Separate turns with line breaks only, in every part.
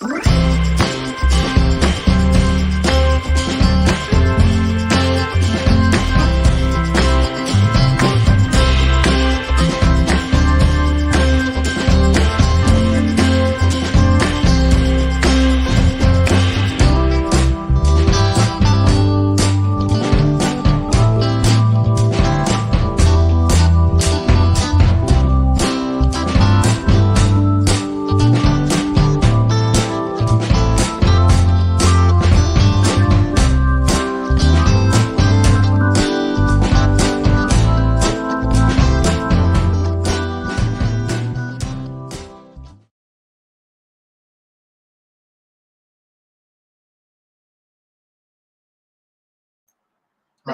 Let's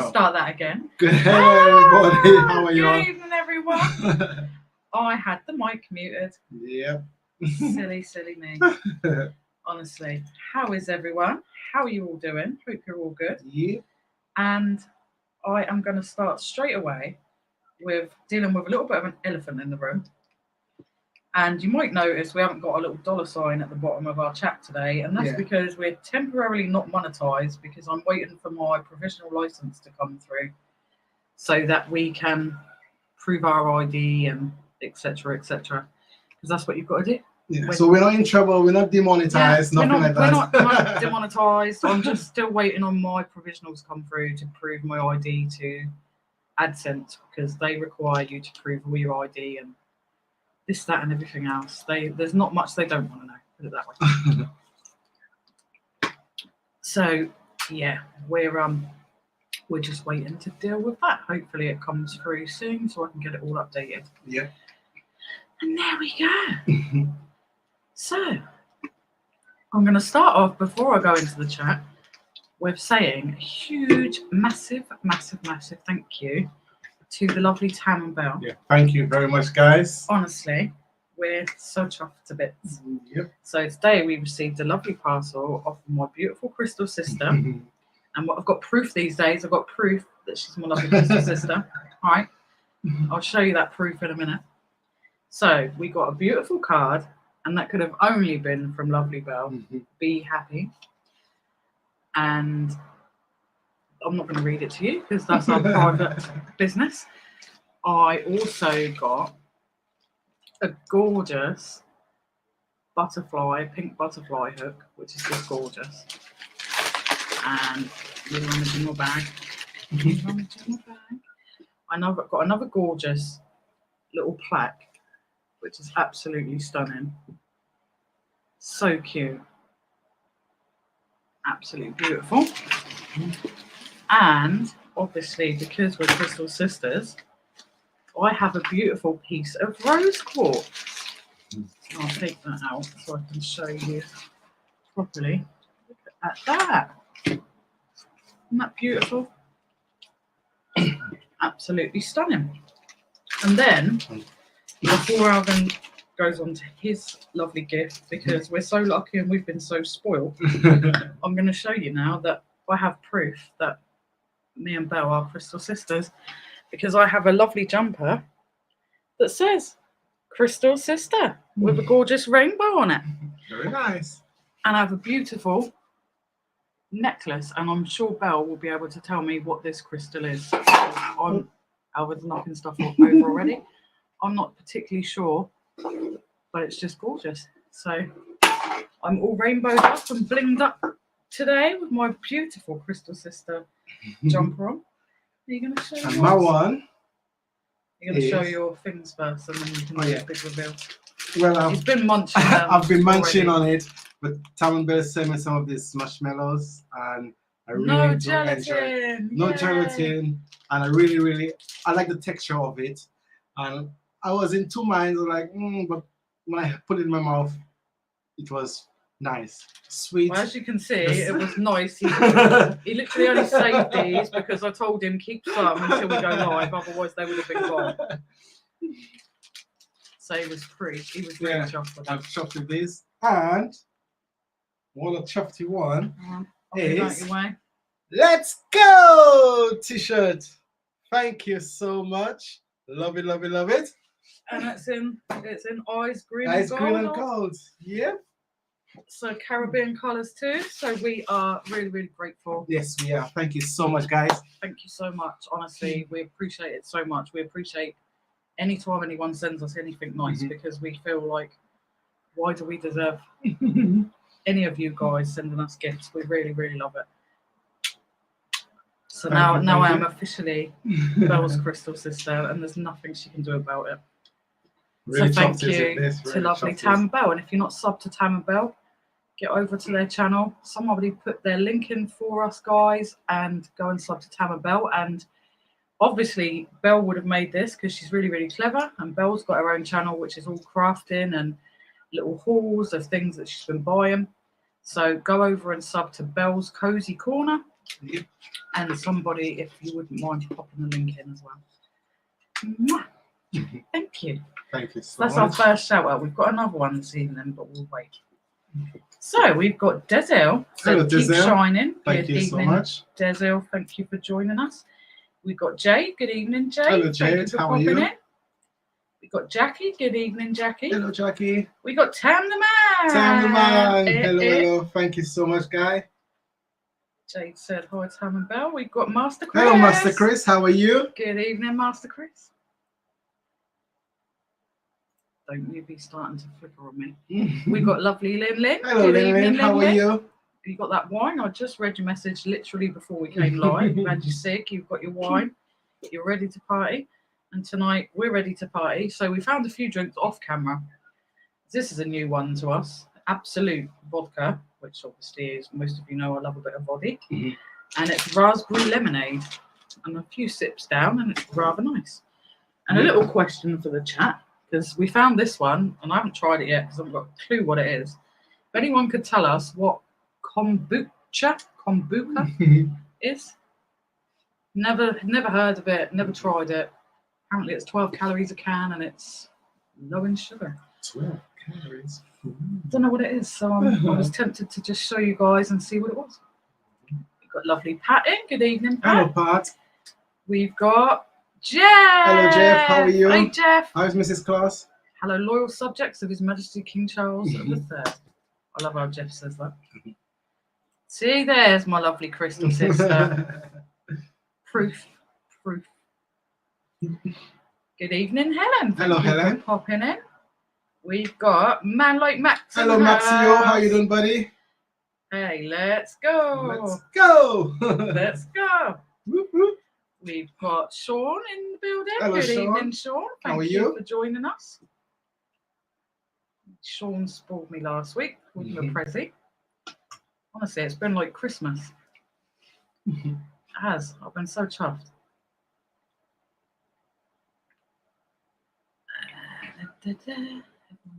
start that again.
Good everybody, how are you?
Good evening, everyone. I had the mic muted.
Yep.
Silly me. Honestly, how is everyone? How are you all doing? Hope you're all good.
Yeah.
And I am going to start straight away with dealing with a little bit of an elephant in the room. And you might notice we haven't got a little dollar sign at the bottom of our chat today, and that's because we're temporarily not monetized because I'm waiting for my provisional license to come through so that we can prove our ID and etc. Because that's what you've got to do.
Yeah. So we're not in trouble, we're not demonetized, nothing like that.
We're not demonetized. I'm just still waiting on my provisionals to come through to prove my ID to AdSense because they require you to prove all your ID and this, that, and everything else. There's not much they don't want to know, put it that way. So yeah, we're just waiting to deal with that. Hopefully it comes through soon so I can get it all updated.
Yeah.
And there we go. So I'm going to start off before I go into the chat with saying a huge, massive thank you to the lovely Tam and Belle.
Yeah, thank you very much, guys.
Honestly, we're so chuffed to bits.
Yep.
So today we received a lovely parcel off my beautiful crystal sister. And what I've got proof these days, I've got proof that she's my lovely crystal sister. All right. I'll show you that proof in a minute. So we got a beautiful card, and that could have only been from Lovely Belle. Be happy. And I'm not going to read it to you because that's our private business. I also got a gorgeous pink butterfly hook, which is just gorgeous. And little image in my bag. I've got another gorgeous little plaque, which is absolutely stunning. So cute. Absolutely beautiful. And obviously, because we're crystal sisters, I have a beautiful piece of rose quartz. I'll take that out so I can show you properly. Look at that. Isn't that beautiful? Absolutely stunning. And then, before Alvin goes on to his lovely gift, because we're so lucky and we've been so spoiled, I'm going to show you now that I have proof that me and Belle are crystal sisters, because I have a lovely jumper that says Crystal Sister with a gorgeous rainbow on it.
Very nice.
And I have a beautiful necklace, and I'm sure Belle will be able to tell me what this crystal is. Alvin's knocking stuff over already. I'm not particularly sure, but it's just gorgeous. So I'm all rainbowed up and blinged up today with my beautiful crystal sister jumper on. Are you going to show
and my one?
You're going to show your things first, and then you can make a big reveal.
Well,
you've been munching.
I've been munching on it, but Tam and Belle sent me some of these marshmallows, and I really enjoy it. No gelatin, and I really I like the texture of it. And I was in two minds, like, but when I put it in my mouth, it was nice, sweet.
Well, as you can see, it was nice. He literally only saved these because I told him keep some until we go live, otherwise they would have been gone. So he was really chuffed with it.
I've chuffed with this, and what a chuffy one is Let's Go t-shirt. Thank you so much. Love it.
And it's in ice green
and gold. Yep.
So Caribbean colours too. So we are really, really grateful.
Yes, we are. Thank you so much, guys.
Thank you so much. Honestly, we appreciate it so much. We appreciate anytime anyone sends us anything nice because we feel like, why do we deserve any of you guys sending us gifts? We really, really love it. So now I am officially Belle's crystal sister, and there's nothing she can do about it.
Really
so thank you to lovely Tam and Belle. And if you're not subbed to Tam and Belle, get over to their channel. Somebody put their link in for us, guys, and go and sub to Tam and Belle. And obviously, Belle would have made this because she's really, really clever. And Belle's got her own channel, which is all crafting and little hauls of things that she's been buying. So go over and sub to Belle's Cozy Corner.
Yep.
And somebody, if you wouldn't mind popping the link in as well. Mwah. Thank you.
Thank you so
That's
much.
our first shout out. We've got another one this evening, but we'll wait. So we've got Dezel. So
Hello,
keep
Dezel.
shining.
Thank you so much.
Dezel, thank you for joining us. We've got Jade. Good evening, Jade.
Hello, Jade. How are you?
We've got Jackie. Good evening, Jackie.
Hello, Jackie.
We got Tam the man.
Tam the man. Hello. Thank you so much, guy.
Jade said hi, Tam and Belle. We've got Master Chris.
Hello, Master Chris. How are you?
Good evening, Master Chris. Don't you be starting to flicker on me. We've got lovely Lynn.
Hello, Lynn. How are you?
You got that wine? I just read your message literally before we came live. You had your cig, you've got your wine, you're ready to party. And tonight we're ready to party. So we found a few drinks off camera. This is a new one to us. Absolute vodka, which obviously is, most of you know I love a bit of vodka. And it's raspberry lemonade. And a few sips down and it's rather nice. And a little question for the chat, because we found this one and I haven't tried it yet because I haven't got a clue what it is. If anyone could tell us what kombucha is. Never heard of it, never tried it. Apparently it's 12 calories a can and it's low in sugar.
12 calories?
Don't know what it is, so I was tempted to just show you guys and see what it was. We've got lovely Pat in. Good evening, Pat.
Hello, Pat.
We've got Jeff.
Hello, Jeff. How are you?
Hey, Jeff.
How's Mrs. Claus?
Hello, loyal subjects of His Majesty King Charles III. I love how Jeff says that. See, there's my lovely crystal sister. Proof. Good evening, Helen.
Hello, Helen.
Popping in. We've got Man Like Max.
Hello, Maxio. How you doing, buddy?
Hey, let's go.
Let's go.
Let's go.
Whoop, whoop.
We've got Sean in the building.
Hello,
Good
Sean.
evening, Sean. Thank
How are
you
you
for joining us. Sean spoiled me last week with a Prezi. Honestly, it's been like Christmas. It has. I've been so chuffed. Everyone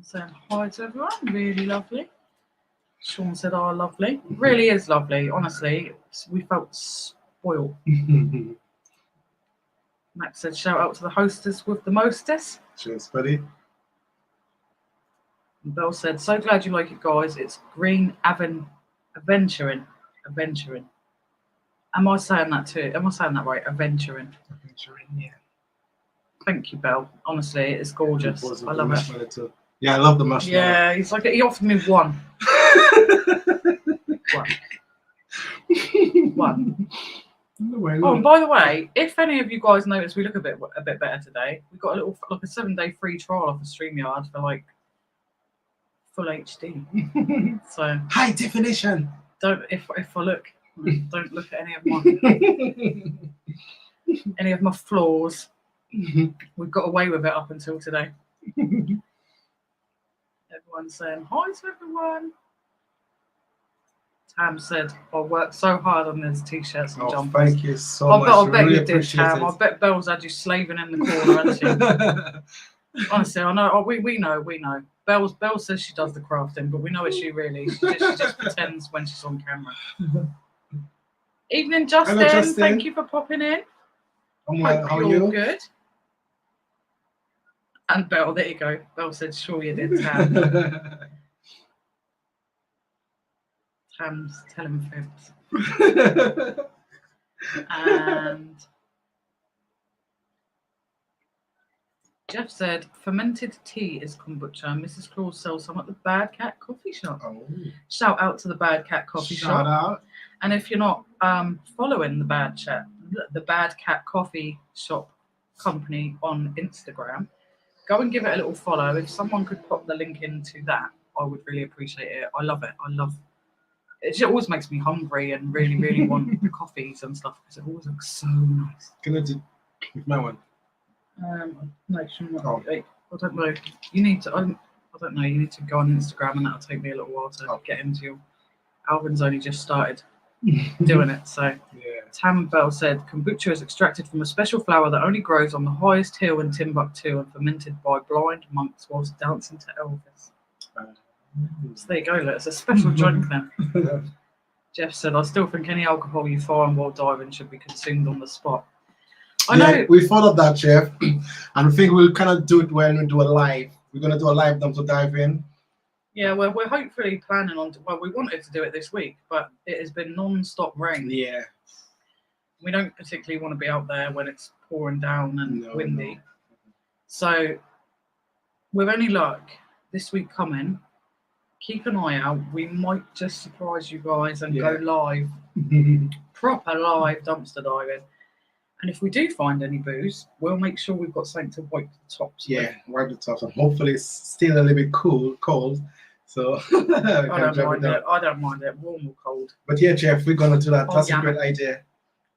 saying hi to everyone. Really lovely. Sean said, "Oh, lovely." Really is lovely. Honestly, we felt spoiled. Max said, "Shout out to the hostess with the mostess."
Cheers, buddy.
And Belle said, "So glad you like it, guys. It's green adventuring. Am I saying that too? Am I saying that right? Adventuring, yeah. Thank you, Belle. Honestly, it's gorgeous. I love it.
Too. Yeah, I love the marshmallow.
Yeah, he's like, he offered me one. One. Oh, and by the way, if any of you guys notice we look a bit better today, we got a little like a 7-day free trial off of StreamYard for like full HD. So
high definition.
Don't if I look, don't look at any of my flaws. We've got away with it up until today. Everyone's saying hi to everyone. Tam said, "I worked so hard on these t-shirts and jumpers."
Thank you so much.
I bet you did, Tam. I bet Belle's had you slaving in the corner, hasn't she? Honestly, I know. We know. Belle says she does the crafting, but we know it's she really. She just pretends when she's on camera. Evening, Justin.
Hello, Justin.
Thank you for popping in.
I'm well. How are you?
Good. And Belle, there you go. Belle said, "Sure you did, Tam." Tam's telling fibs. And Jeff said fermented tea is kombucha. Mrs. Claus sells some at the Bad Cat Coffee Shop.
Oh,
Shout out to the Bad Cat Coffee
shout
Shop.
out.
And if you're not following the Bad Cat Coffee Shop company on Instagram, go and give it a little follow. If someone could pop the link into that, I would really appreciate it. I love it. I love it. It always makes me hungry and really, really want the coffees and stuff because it always looks so nice.
Can I do with my one?
No, I don't know. You need to. I don't know. You need to go on Instagram, and that'll take me a little while to get into your. Alvin's only just started doing it, so.
Yeah.
Tam Bell said kombucha is extracted from a special flower that only grows on the highest hill in Timbuktu and fermented by blind monks whilst dancing to Elvis. So there you go. Look, it's a special drink then. Jeff said, I still think any alcohol you find while diving should be consumed on the spot. I know.
We followed that, Jeff, and I think we'll kind of do it when we do a live. We're going to do a live dump to dive in.
Yeah, well, we're hopefully planning on. Well, we wanted to do it this week, but it has been non-stop rain.
Yeah.
We don't particularly want to be out there when it's pouring down and windy. No. So, with any luck, this week coming, keep an eye out. We might just surprise you guys and go live, proper live dumpster diving. And if we do find any booze, we'll make sure we've got something to wipe the tops with.
Wipe the tops, and hopefully it's still a little bit cold. So
I don't mind it, warm or cold.
But yeah, Jeff, we're gonna do that. That's a great idea.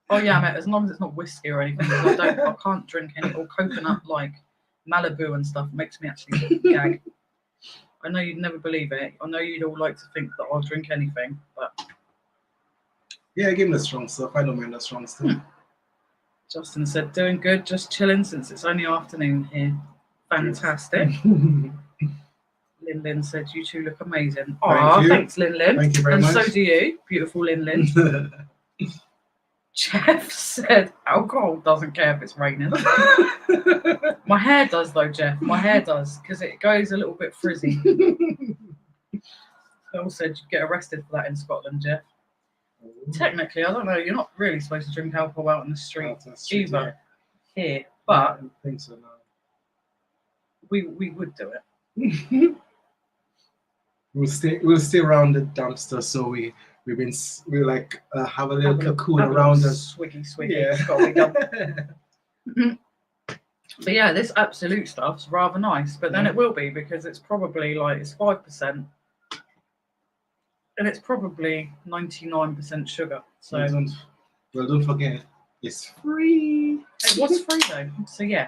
Oh yeah, mate. As long as it's not whiskey or anything, I can't drink any or coconut like Malibu and stuff. It makes me actually gag. I know you'd never believe it. I know you'd all like to think that I'll drink anything, but
yeah, give me the strong stuff. I don't mind the strong stuff.
Justin said, doing good, just chilling since it's only afternoon here. Fantastic. Lin said, you two look amazing. Oh, thanks, Lin.
Thank you very much.
And so do you, beautiful Lin. Jeff said, alcohol doesn't care if it's raining. My hair does, though, Jeff. My hair does, because it goes a little bit frizzy. Phil said you'd get arrested for that in Scotland, Jeff. Technically, I don't know. You're not really supposed to drink alcohol out in the street either here, but
I don't think so. No.
We would do it.
We'll stay around the dumpster, so we'll like have a little cool around us.
Swiggy, yeah. But yeah, this absolute stuff's rather nice. But then it will be because it's probably it's 5%. And it's probably 99% sugar. So
don't forget, it's free.
It was free though. So yeah.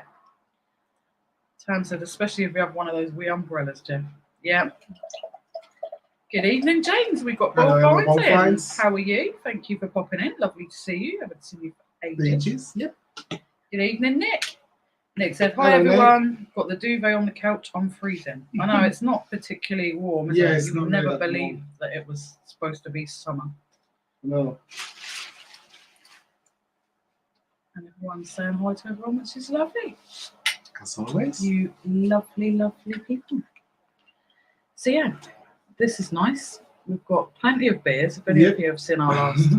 Tam said, especially if you have one of those wee umbrellas, Jeff. Yeah. Good evening, James. We've got Bob Fines in. How are you? Thank you for popping in. Lovely to see you. Haven't seen you for ages.
Yep.
Good evening, Nick. Nick said, hi everyone. Nick. Got the duvet on the couch. I'm freezing. I know it's not particularly warm, is it? You would never believe that it was supposed to be summer.
No.
And everyone's saying hi to everyone, which is lovely.
As always.
You lovely, lovely people. So yeah, this is nice. We've got plenty of beers. If any of you have seen our last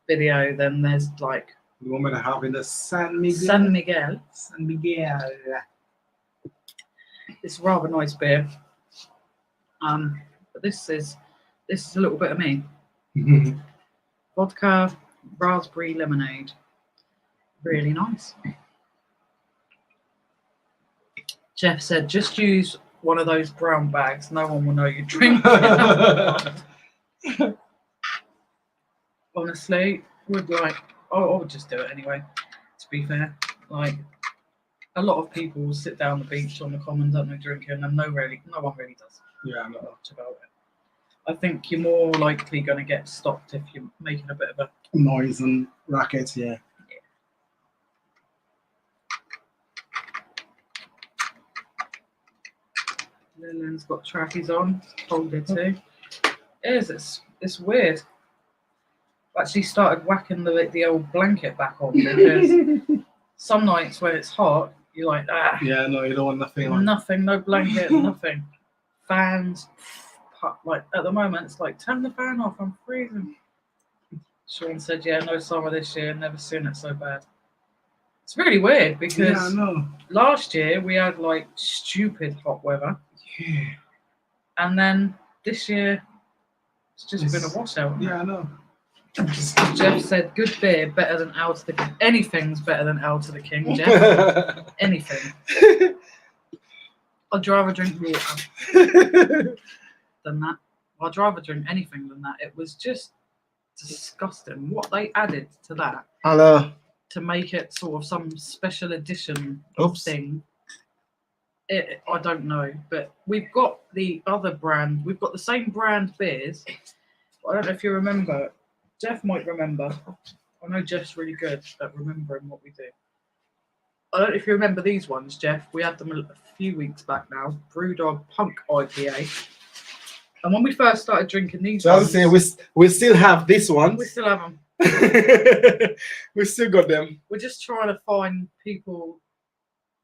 video, then there's
the woman having the San Miguel.
San Miguel. It's rather nice beer. But this is a little bit of me. Vodka, raspberry lemonade. Really nice. Jeff said, just use one of those brown bags. No one will know you drink. Honestly, I would just do it anyway, to be fair. A lot of people will sit down the beach on the common, don't know, drinking, and no one really does.
Yeah, not
much about it. I think you're more likely going to get stopped if you're making a bit of a
noise and racket, yeah.
Lillian's got trackies on, folded too. It is, it's weird. I've actually started whacking the old blanket back on because some nights when it's hot, you're like, ah.
Yeah, no, you don't want nothing on.
Nothing, no blanket, nothing. Fans, at the moment, it's turn the fan off, I'm freezing. Sean said, yeah, no summer this year, never seen it so bad. It's really weird because
Yeah, I know.
last year we had like stupid hot weather,
Yeah.
and then this year it's just been a washout.
Yeah, I know.
Jeff said, "Good beer, better than Ale to the King." Anything's better than Ale to the King, Jeff. Anything. I'd rather drink water than that. I'd rather drink anything than that. It was just disgusting what they added to that.
I know.
To make it sort of some special edition thing. I don't know, but we've got the other brand. We've got the same brand beers. I don't know if you remember. Jeff might remember. I know Jeff's really good at remembering what we do. I don't know if you remember these ones, Jeff. We had them a few weeks back now. Brewdog Punk IPA. And when we first started drinking these
so ones, I was saying, we still have this one.
We still have them.
We still got them.
We're just trying to find people,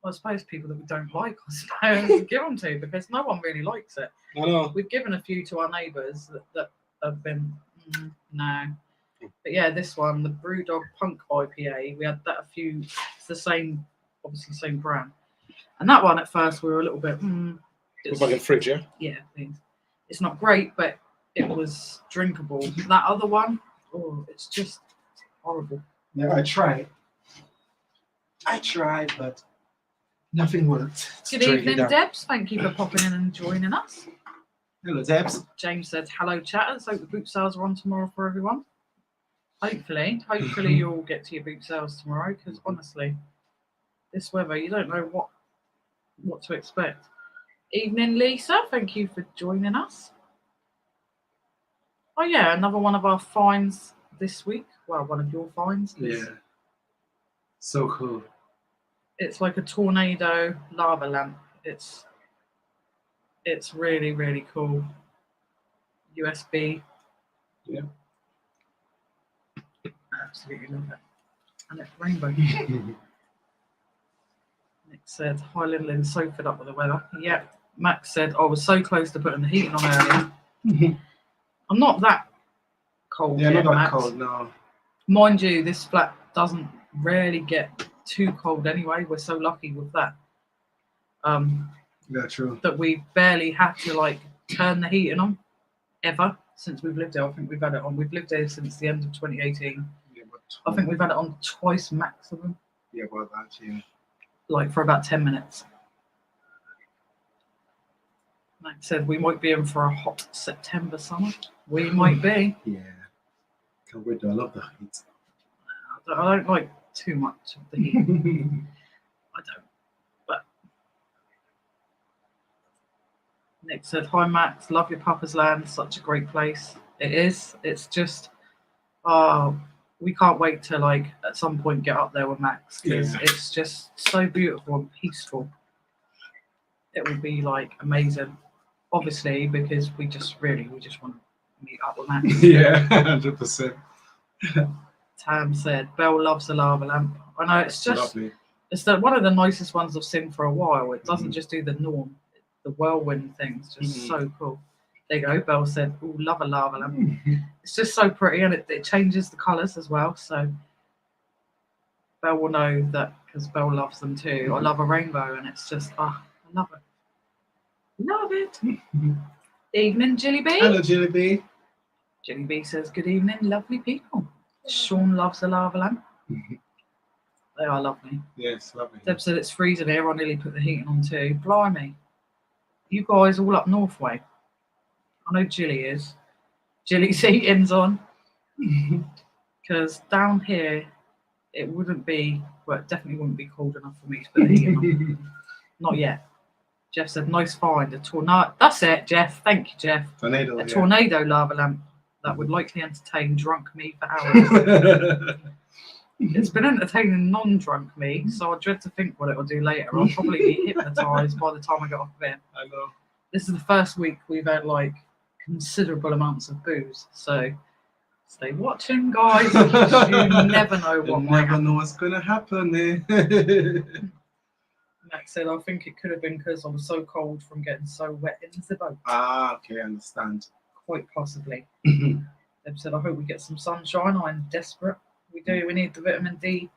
I suppose people that we don't like, I suppose, to give them to, because no one really likes it.
I know.
We've given a few to our neighbours that have been, no. But yeah, this one, the Brewdog Punk IPA, we had that a few, it's the same, obviously same brand. And that one at first we were a little bit,
It's like a fridge, yeah?
Yeah, it's not great, but it was drinkable. That other one, it's just horrible.
Yeah, I tried, but nothing worked.
Good evening, Debs. Thank you for popping in and joining us.
Hello, Debs.
James said, hello, chatters. Hope the boot sales are on tomorrow for everyone. Hopefully you'll get to your boot sales tomorrow, because honestly, this weather, you don't know what to expect. Evening, Lisa. Thank you for joining us. Oh yeah, another one of our finds this week. Well, one of your finds.
Yeah. So cool.
It's like a tornado lava lamp. It's really, really cool. USB.
Yeah.
I absolutely love it. And it's rainbow. Nick said, hi Lynn, so fed up with the weather. Yeah. Max said, I was so close to putting the heating on earlier. I'm not that cold yet,
not that
Max.
cold, no.
Mind you, this flat doesn't rarely get too cold anyway. We're so lucky with that.
Yeah, true.
That we barely had to like turn the heating on ever since we've lived here. I think we've had it on. We've lived here since the end of 2018. Yeah, I think we've had it on twice maximum.
Yeah, about that, yeah.
Like for about 10 minutes. Max said we might be in for a hot September summer. We might be.
Yeah. Can't wait. I love the heat.
I don't like too much of the heat. I don't. But Nick said, hi Max, love your Papa's Land, such a great place. It is. It's just we can't wait to like at some point get up there with Max, because it's just so beautiful and peaceful. It would be like amazing. Obviously, because we just want to meet up with Max.
Yeah, 100%.
Tam said, Belle loves the lava lamp. I know, it's just lovely. It's one of the nicest ones I've seen for a while. It doesn't just do the norm, the whirlwind thing's just so cool. There you go. Belle said, "Oh, love a lava lamp." It's just so pretty, and it changes the colours as well. So Belle will know that, because Belle loves them too. I love a rainbow, and it's just I love it. Love it. Evening, Jilly B.
Hello, Jilly B.
Jilly B says, good evening, lovely people. Sean loves the lava lamp. They are lovely.
Yes, lovely.
Deb said it's freezing here. I nearly put the heating on too. Blimey. You guys all up north way. I know Jilly is. Jilly's heating's on. Because down here, it definitely wouldn't be cold enough for me to put the heating on. Not yet. Jeff said, nice find. A tornado. That's it, Jeff. Thank you, Jeff.
Tornado.
Tornado lava lamp that would likely entertain drunk me for hours. It's been entertaining non-drunk me, so I dread to think what it will do later. I'll probably be hypnotised by the time I get off bed.
I know.
This is the first week we've had like considerable amounts of booze, so stay watching, guys. Because you never know what might happen.
Know what's going to happen.
Max said, I think it could have been because I was so cold from getting so wet in the boat.
Ah, okay, I understand.
Quite possibly. Deb said, I hope we get some sunshine. I'm desperate. We do. We need the vitamin D.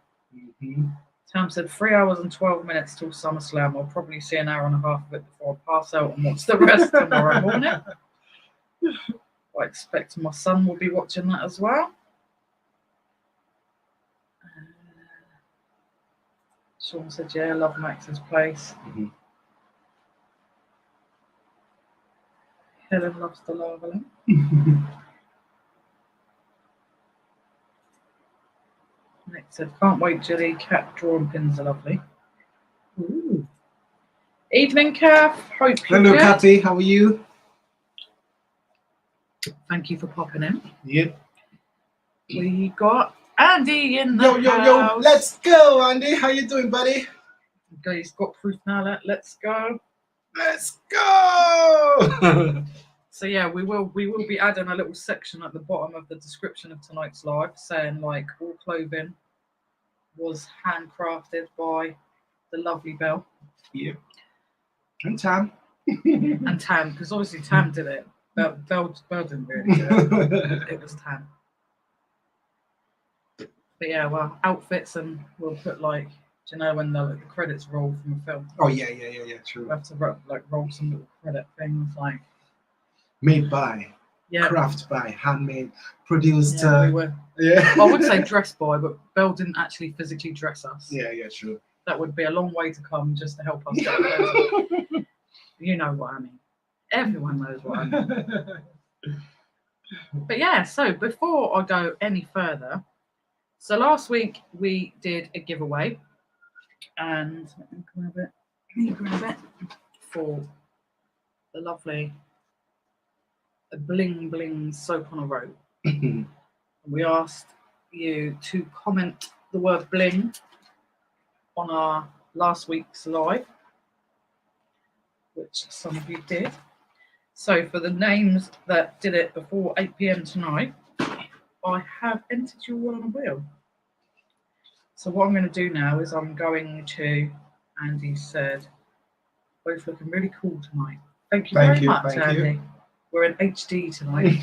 Tam said 3 hours and 12 minutes till SummerSlam. I'll probably see an hour and a half of it before I pass out and watch the rest tomorrow morning. I expect my son will be watching that as well. Sean said, yeah, love Max's place.
Mm-hmm.
Helen loves the lava lamp. Nick said, can't wait, Jilly. Cat drawing pins are lovely. Ooh. Evening, Kath. Hope you're
Hello,
good.
Cathy. How are you?
Thank you for popping in.
Yep.
We got Andy in the house.
Yo. Let's go, Andy. How you doing, buddy?
Okay, he's got proof now. Let's go.
Let's go.
So yeah, we will be adding a little section at the bottom of the description of tonight's live saying like all clothing was handcrafted by the lovely Belle.
Yeah. And Tam.
And Tam, because obviously Tam did it. Belle didn't really do it. It was Tam. But yeah, well, outfits, and we'll put like, do you know when the credits roll from a film?
Oh yeah, true.
We have to roll some little credit things like
made by, craft by, handmade, produced.
Yeah, we were.
Yeah.
I would say dressed by, but Belle didn't actually physically dress us.
Yeah, true.
That would be a long way to come just to help us get clothes. You know what I mean. Everyone knows what I mean. But yeah, so before I go any further, so last week we did a giveaway, and let me grab it for the lovely bling soap on a rope. We asked you to comment the word bling on our last week's live, which some of you did. So for the names that did it before 8 p.m. tonight, I have entered you all on a wheel. So what I'm going to do now is I'm going to, Andy said, both looking really cool tonight. Thank you very much, Andy. We're in HD tonight.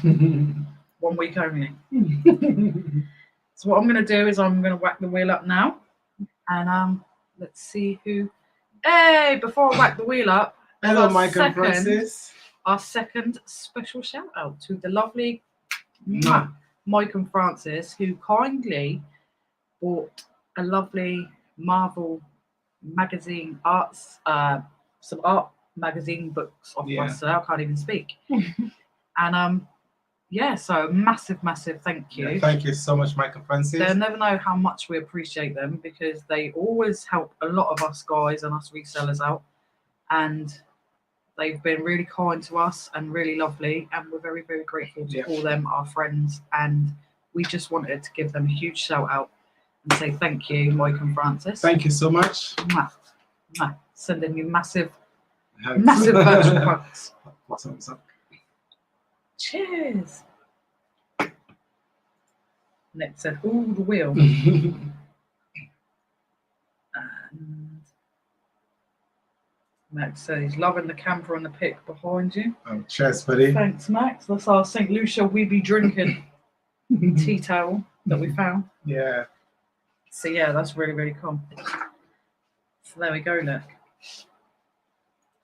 1 week only. So what I'm going to do is I'm going to whack the wheel up now. And let's see who... Hey, before I whack the wheel up,
hello, Mike and Francis.
Our second special shout out to the lovely Mike and Francis, who kindly bought a lovely Marvel magazine some art magazine books off us. So I can't even speak. And so massive thank you.
Yeah, thank you so much, Mike and Francis.
They'll never know how much we appreciate them, because they always help a lot of us guys and us resellers out, and they've been really kind to us and really lovely, and we're very grateful to call them our friends, and we just wanted to give them a huge shout out and say thank you, Mike and Francis.
Thank you so much.
Sending you massive virtual hugs.
What's up?
Cheers. Nick said, ooh, the wheel. And Max said he's loving the camper and the pic behind you.
Oh, cheers, buddy.
Thanks, Max. That's our St. Lucia we be drinking tea towel that we found.
Yeah.
So yeah, that's really cool. So there we go, look.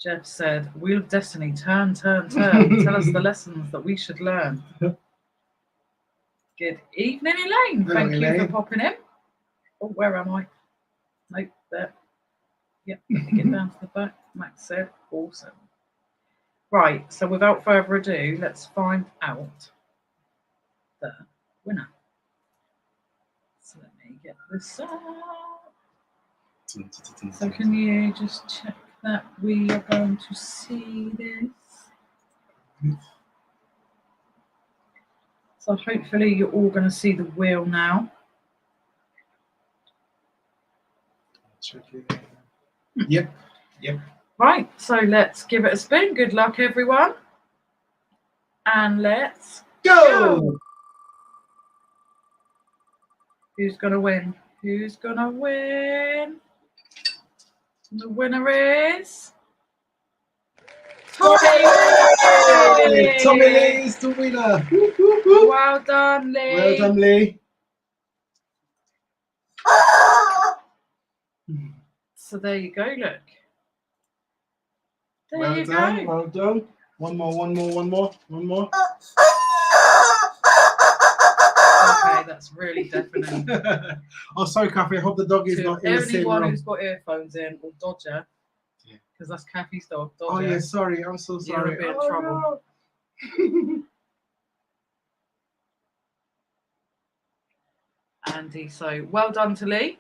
Jeff said, Wheel of Destiny, turn. Tell us the lessons that we should learn. Good evening, Elaine. Thank you for popping in. Oh, where am I? Nope, there. Yep, let me get down to the back. Max said, awesome. Right, so without further ado, let's find out the winner. So let me get this out. So can you just check that we are going to see this? So hopefully you're all going to see the wheel now.
Yep.
Right, so let's give it a spin. Good luck, everyone. And let's go. Who's going to win? The winner is... Tommy Lee!
Tommy Lee is the winner.
Well done, Lee.
Well done, Lee.
So there you go, look. There
Well
you
done,
go.
well done. One more.
Okay, that's really deafening.
Oh, sorry, Kathy. I hope the dog is not in the same
anyone
room.
who's got earphones in will dodge her. Because that's Kathy's dog. Dodge
Oh,
her.
yeah, sorry. I'm so sorry.
You're gonna be in trouble.
No.
Andy, so well done to Lee.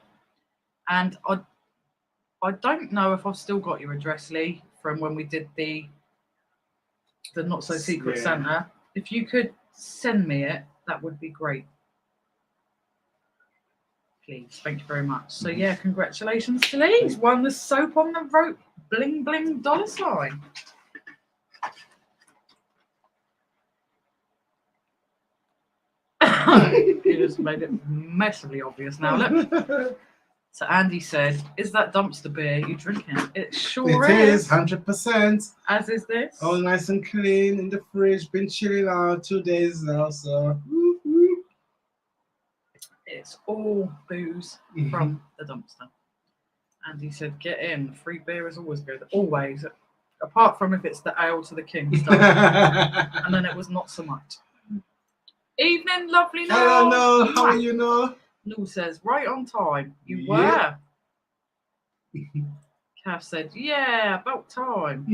And I don't know if I've still got your address, Lee, from when we did the Not So Secret Santa. If you could send me it, that would be great. Please, thank you very much. So yeah, congratulations to Lee. He's won the Soap on the Rope bling bling dollar sign. You just made it massively obvious now. Look. So Andy said, "Is that dumpster beer you drinking?" It sure
is. 100%.
As is this.
All nice and clean in the fridge. Been chilling out 2 days now, so.
It's all booze from the dumpster. Andy said, "Get in. Free beer is always good. Always. Apart from if it's the ale to the king stuff." And then it was not so much. Evening, lovely Noel.
Hello, Noel. How are you, Noel?
Noel says, "Right on time." You
Yeah.
were. Kath said, "Yeah, about time."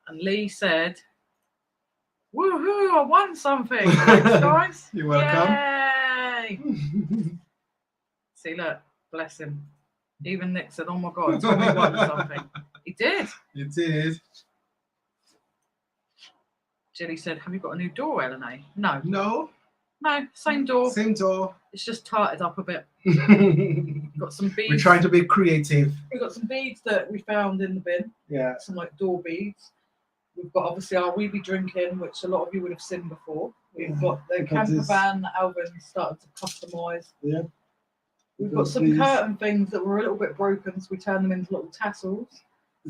And Lee said, "Woohoo, I won something." Thanks, guys.
You're welcome.
Yay. See, look, bless him. Even Nick said, "Oh my God, Tommy won something." He did.
You did.
Jilly said, "Have you got a new door, LNA?" No.
No,
same door.
Same door.
It's just tarted up a bit. Got some beads.
We're trying to be creative.
We've got some beads that we found in the bin.
Yeah.
Some like door beads. We've got obviously our We Be Drinking, which a lot of you would have seen before. We've got the camper van that Alvin started to customise.
Yeah.
We've got some curtain things that were a little bit broken, so we turned them into little tassels.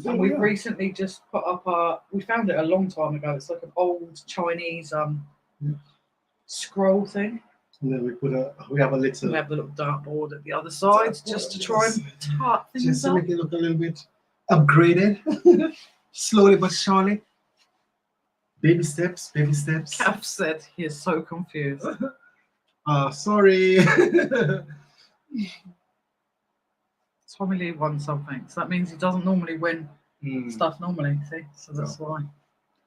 And we've recently just put up we found it a long time ago. It's like an old Chinese scroll thing.
And then we have a little.
We have the little dartboard at the other side just to try and tart things
just to
up.
make it look a little bit upgraded. Slowly but surely. Baby steps.
Kath said he is so confused.
Sorry.
Tommy Lee won something, so that means he doesn't normally win stuff normally. See, so that's why.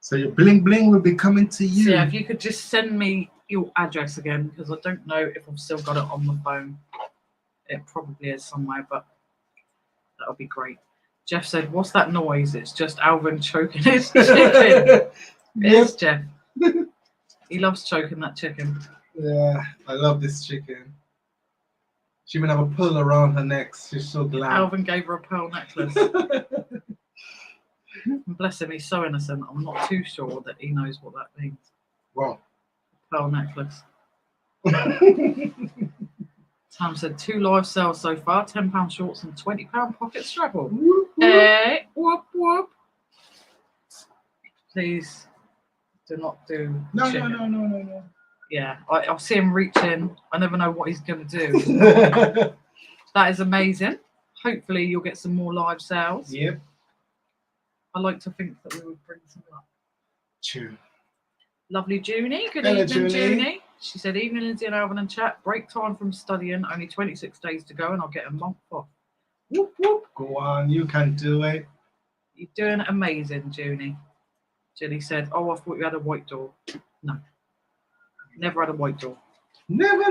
So your bling bling will be coming to you.
So yeah, if you could just send me your address again, because I don't know if I've still got it on the phone. It probably is somewhere, but that would be great. Jeff said, "What's that noise?" It's just Alvin choking his chicken. It's Jeff. He loves choking that chicken.
Yeah, I love this chicken. She even have a pearl around her neck. She's so glad.
Alvin gave her a pearl necklace. Bless him, he's so innocent. I'm not too sure that he knows what that means.
Wow.
Pearl necklace. Tam said 2 live sales so far, £10 shorts and £20 pocket straddle. Hey, whoop whoop. Please do not do chicken.
No.
Yeah, I'll see him reach in. I never know what he's going to do. That is amazing. Hopefully you'll get some more live sales.
Yep.
I like to think that we would bring some luck.
True.
Lovely Junie. Good
Hello,
evening,
Junie.
Junie. She said, "Evening, Lynsey and Alvin and chat. Break time from studying. Only 26 days to go and I'll get a month off." Whoop, whoop.
Go on, you can do it.
You're doing amazing, Junie. Jilly said, "Oh, I thought you had a white door." No. Never had a white door.
Never.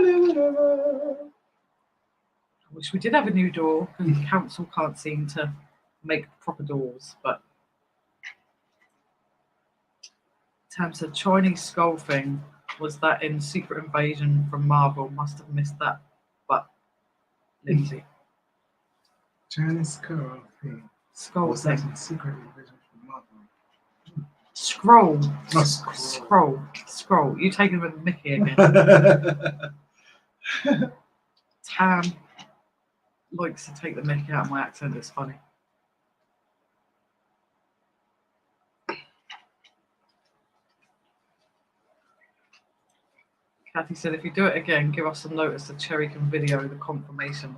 I wish we did have a new door because the council can't seem to make proper doors, but Tam said Chinese skull thing. Was that in Secret Invasion from Marvel? Must have missed that. But Lynsey.
Chinese skull thing.
Skull
Was
thing.
that in Secret Invasion from Marvel?
Scroll.
Oh,
Scroll. You taking with Mickey again. Tam likes to take the Mickey out of my accent. It's funny. Kathy said, "If you do it again, give us some notice so Cherry can video the confirmation."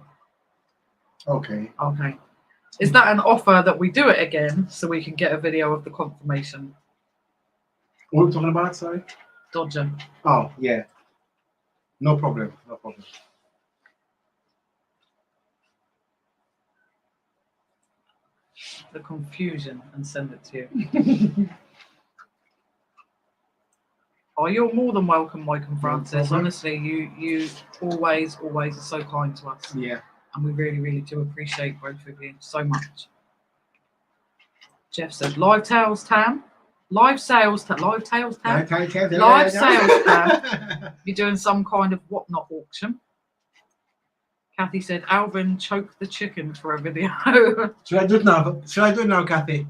Okay.
Okay. Is that an offer that we do it again so we can get a video of the confirmation?
What are we talking about? Sorry.
Dodger.
Oh yeah. No problem. No problem.
The confusion and send it to you. Oh, you're more than welcome, Mike and Francis. Honestly, you always are so kind to us.
Yeah.
And we really do appreciate both of you so much. Jeff said, live tails, Tam. Live sales, Tam. Live sales, Tam. You're doing some kind of whatnot auction. Kathy said, Alvin choked the chicken for a video.
Should I do it now, Kathy?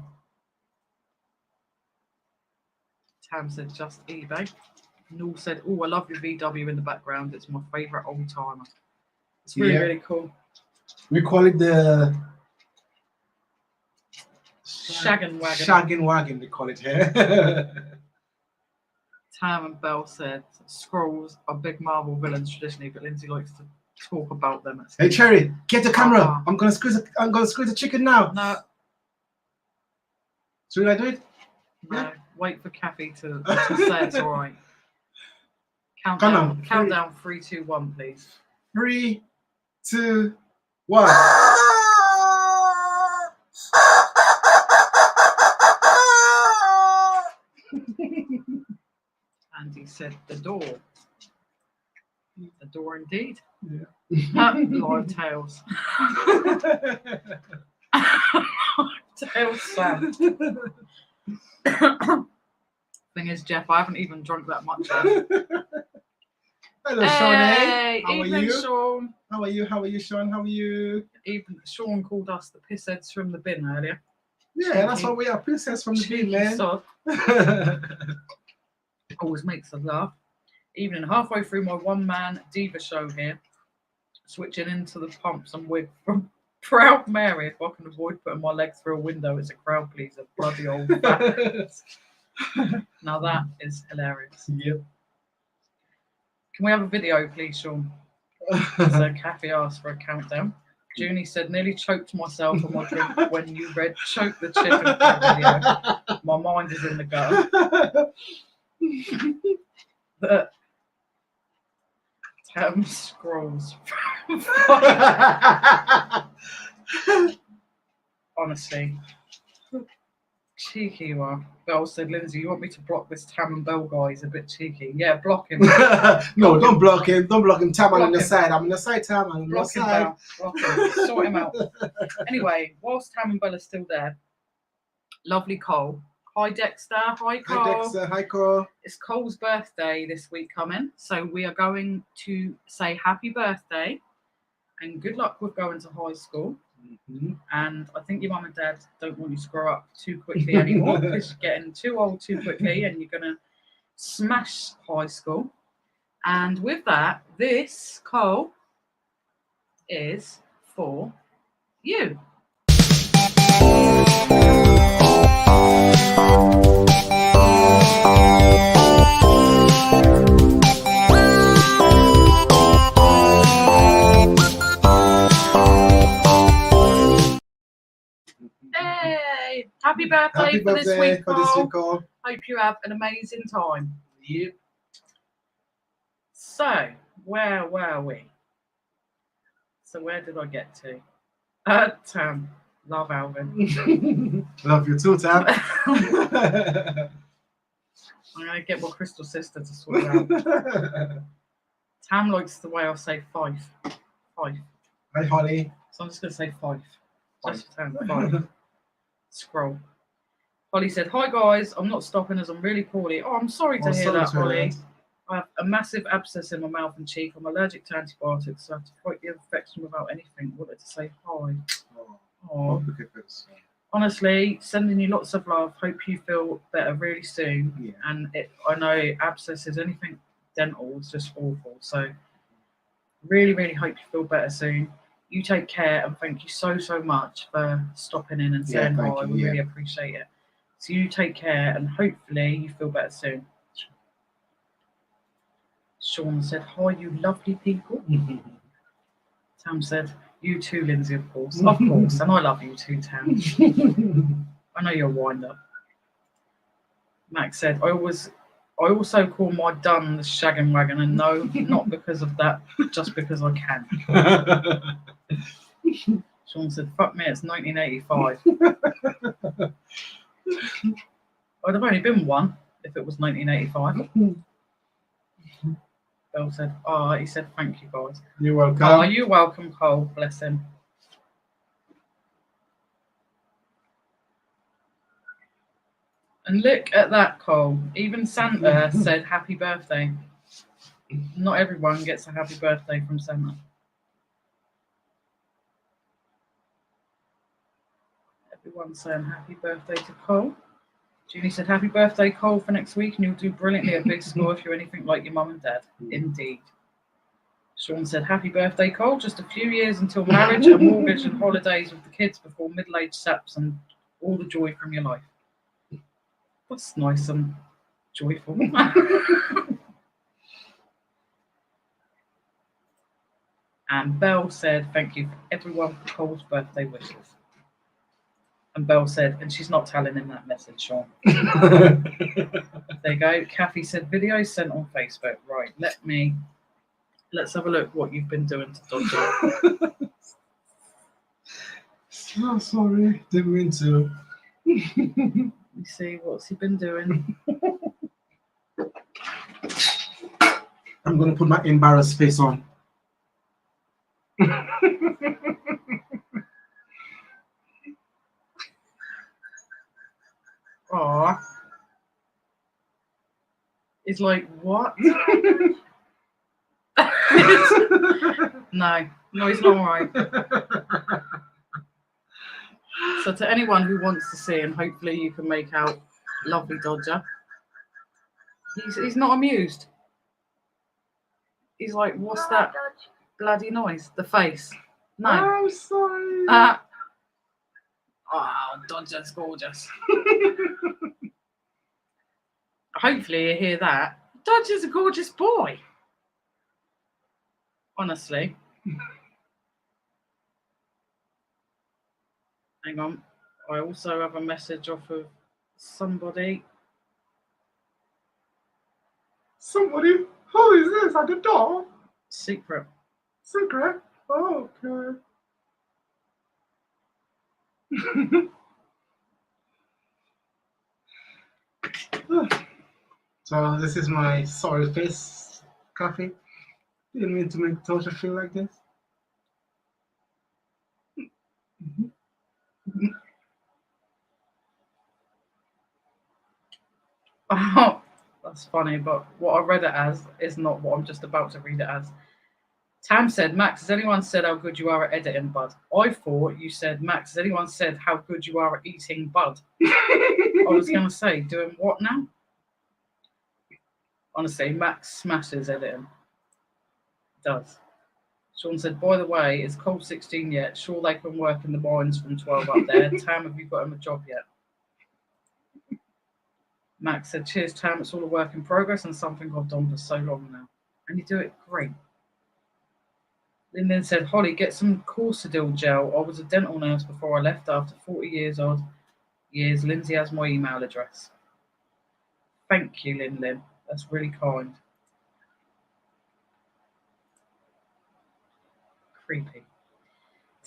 Tam said, just eBay. Noel said, oh, I love your VW in the background. It's my favourite old timer. It's really cool.
We call it the
Shaggin' Wagon.
Shaggin' Wagon, we call it here.
Tam and Belle said, Skrulls are big Marvel villains traditionally, but Lynsey likes to talk about them.
Hey, Cherry, get the camera. I'm gonna squeeze the chicken now.
No.
Should I do it?
No. Yeah. Wait for Kathy to say it's all right. Countdown 3, 2, 1, please.
3, 2, 1.
Andy said the door. The door indeed.
Yeah.
Live tails. Tails Sam. Thing is, Jeff, I haven't even drunk that much yet.
Hello, Sean.
Hey,
how
evening,
are you?
Sean.
How are you, Sean? How are you?
Even Sean called us the pissheads from the bin earlier.
Yeah, cheeky. That's what we are, pissheads from the bin, man.
Always makes us laugh. Evening, halfway through my one-man diva show here, switching into the pumps and wig from Proud Mary. If I can avoid putting my legs through a window, it's a crowd pleaser. Bloody old fat. Now that is hilarious.
Yep.
Can we have a video, please, Sean? So Kathy asked for a countdown. Junie said, nearly choked myself on my drink when you read choke the chicken for the video. My mind is in the gutter. The Tam scrolls. Honestly. Cheeky you are. Belle said, Lynsey, you want me to block this Tam and Belle guy? He's a bit cheeky. Yeah, block him.
No, don't block him. Don't block him. Tam, I'm on the side. I'm on the side, Tam. I'm on the side.
Block him. Sort him out. Anyway, whilst Tam and Belle are still there, lovely Cole. Hi, Dexter. Hi, Cole.
Hi, Dexter. Hi, Cole.
It's Cole's birthday this week coming. So we are going to say happy birthday and good luck with going to high school.
Mm-hmm.
And I think your mum and dad don't want you to grow up too quickly anymore because you're getting too old too quickly and you're going to smash high school. And with that, this, Cole, is for you. Hey! Happy birthday for this week, Cole. Hope you have an amazing time.
Yep.
So, where were we? So, where did I get to? Tam. Love Alvin.
Love you too, Tam.
I'm going to get my crystal sister to sort it out. Tam likes the way I say five. Five.
Hi, Holly.
So I'm just going to say five. Just for Tam. Five. Scroll. Holly said, hi guys, I'm not stopping as I'm really poorly. Oh, I'm sorry to hear that, Holly. I have a massive abscess in my mouth and cheek. I'm allergic to antibiotics, so I have to fight the infection without anything. Wanted to say hi. Oh. Honestly, sending you lots of love. Hope you feel better really soon.
Yeah.
And I know abscesses, anything dental is just awful. So really, really hope you feel better soon. You take care and thank you so much for stopping in and saying hi. We really appreciate it. So you take care and hopefully you feel better soon. Sean said, hi, you lovely people. Tam said, You too, Lynsey, of course. Of course. And I love you too, Tam. I know you're a wind-up. Max said, I also call my dun the shaggin' wagon, and no, not because of that, just because I can. Sean said, fuck me, it's 1985. I'd have only been one if it was 1985. Bill said, he said, thank you, guys.
You're welcome.
Oh, you're welcome, Cole. Bless him. And look at that, Cole. Even Santa said happy birthday. Not everyone gets a happy birthday from Santa. Everyone's saying happy birthday to Cole. Julie said happy birthday, Cole, for next week, and you'll do brilliantly at big school if you're anything like your mum and dad. Indeed. Sean said happy birthday, Cole. Just a few years until marriage and mortgage and holidays with the kids before middle-aged saps and all the joy from your life. That's nice and joyful. And Belle said, thank you for everyone for Cole's birthday wishes. And Belle said, and she's not telling him that message, Sean. There you go. Kathy said, video sent on Facebook. Right, let's have a look what you've been doing to Dodger.
Oh, sorry, didn't mean to.
You see, what's he been doing?
I'm going to put my embarrassed face on.
Aw. It's like, what? No, he's not right. So to anyone who wants to see, and hopefully you can make out lovely Dodger, he's not amused. He's like, what's that bloody noise? The face. No.
I'm sorry.
Oh, Dodger's gorgeous. Hopefully you hear that. Dodger's a gorgeous boy. Honestly. Hang on. I also have a message off of somebody.
Somebody? Who is this at the door?
Secret.
Secret? Oh, okay. So this is my sorry face coffee. Didn't mean to make Tosha feel like this.
Oh, that's funny, but what I read it as is not what I'm just about to read it as. Tam said, Max, has anyone said how good you are at editing, bud? I thought you said, Max, has anyone said how good you are at eating, bud? I was going to say, doing what now? Honestly, Max smashes editing. Does. Sean said, by the way, is Cole 16 yet? Sure they can work in the mines from 12 up there. Tam, have you got him a job yet? Max said, cheers, Tam. It's all a work in progress and something I've done for so long now. And you do it great. Lyndon said, Holly, get some Corsadil gel. I was a dental nurse before I left. After 40 years, Lynsey has my email address. Thank you, Lyndon. That's really kind. Creepy.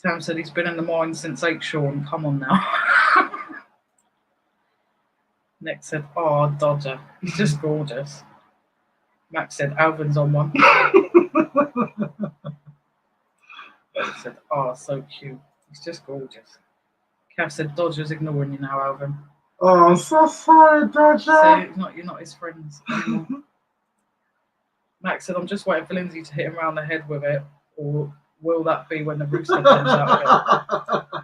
Tam said he's been in the mine since 8, Sean. Come on now. Nick said, Dodger. He's just gorgeous. Max said, Alvin's on one. He said, so cute. He's just gorgeous. Cav said, Dodger's ignoring you now, Alvin.
Oh, I'm so sorry, Dodger.
So you're not his friends anymore. Max said, I'm just waiting for Lynsey to hit him around the head with it, or will that be when the rooster comes out of it?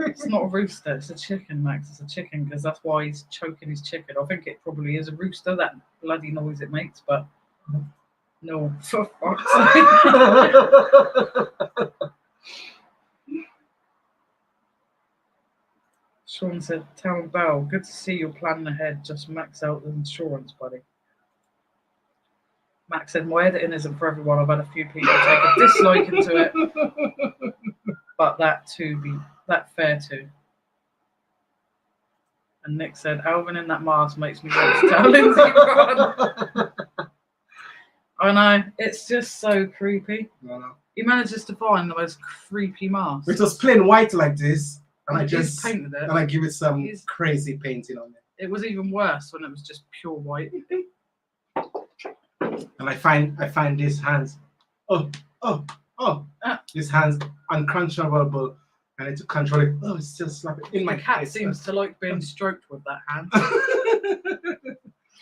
It's not a rooster, it's a chicken, Max. It's a chicken, because that's why he's choking his chicken. I think it probably is a rooster, that bloody noise it makes, but no, for fuck's sake. Sean said, Tam Bell, good to see you're planning ahead. Just max out the insurance, buddy. Max said, my editing isn't for everyone. I've had a few people take a dislike into it. But that fair too. And Nick said, Alvin in that mask makes me want to tell Lynsey run. I know, it's just so creepy.
No.
He manages to find the most creepy mask.
It was plain white like this, and I
just painted it.
And I give it some crazy painting on it.
It was even worse when it was just pure white.
And I find these hands. These hands uncontrollable. I need to control it. Oh, it's still slapping in my
cat
face.
Seems to like being stroked with that hand.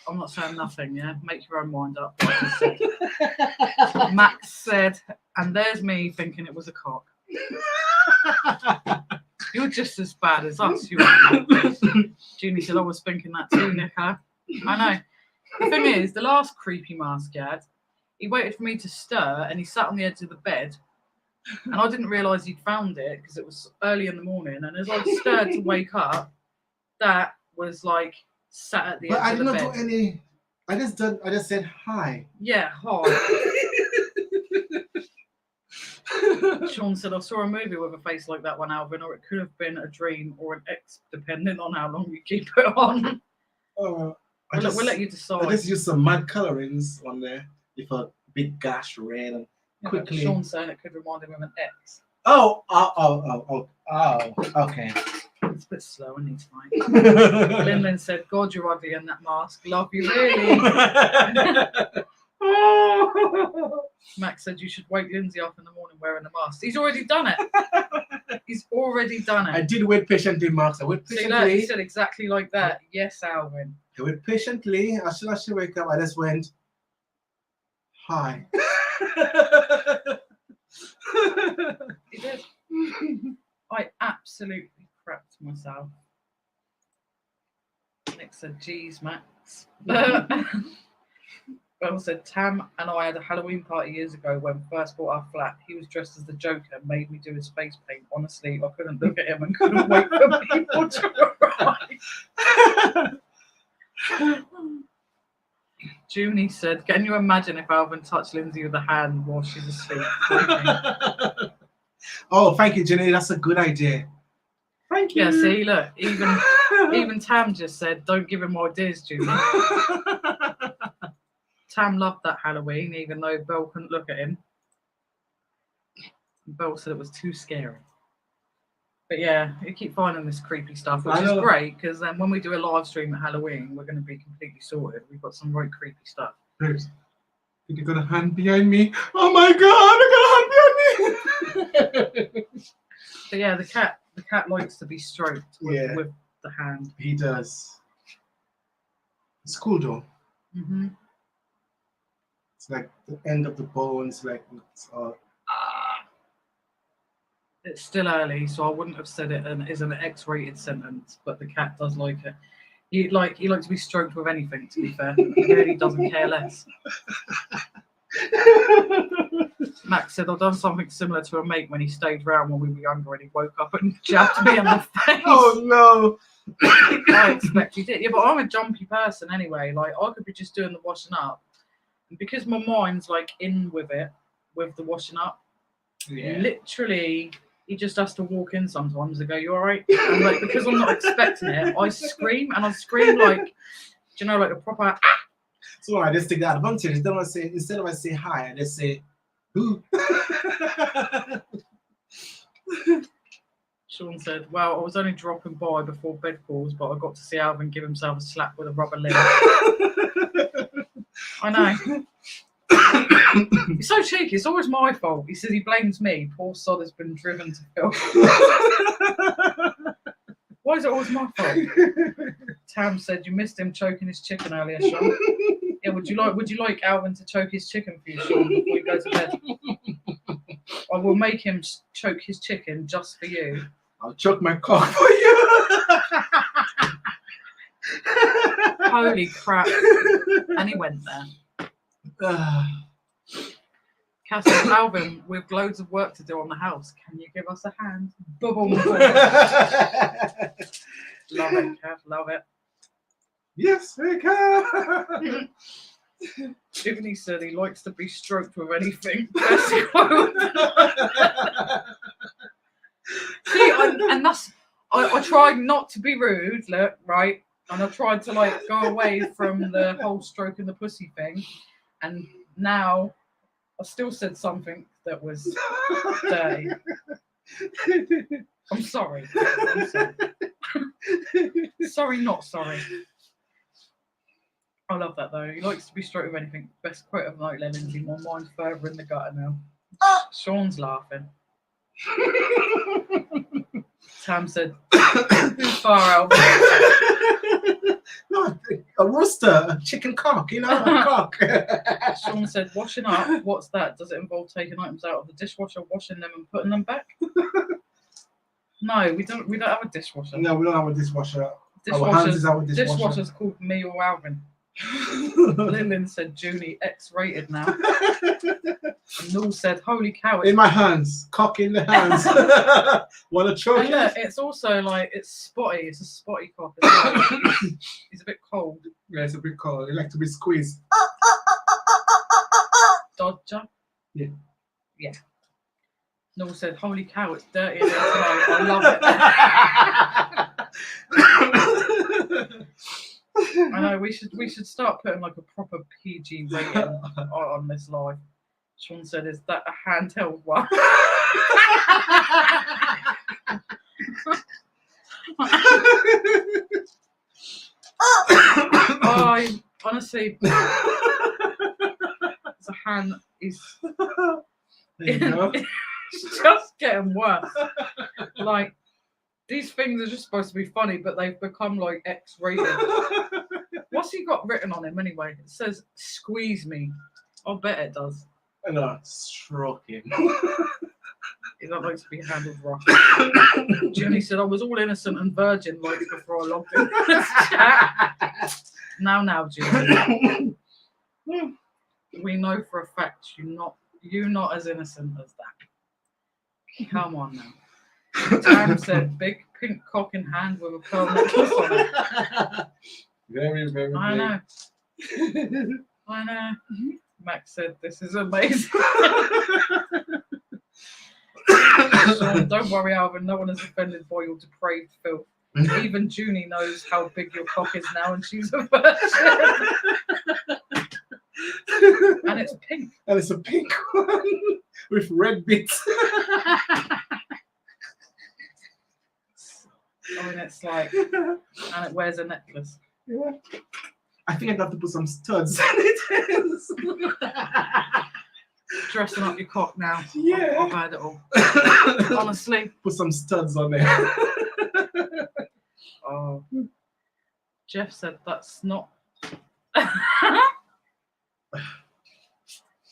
I'm not saying nothing, yeah? Make your own mind up. Max said, and there's me thinking it was a cock. You're just as bad as us, you are. Junie said, I was thinking that too, Nicola. I know. The thing is, the last creepy mask he had, he waited for me to stir and he sat on the edge of the bed. And I didn't realise he'd found it because it was early in the morning. And as I stirred to wake up, that was like sat at the edge of the bed. But I did not do any.
I just said hi.
Yeah, hi. Sean said, I saw a movie with a face like that one, Alvin, or it could have been a dream or an ex, depending on how long you keep it on.
We'll
let you decide.
I just used some mad colorings on there with a big gash red and quickly.
Sean's saying it could remind him of an ex.
Oh, okay.
It's a bit slow, isn't he, tonight? Lynn said, God, you're ugly in that mask. Love you, really. Max said, you should wake Lynsey up in the morning wearing a mask. He's already done it. He's already done it.
I did wait patiently, Max. I wait patiently.
He said exactly like that. Yes, Alvin.
I wait patiently. As soon as she wake up, I just went, hi.
He did. I absolutely crapped myself. Nick said, geez, Max. Belle said, Tam and I had a Halloween party years ago when we first bought our flat. He was dressed as the Joker and made me do his face paint. Honestly, I couldn't look at him and couldn't wait for people to arrive. Junie said, can you imagine if Alvin touched Lynsey with a hand while she's asleep?
Oh, thank you, Jenny. That's a good idea. Thank you.
Yeah, see, look, even Tam just said, don't give him ideas, Junie. Tam loved that Halloween, even though Belle couldn't look at him. Belle said it was too scary. But yeah, you keep finding this creepy stuff, which is great, because then when we do a live stream at Halloween, we're going to be completely sorted. We've got some very creepy stuff.
Did you got a hand behind me? Oh my God, I got a hand behind me!
But yeah, the cat likes to be stroked with the hand.
He does. It's cool though.
Mm-hmm.
It's like the end of the bones, like
it's still early, so I wouldn't have said it is an X-rated sentence, but the cat does like it. He likes to be stroked with anything, to be fair. He really doesn't care less. Max said, I've done something similar to a mate when he stayed round when we were younger and he woke up and jabbed me in the face.
Oh no.
I expect he did. Yeah, but I'm a jumpy person anyway. Like, I could be just doing the washing up. And because my mind's like in with it, with the washing up, literally, he just has to walk in sometimes and go, you all right? And like, because I'm not expecting it, I scream and I scream like, do you know, like a proper ah!
So I just take that advantage. Instead of I say hi, I just say boo.
Sean said, well, I was only dropping by before bed calls, but I got to see Alvin give himself a slap with a rubber limb. I know. He's so cheeky. It's always my fault. He says he blames me. Poor sod has been driven to filth. Why is it always my fault? Tam said you missed him choking his chicken earlier, Sean. Yeah, would you like Alvin to choke his chicken for you, Sean, before you go to bed? I will make him choke his chicken just for you.
I'll choke my cock for you.
Holy crap. And he went there. Cass said, Alvin, we've loads of work to do on the house. Can you give us a hand? Boom. Love it, Cass. Love it.
Yes, we can.
Junie said he likes to be stroked with anything. Best quote. See, and that's I tried not to be rude, look, right? And I tried to like go away from the whole stroking the pussy thing, and now I still said something that was dirty. I'm sorry. I'm sorry. Sorry, not sorry. I love that though. He likes to be stroked with anything. Best quote of the night, Lynsey. My mind's further in the gutter now. Sean's laughing. Tam said, too far out.
No, a rooster, a chicken cock, you know, a cock.
Sean said, washing up, what's that? Does it involve taking items out of the dishwasher, washing them and putting them back? No, we don't have a dishwasher.
No, we don't have a dishwasher. Our hands is our dishwasher.
Dishwasher's called me or Alvin. Lillian said, Junie, X-rated now. And Noel said, holy cow.
In my hands, cock in the hands. Wanna choke it?
Yeah, it's also like, it's spotty. It's a spotty cock. It's a bit cold.
Yeah, it's a bit cold. It like to be squeezed.
Dodger?
Yeah.
Yeah. Noel said, holy cow, it's dirty in here tonight. I love it. I know, we should start putting like a proper PG rating on this live. Sean said, is that a handheld one? I honestly, it's a hand. It's just getting worse. Like, these things are just supposed to be funny, but they've become like X-rated. What's he got written on him anyway? It says, squeeze me. I'll bet it does.
No, stroking.
He don't like to be handled rough. Junie said, I was all innocent and virgin like before I logged in this chat. Now, Junie. We know for a fact you're not as innocent as that. Come on now. Tam said, big pink cock in hand with a pearl necklace on it.
Very, very
I know. I know. Max said, this is amazing. Sean, don't worry, Alvin. No one is offended by your depraved filth. Even Junie knows how big your cock is now, and she's a virgin. And it's pink.
And it's a pink one with red bits.
I mean, it's like, and it wears a necklace.
Yeah. I think I'd have to put some studs in it.
Dressing up your cock now.
Yeah.
I've had it all. Honestly.
Put some studs on there.
Oh. Jeff said that's not.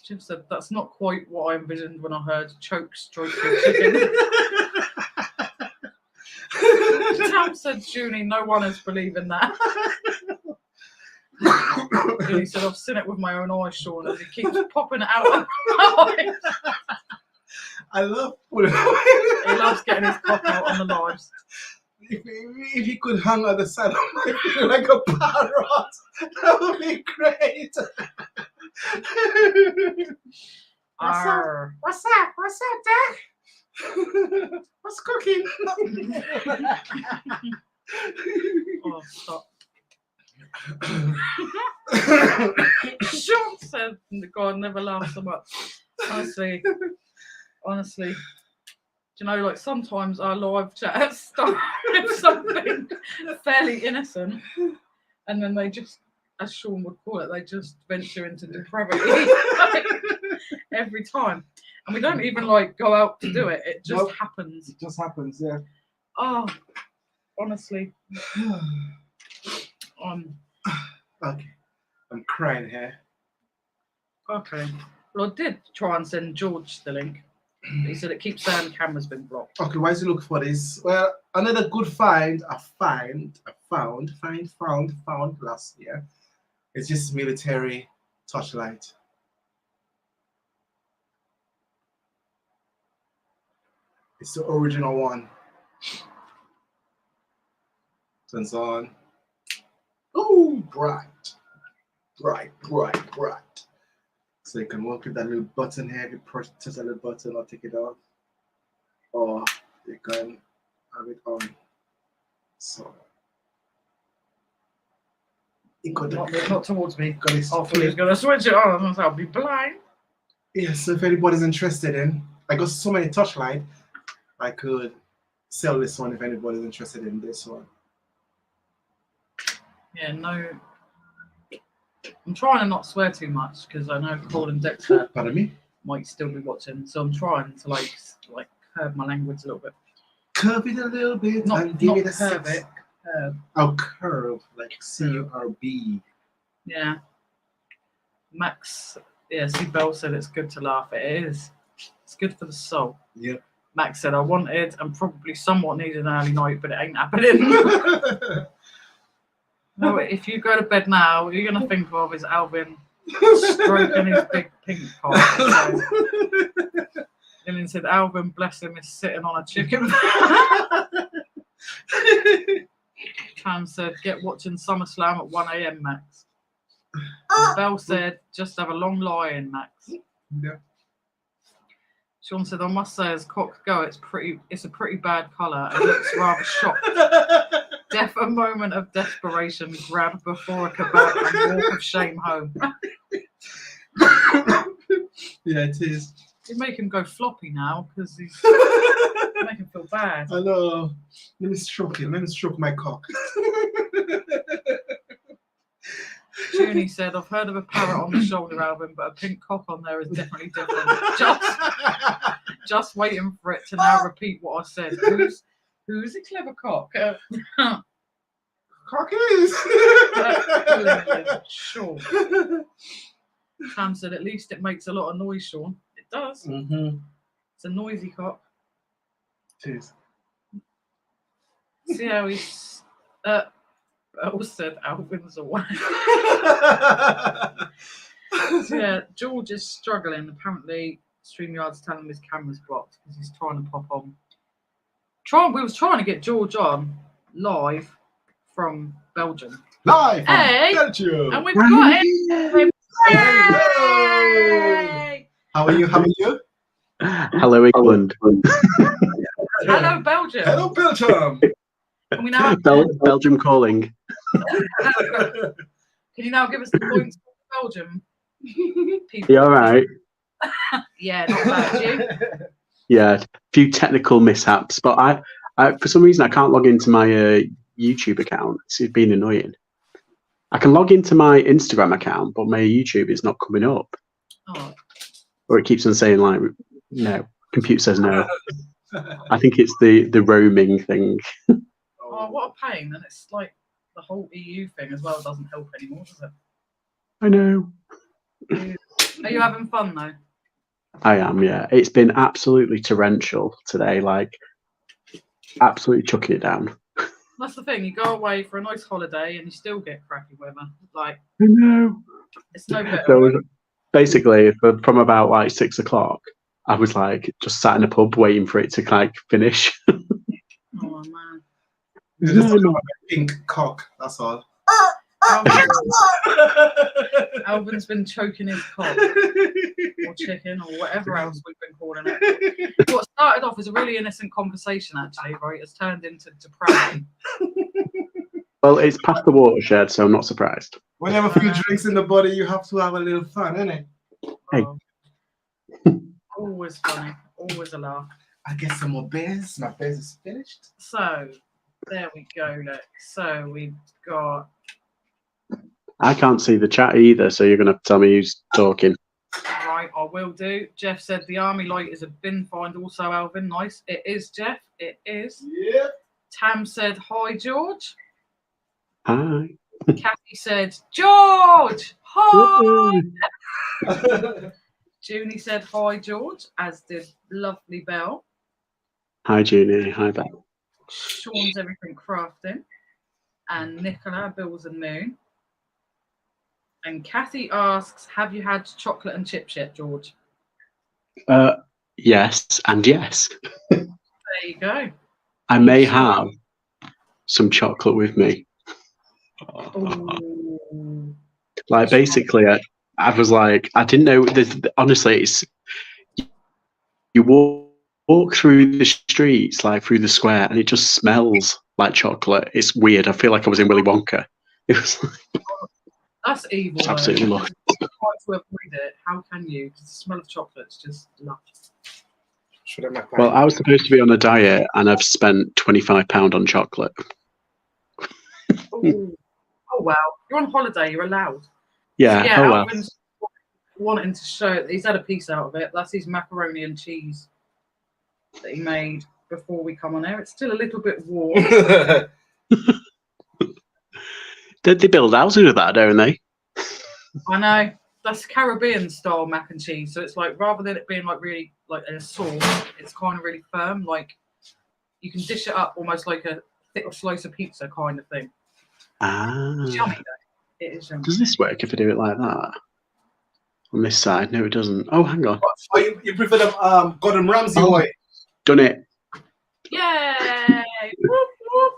Jeff said that's not quite what I envisioned when I heard choke stroke your chicken. Tam said, Junie, no one is believing that. Junie said, I've seen it with my own eyes, Sean, as he keeps popping it out of my eyes.
I love
He loves getting his cock out on the lives.
If he could hang on the side of my feet like a parrot, that would be great. What's up? What's up, Dad? What's cooking?
Oh, stop. Sean said, God never laughs so much. Honestly, do you know, like sometimes our live chats start with something fairly innocent, and then they just, as Sean would call it, they just venture into depravity every time. And we don't even like go out to do it. It just happens.
It just happens, yeah.
Oh, honestly.
Okay. I'm crying here.
Okay. Well, I did try and send George the link. He said it keeps saying the camera's been blocked.
Okay, why is he looking for this? Well, another good find I found last year. It's just military torchlight. It's the original one. Turns on. Ooh, bright. bright. So you can work with that little button here. If you press that little button, or take it off, or you can have it on. So it got
not towards me.
Got
I thought he was going to switch it on. I'll be blind.
Yeah, so if anybody's interested in, I got so many touchlight, I could sell this one if anybody's interested in this one.
Yeah, no. I'm trying to not swear too much because I know Paul and Dexter
Pardon me?
might still be watching, so I'm trying to like curb my language a little bit.
Curve it a little bit and give it a curve it. Oh, curve, like C-U-R-B.
Yeah. Max, yeah, see, Belle said it's good to laugh. It is. It's good for the soul.
Yeah.
Max said, I wanted and probably somewhat needed an early night, but it ain't happening. No, if you go to bed now, all you're going to think of is Alvin stroking his big pink cock. Lillian said, Alvin, bless him, is sitting on a chicken. Cam said, get watching SummerSlam at 1 a.m, Max. Belle said, just have a long lie-in, Max.
Yeah.
Sean said, I must say, as cock go, it's a pretty bad colour and looks rather shocked. Deaf a moment of desperation, grab before a kebab and walk of shame home.
Yeah, it is.
You make him go floppy now because he's make him feel bad.
I know. Let me stroke him. Let me stroke my cock.
Junie said, I've heard of a parrot on the shoulder album, but a pink cock on there is definitely different. Just waiting for it to now repeat what I said. Who's a clever cock?
Cock is.
Sure. Sam said, at least it makes a lot of noise, Sean. It does.
Mm-hmm.
It's a noisy cock.
It is.
See how he's... Belle said Alvin's away. So yeah, George is struggling. Apparently, StreamYard's telling him his camera's blocked because he's trying to pop on. We was trying to get George on live from Belgium.
Live from
Hey!
Belgium.
And we've got him.
Hey! How are you?
Hello, England.
Hello, Belgium.
Hello, Belgium.
Can we now
Belgium calling.
Can you now give us the points for Belgium? People.
You all right?
Yeah, not bad. You?
Yeah, a few technical mishaps, but I for some reason I can't log into my YouTube account. It's been annoying. I can log into my Instagram account, but my YouTube is not coming up.
Oh.
Or it keeps on saying like, no. Computer says no. I think it's the roaming thing.
Oh, what a pain! And it's like the whole EU thing as well doesn't help anymore, does it?
I know.
Are you having fun though?
I am, yeah. It's been absolutely torrential today, like absolutely chucking it down.
That's the thing. You go away for a nice holiday and you still get crappy weather. Like,
I know.
It's no better.
So basically, from about like 6 o'clock, I was like just sat in a pub waiting for it to like finish.
Oh man.
It's just a pink cock, that's all.
Alvin's been choking his cock or chicken or whatever else we've been calling it. What started off as a really innocent conversation, actually, right, has turned into depravity.
Well, it's past the watershed, so I'm not surprised.
When you have a few drinks in the body, you have to have a little fun, innit?
Hey.
Always funny, always a laugh.
I get some more beers. My beers is finished.
So, there we go, look. So, we've got...
I can't see the chat either, so you're going to have to tell me who's talking.
Right, I will do. Jeff said the army light is a bin find also, Alvin. Nice. It is, Jeff. It is.
Yeah.
Tam said, hi, George.
Hi.
Kathy said, George! Hi! Junie said, hi, George, as did lovely Belle.
Hi, Junie. Hi, Belle.
Sean's everything crafting. And Nicola, Bills and Moon. And Kathy asks, have you had chocolate and chips yet, George?
Yes, and yes.
There you go.
I may have some chocolate with me.
Ooh.
Like basically, I was like, I didn't know. Honestly, it's you walk through the streets, like through the square, and it just smells like chocolate. It's weird. I feel like I was in Willy Wonka. It was
That's evil.
absolutely
though.
lush.
Try to avoid it. How can you? Because the smell of chocolate's just lush.
Well, I was supposed to be on a diet, and I've spent £25 on chocolate.
Ooh. Oh wow! You're on holiday. You're allowed.
Yeah.
So, yeah.
Oh well.
Alvin's wanting to show. He's had a piece out of it. That's his macaroni and cheese that he made before we come on air. It's still a little bit warm.
Did they build houses with that, don't they?
I know. That's Caribbean style mac and cheese. So it's like rather than it being like really like a sauce, it's kind of really firm. Like you can dish it up almost like a thick slice of pizza kind of thing. It's yummy though. It is yummy.
Does this work if I do it like that? On this side? No, it doesn't. Oh, hang on.
Oh, you prefer the Gordon Ramsay way?
Done it.
Yay! Whoop, whoop.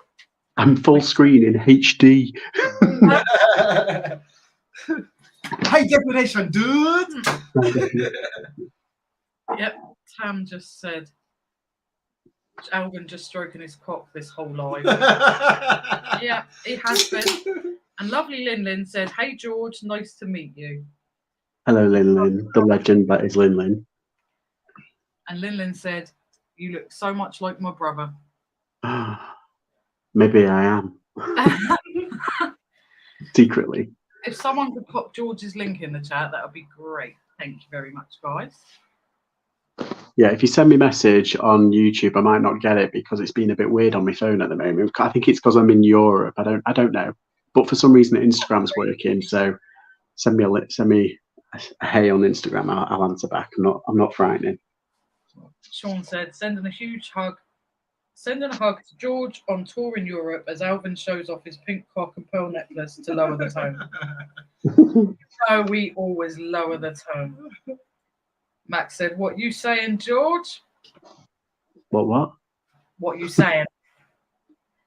I'm full screen in HD.
High definition, dude.
Yep. Tam just said, Alvin just stroking his cock this whole live. Yeah, it has been. And lovely Lin said, "Hey George, nice to meet you."
Hello, Lin, the legend that is Lin.
And Lin said, "You look so much like my brother."
Maybe I am. Secretly.
If someone could pop George's link in the chat, that would be great. Thank you very much, guys.
Yeah, if you send me a message on YouTube, I might not get it because it's been a bit weird on my phone at the moment. I think it's because I'm in Europe. I don't know, but for some reason Instagram's working. So send me a hey on Instagram. I'll answer back. I'm not frightening.
Sean said, "Sending a huge hug. Sending a hug to George on tour in Europe as Alvin shows off his pink cock and pearl necklace to lower the tone." So we always lower the tone. Max said, "What you saying, George?"
What?
What you saying?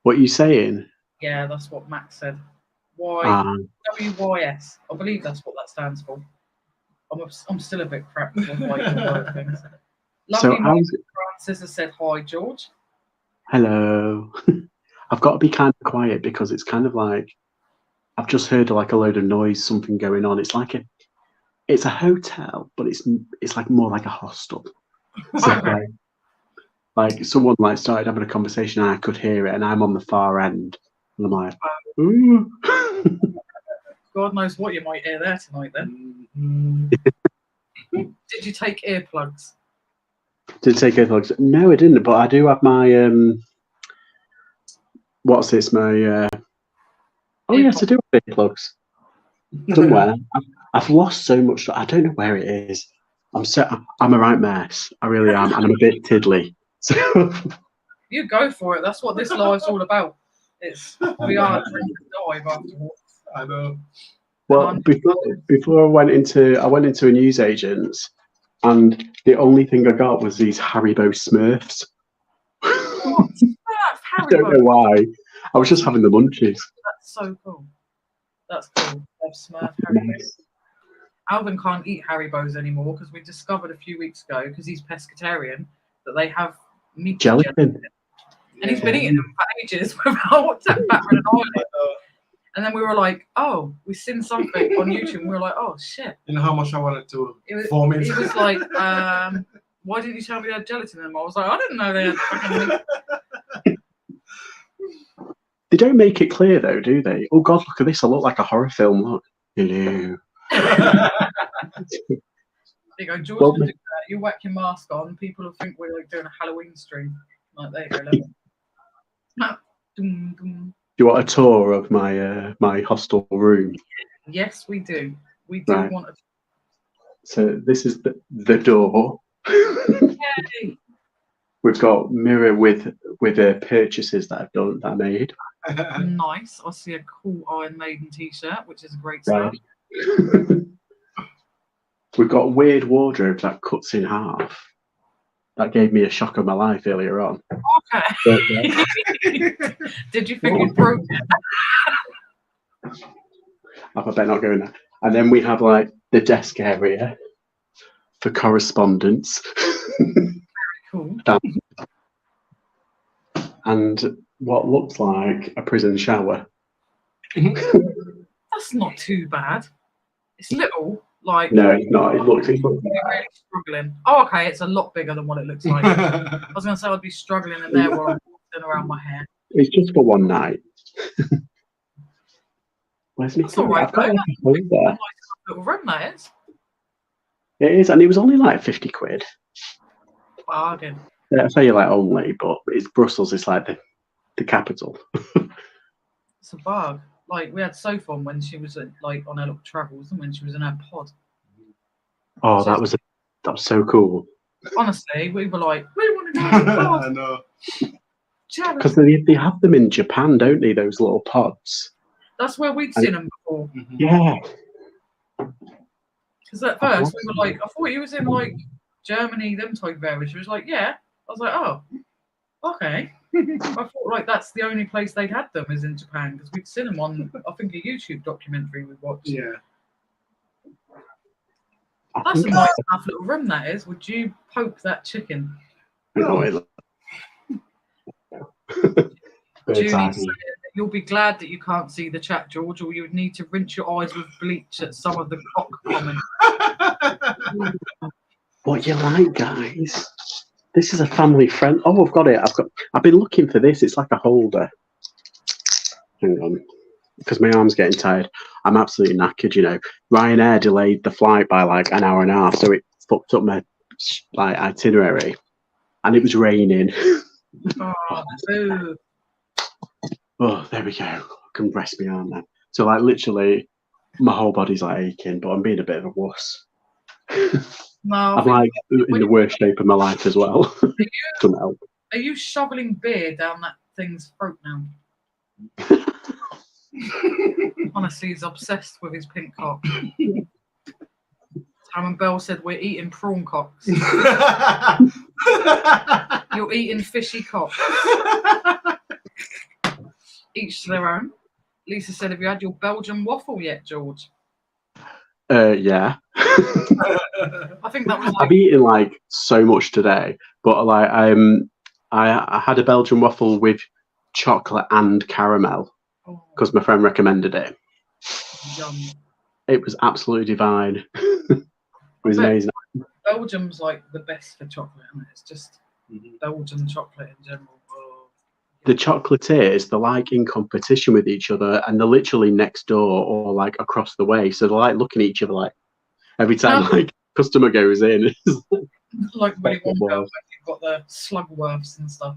What you saying?
Yeah, that's what Max said. WYS. I believe that's what that stands for. I'm still a bit crap with like word things. Lovely Francis has said, "Hi, George."
Hello. I've got to be kind of quiet because it's kind of like I've just heard like a load of noise, something going on. It's like it's a hotel, but it's like more like a hostel. So like someone like started having a conversation and I could hear it, and I'm on the far end, and I'm like, ooh.
God knows what you might hear there tonight. Then, did you take earplugs?
Did take earplugs? No, I didn't. But I do have my what's this? My oh yes, I do have earplugs somewhere. I've lost so much. I don't know where it is. I'm a right mess. I really am, and I'm a bit tiddly. So
you go for it. That's what this live's all about. We are dive afterwards.
I know.
Well, before I went into a newsagent's, and the only thing I got was these Haribo Smurfs.
What?
I don't know why. I was just having the munchies.
That's so cool. That's cool. Smurf Haribos. Alvin can't eat Haribos anymore because we discovered a few weeks ago, because he's pescatarian, that they have meat gelatin. And he's been eating them for ages without battering an eye. And then we were like, oh, we seen something on YouTube. And we were like, oh, shit.
You know how much I wanted to
vomit? He was like, why didn't you tell me they had gelatin in them? I was like, I didn't know they had fucking meat.
They don't make it clear, though, do they? Oh, God, look at this. I look like a horror film. Look. Hello.
There you go, George. You whack your mask on, people will think we're like doing a Halloween stream. Like, there you go.
Do you want a tour of my my hostel room?
Yes, we do. We do want a.
So this is the door.
Yay.
We've got mirror with purchases that I've done that I made.
Nice. I see a cool Iron Maiden t-shirt, which is a great start.
We've got a weird wardrobe that cuts in half. That gave me a shock of my life earlier on.
Okay. Did you think you broke it?
I better not go in there. And then we have like the desk area for correspondence.
Cool.
And what looks like a prison shower.
That's not too bad. It's little, like.
No, it's not. It looks
really struggling. Oh, okay. It's a lot bigger than what it looks like. I was going to say I'd be struggling in there while I'm walking around my hair.
It's just for one night. Where's my
That's all right,
I've got
though.
like a hole there.
Nice little room, that is.
It is, and it was only like 50 quid.
Bargain.
I say like only, but it's Brussels. It's like the capital.
It's a bug. Like, we had Sophie on when she was like on her little travels and when she was in her pod.
Oh, that was so cool.
Honestly, we were like, we want to go in the pod.
I know.
Because they have them in Japan, don't they? Those little pods.
That's where we'd seen them before.
Yeah.
Because at first we were like, I thought he was in like Germany, them type of areas. She was like, yeah. I was like, oh, okay. I thought like that's the only place they'd had them is in Japan because we'd seen them on, I think, a YouTube documentary we watched.
Yeah.
That's a nice enough little room, that is. Would you poke that chicken?
No.
Julie said, you'll be glad that you can't see the chat, George, or you would need to rinse your eyes with bleach at some of the cock comments.
What you like, guys? This is a family friend. Oh, I've got it. I've been looking for this. It's like a holder. Hang on, because my arm's getting tired. I'm absolutely knackered. You know, Ryanair delayed the flight by like an hour and a half, so it fucked up my like itinerary, and it was raining.
Oh, boo.
Oh, there we go. I can rest my arm now. So like literally, my whole body's like aching, but I'm being a bit of a wuss.
No,
I'm like in the worst shape of my life as well. Doesn't help.
Are you shoveling beer down that thing's throat now? Honestly, he's obsessed with his pink cock. Sam and Bell said we're eating prawn cocks. You're eating fishy cocks. Each to their own. Lisa said, have you had your Belgian waffle yet, George?
Yeah.
I think that was like...
I've eaten like so much today, but like I had a Belgian waffle with chocolate and caramel because my friend recommended it.
Yum.
It was absolutely divine. It was amazing.
Belgium's like the best for chocolate, and it's just Belgian chocolate in general. Oh.
The chocolatiers, they're like in competition with each other, and they're literally next door or like across the way. So they're like looking at each other like every time like customer goes in.
Like Willy Wonka when you've got the Slugworths and stuff.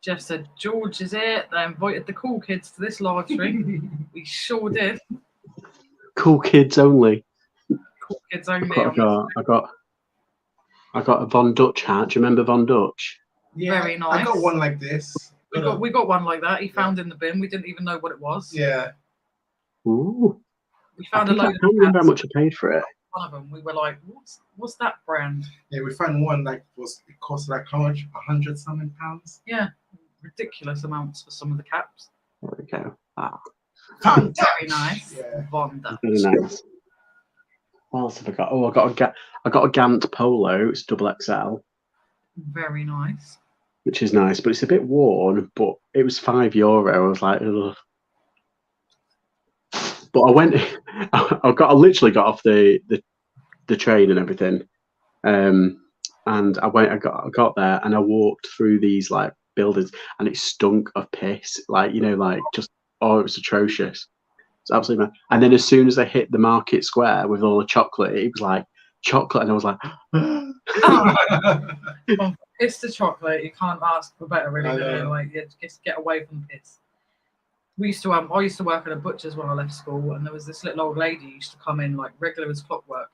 Jeff said, George is here. They invited the cool kids to this live stream. We sure did.
Cool kids only.
Cool kids only.
I got a Von Dutch hat. Do you remember Von Dutch?
Yeah,
very nice.
I got one like this.
We got one like that. He found in the bin. We didn't even know what it was.
Yeah.
Ooh.
We found
I
a load
can't remember how much I paid for it.
One of them. We were like, what's that brand?
Yeah, we found one like it cost like how much? £100-something.
Yeah, ridiculous amounts for some of the caps.
There we go.
Very nice.
Yeah.
Von Dutch.
Very nice. What else have I got? Oh, I got a Gant polo. It's XXL.
Very nice.
Which is nice, but it's a bit worn. But it was €5. I was like, ugh. But I literally got off the train and everything, and I got there and I walked through these like buildings and it stunk of piss, like just it was atrocious. It's absolutely mad. And then as soon as I hit the market square with all the chocolate, it was like chocolate, and I was like,
from piss to chocolate, you can't ask for better, really. Like, you just get away from piss. We used to I used to work at a butcher's when I left school, and there was this little old lady who used to come in like regular as clockwork.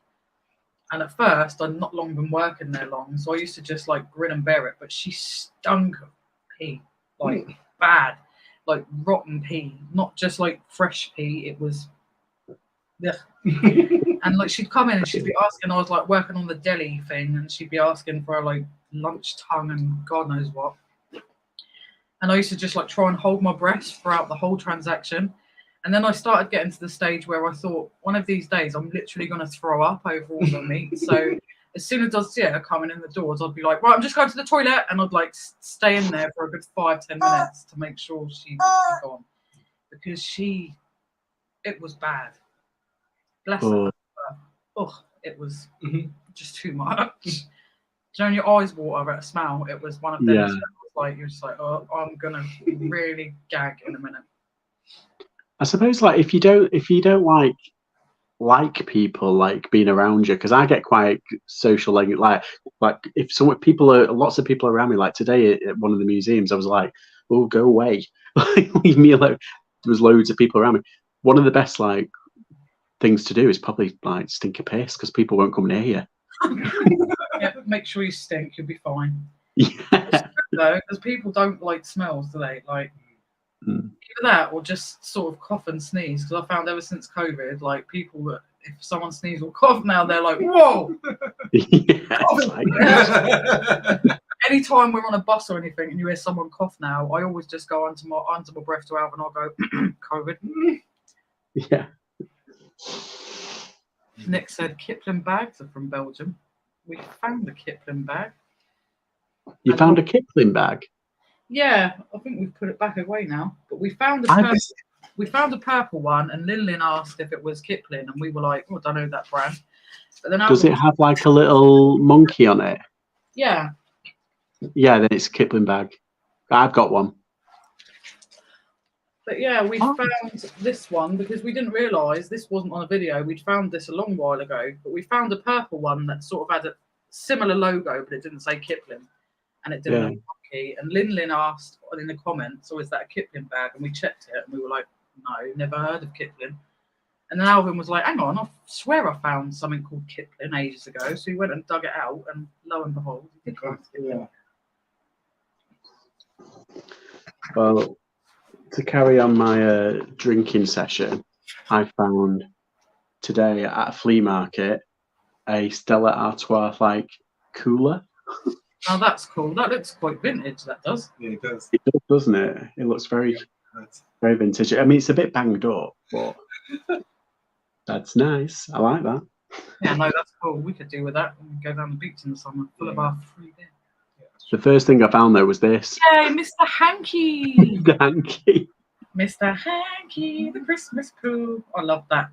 And at first, I'd not long been working there long, so I used to just like grin and bear it. But she stunk of pee, like bad, like rotten pee, not just like fresh pee. It was, yeah. And like she'd come in and she'd be asking. I was like working on the deli thing, and she'd be asking for like lunch tongue and God knows what. And I used to just like try and hold my breath throughout the whole transaction. And then I started getting to the stage where I thought, one of these days, I'm literally going to throw up over all the meat. So as soon as I'd see her coming in the doors, I'd be like, right, I'm just going to the toilet. And I'd like stay in there for a good 5-10 minutes to make sure she was gone. Because it was bad. Bless her. Oh, it was just too much. Do you know, when your eyes water at a smell? It was one of them smells, like you're just like, oh, I'm going to really gag in a minute.
I suppose, like, if you don't like people like being around you, because I get quite social, like if lots of people around me, like today at one of the museums, I was like, oh, go away, leave me alone. There was loads of people around me. One of the best like things to do is probably like stink a piss, because people won't come near you.
Yeah, but make sure you stink, you'll be fine.
Yeah.
It's good though, because people don't like smells, do they? Like either that or just sort of cough and sneeze. Because I found ever since COVID, like people that if someone sneezes or cough now, they're like, whoa. Anytime we're on a bus or anything and you hear someone cough now, I always just go under my breath to Alvin and I'll go, COVID.
Yeah.
Nick said Kipling bags are from Belgium. We found the Kipling bag.
You found a Kipling bag?
Yeah, I think we've put it back away now. But we found a purple one, and Lynn asked if it was Kipling, and we were like, oh, I don't know that brand. But then
does it have like a little monkey on it?
Yeah.
Yeah, then it's a Kipling bag. I've got one.
But yeah, we found this one because we didn't realise this wasn't on a video. We'd found this a long while ago, but we found a purple one that sort of had a similar logo, but it didn't say Kipling, and it didn't look monkey. And Lynn asked in the comments, is that a Kipling bag? And we checked it, and we were like, no, never heard of Kipling. And then Alvin was like, hang on, I swear I found something called Kipling ages ago. So he went and dug it out, and lo and behold, he did find Kipling.
Well, to carry on my drinking session, I found today at a flea market a Stella Artois like cooler.
Oh, that's cool. That looks quite vintage, that does.
Yeah, it does.
It does, doesn't it? It looks very vintage. I mean, it's a bit banged up, but that's nice. I like that.
Yeah, no, that's cool. We could do with that and go down the beach in the summer, full of our free beer.
The first thing I found though was this.
Yay, Mr. Hanky!
The Hanky.
Mr. Hanky, the Christmas poo. I love that,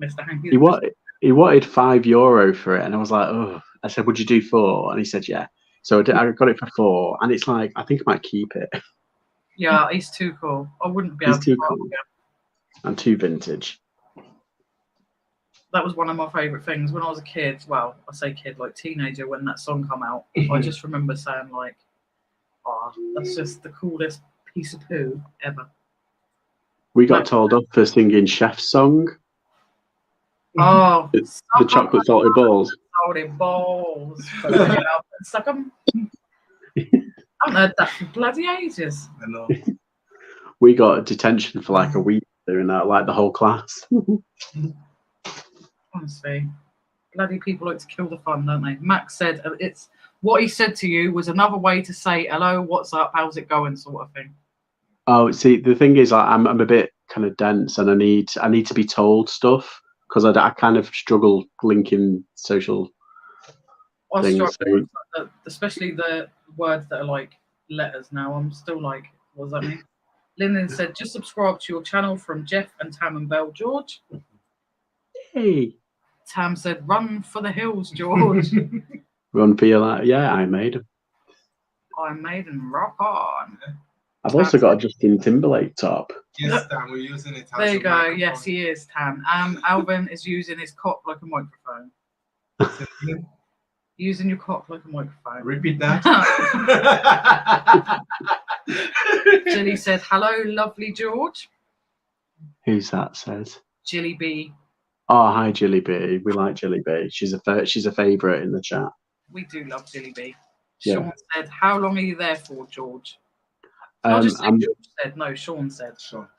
Mr. Hanky.
He wanted €5 for it, and I was like, oh. I said, would you do 4? And he said, yeah. So I got it for 4, and it's like, I think I might keep it.
Yeah, he's too cool. I wouldn't be able to.
Cool. I'm too vintage.
That was one of my favourite things when I was a kid. Well, I say kid, like teenager, when that song came out. I just remember saying like, oh, that's just the coolest piece of poo ever.
We got told off for singing Chef's song.
Oh,
the chocolate salted balls.
Salted balls. Suck them. I haven't heard that for bloody ages.
I know.
We got detention for like a week doing that, like the whole class.
Honestly, bloody people like to kill the fun, don't they? Max said it's what he said to you was another way to say hello, what's up, how's it going, sort of thing.
Oh, see, the thing is, I'm a bit kind of dense, and I need to be told stuff because I kind of struggle linking social things.
Struggle, especially the words that are like letters. Now I'm still like, what does that mean? Lyndon said, just subscribe to your channel from Jeff and Tam and Belle George.
Hey.
Tam said, run for the hills, George.
Run for your life. Yeah, I made him.
I made him rock on.
I've also got a Justin Timberlake top.
Yes, Tam, we're using it.
There you go. Microphone. Yes, he is, Tam. Alvin is using his cock like a microphone. Using your cock like a microphone.
Repeat that.
Jilly said, hello, lovely George.
Who's that says?
Jilly B.
Oh, hi, Jilly B. We like Jilly B. She's a favourite in the chat.
We do love Jilly B.
Yeah.
Sean said, how long are you there for, George? George said. No, Sean said.
Sure.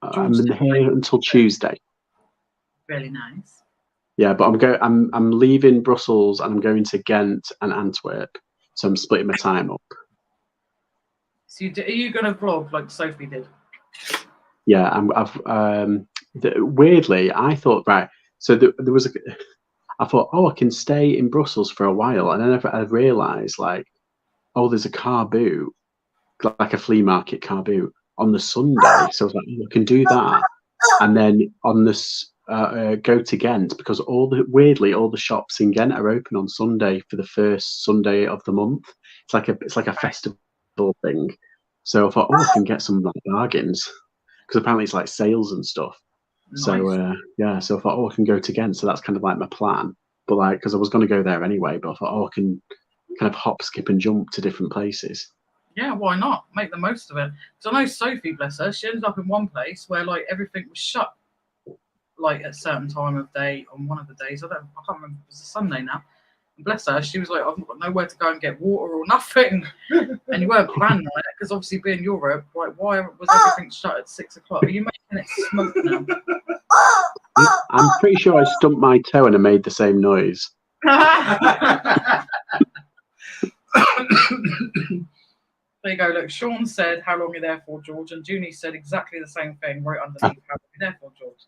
I'm here until Tuesday.
Really nice.
Yeah, but I'm leaving Brussels and I'm going to Ghent and Antwerp, so I'm splitting my time up.
So are you going to vlog like Sophie did?
Yeah, weirdly, I thought, right, so there was I thought, oh, I can stay in Brussels for a while, and then I realised, like, oh, there's a car boot, like a flea market car boot on the Sunday, so I was like, oh, I can do that, and then on this go to Ghent, because weirdly all the shops in Ghent are open on Sunday for the first Sunday of the month. It's like a festival thing. So I thought, oh, I can get some like bargains, because apparently it's like sales and stuff.
Nice.
So yeah, so I thought, oh, I can go to Ghent. So that's kind of like my plan. But like, because I was going to go there anyway, but I thought, oh, I can kind of hop, skip, and jump to different places.
Yeah, why not? Make the most of it. Because I know Sophie, bless her, she ended up in one place where like everything was shut, like at a certain time of day on one of the days. I can't remember. It was a Sunday now. And bless her, she was like, I've got nowhere to go and get water or nothing. And you weren't planning on it because obviously being Europe, like why was everything shut at 6 o'clock? Are you making it smoke now?
I'm pretty sure I stumped my toe and I made the same noise.
There you go. Look, Sean said, "How long are you there for, George?" And Junie said exactly the same thing right underneath. How long are you there for, George?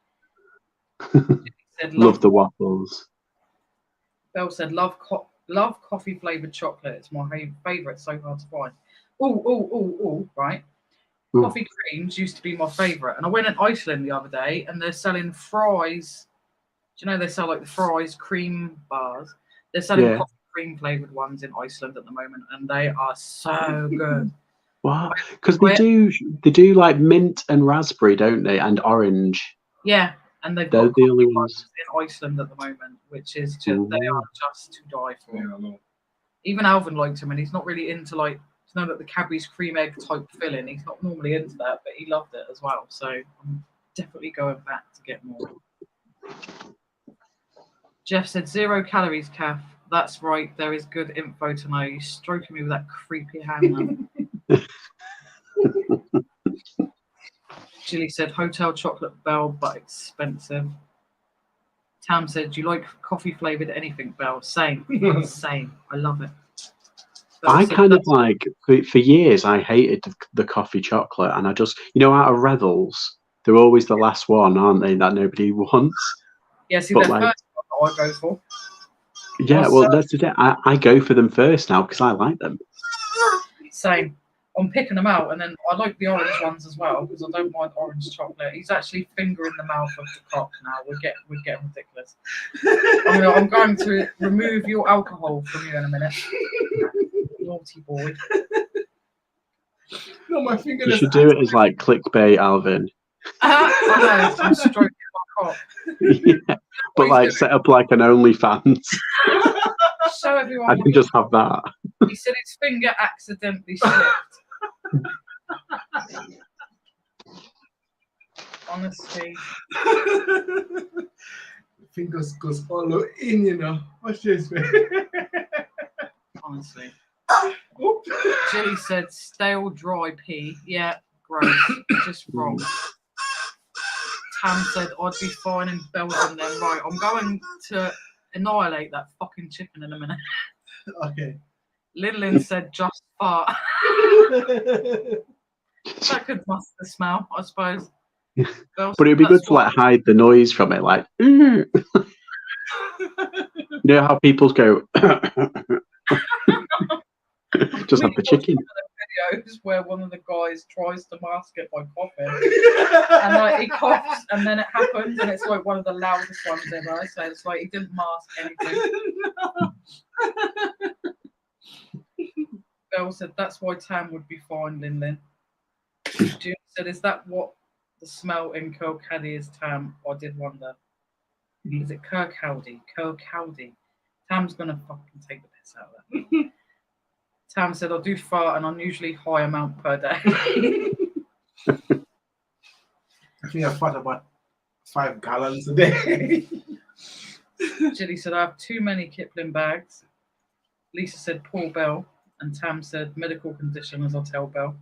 Said,
love the waffles.
Belle said, "Love coffee flavored chocolate. It's my favorite. So hard to find." Oh, right. Ooh. Coffee creams used to be my favorite, and I went in Iceland the other day, and they're selling fries. Do you know they sell like the fries cream bars? They're selling coffee cream flavored ones in Iceland at the moment, and they are so good.
Wow, because they do like mint and raspberry, don't they, and orange?
Yeah, and they've got the only ones in Iceland at the moment, which is just they are just to die for. Yeah, even Alvin liked them, and he's not really into like the Cadbury's cream egg type filling. He's not normally into that, but he loved it as well. So I'm definitely going back to get more. Jeff said 0 calories, Kath. That's right. There is good info to know. You're stroking me with that creepy hand now. Jilly said hotel chocolate Belle, but expensive. Tam said, do you like coffee flavored anything, Belle? Same. Same. I love it. Belle
I kind of like, for years, I hated the coffee chocolate, and I just, out of Revels, they're always the last one, aren't they, that nobody wants?
Yeah, see, that's like, first one I go for.
Yeah, well, that's the thing. I go for them first now because I like them.
Same. I'm picking them out, and then I like the orange ones as well because I don't mind orange chocolate. He's actually fingering the mouth of the cock now. We're getting ridiculous. I'm going to remove your alcohol from you in a minute. Naughty boy.
No, my finger.
You should do it as like clickbait, Alvin.
I know. I'm stroking my cock.
Yeah, but like set up like an OnlyFans.
Show everyone.
I can just have that.
He said his finger accidentally slipped. Honestly.
Fingers goes all in, Watch this.
Honestly. Jilly said stale dry pea. Yeah, gross. Just wrong. Tam said I'd be fine in Belgium then. Right, I'm going to annihilate that fucking chicken in a minute.
Okay.
Lynn said just fart. That could mask the smell, I suppose.
But it'd be good to like hide the noise from it, like you know how people go just have the chicken.
Videos where one of the guys tries to mask it by coughing, and like he coughs, and then it happens, and it's like one of the loudest ones ever. So it's like he didn't mask anything. Belle said that's why Tam would be fine, Lynn. June said, is that what the smell in Kirkcaldy is, Tam? I did wonder. Is it Kirkcaldy? Kirkcaldy. Tam's gonna fucking take the piss out of that. Tam said, I do fart an unusually high amount per day.
I think I fart about 5 gallons a day.
Jilly said, I have too many Kipling bags. Lisa said, poor Belle. And Tam said, medical condition, as I'll tell Belle.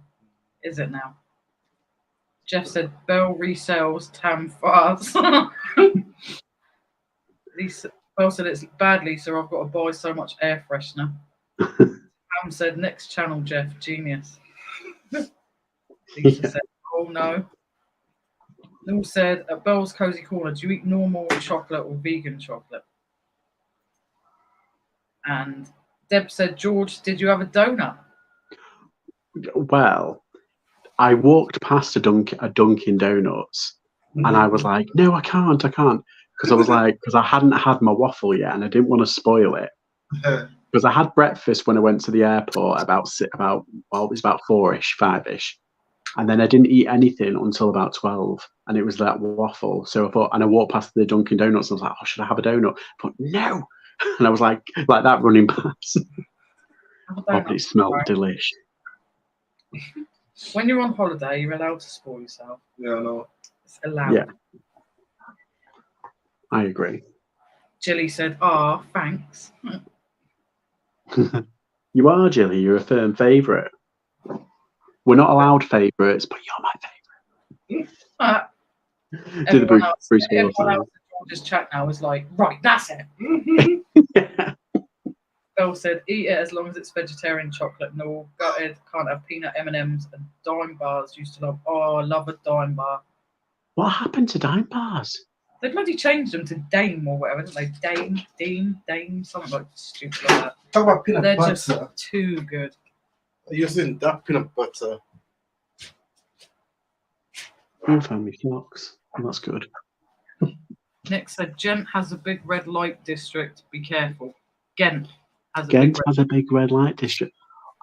Is it now? Jeff said, Belle resells, Tam farts. Belle said, it's bad, Lisa. I've got to buy so much air freshener. Tam said, next channel, Jeff. Genius. Lisa said, oh no. Noel said, at Belle's Cozy Corner, do you eat normal chocolate or vegan chocolate? And Deb said, George, did you have a donut?
Well, I walked past a Dunkin' Donuts, and I was like, no, I can't, because I hadn't had my waffle yet, and I didn't want to spoil it. Because I had breakfast when I went to the airport it was about 4-ish, 5-ish, and then I didn't eat anything until about 12, and it was that waffle. So I thought, and I walked past the Dunkin' Donuts, and I was like, oh, should I have a donut? But no, and I was like that running past. But it smelled delish.
When you're on holiday, you're allowed to spoil yourself.
Yeah, no.
It's allowed.
Yeah, I agree.
Jilly said, thanks.
You are, Jilly. You're a firm favourite. We're not allowed favourites, but you're my favourite. Do the Bruce Willis
everyone else in George's chat now is like, right, that's it.
Yeah.
Belle said, eat it as long as it's vegetarian chocolate. No, gutted, can't have peanut M&Ms and dime bars. Used to love, I love a dime bar.
What happened to dime bars?
They bloody changed them to Dame or whatever, didn't they? Dame, something like stupid like that.
Talk about peanut
They're
butter.
just too good.
Using that peanut butter.
Family flocks. That's good.
Nick said, Gent has a big red light district. Be careful. Ghent has
a big red light district.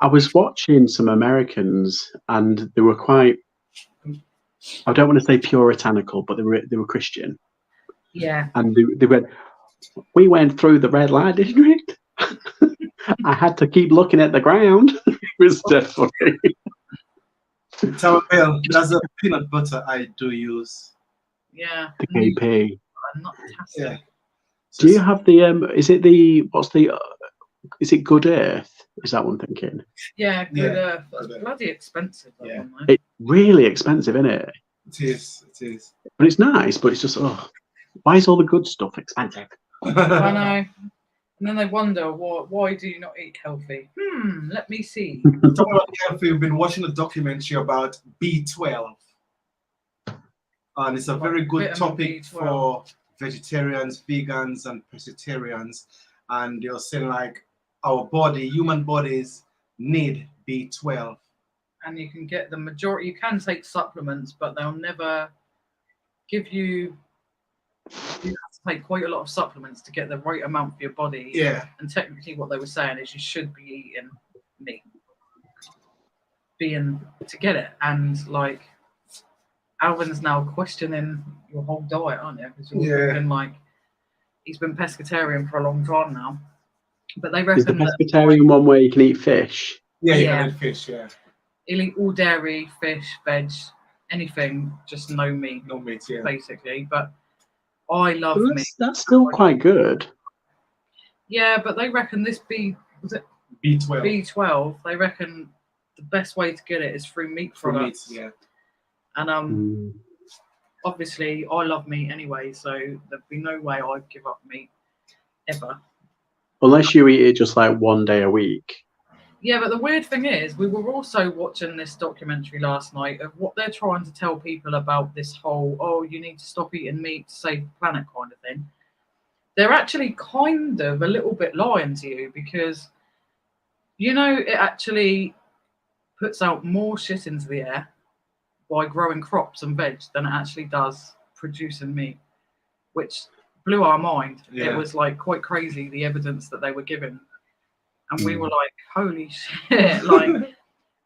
I was watching some Americans, and they were quite, I don't want to say puritanical, but they were Christian.
Yeah.
And we went through the red light district. I had to keep looking at the ground. It was definitely.
Tell Bill, that's a peanut butter I do use.
Yeah.
The KP.
Not fantastic.
Yeah. Do you have the is it Good Earth? Is that one thinking?
Yeah, Good Earth. That's bloody expensive. That one, though.
It's really expensive, isn't it?
It is.
But it's nice, but it's just, why is all the good stuff expensive?
I know. And then they wonder, why do you not eat healthy? Let me see.
Talking about healthy, we've been watching a documentary about B12. And it's a very good topic for vegetarians, vegans, and pescatarians. And they're saying, like, human bodies need B12.
And you can get the majority, you can take supplements, but they'll never give you have to take quite a lot of supplements to get the right amount for your body.
Yeah.
And technically what they were saying is you should be eating meat to get it. And like Alvin's now questioning your whole diet, aren't you? Because you're thinking, like, he's been pescatarian for a long time now. But they reckon
is the pescatarian one where you can eat fish?
Yeah, you can eat fish, yeah.
He'll eat all dairy, fish, veg, anything, just no meat.
No meat, yeah.
Basically. But I love meat.
That's still quite good.
Yeah, but they reckon this B12. B12, they reckon the best way to get it is through meat products.
Meat, yeah.
And obviously I love meat anyway, so there'd be no way I'd give up meat ever.
Unless you eat it just like one day a week.
Yeah, but the weird thing is, we were also watching this documentary last night of what they're trying to tell people about this whole, you need to stop eating meat to save the planet kind of thing. They're actually kind of a little bit lying to you because, it actually puts out more shit into the air by growing crops and veg than it actually does producing meat, which blew our mind.
Yeah.
It was like quite crazy, the evidence that they were giving. And we were like, holy shit. And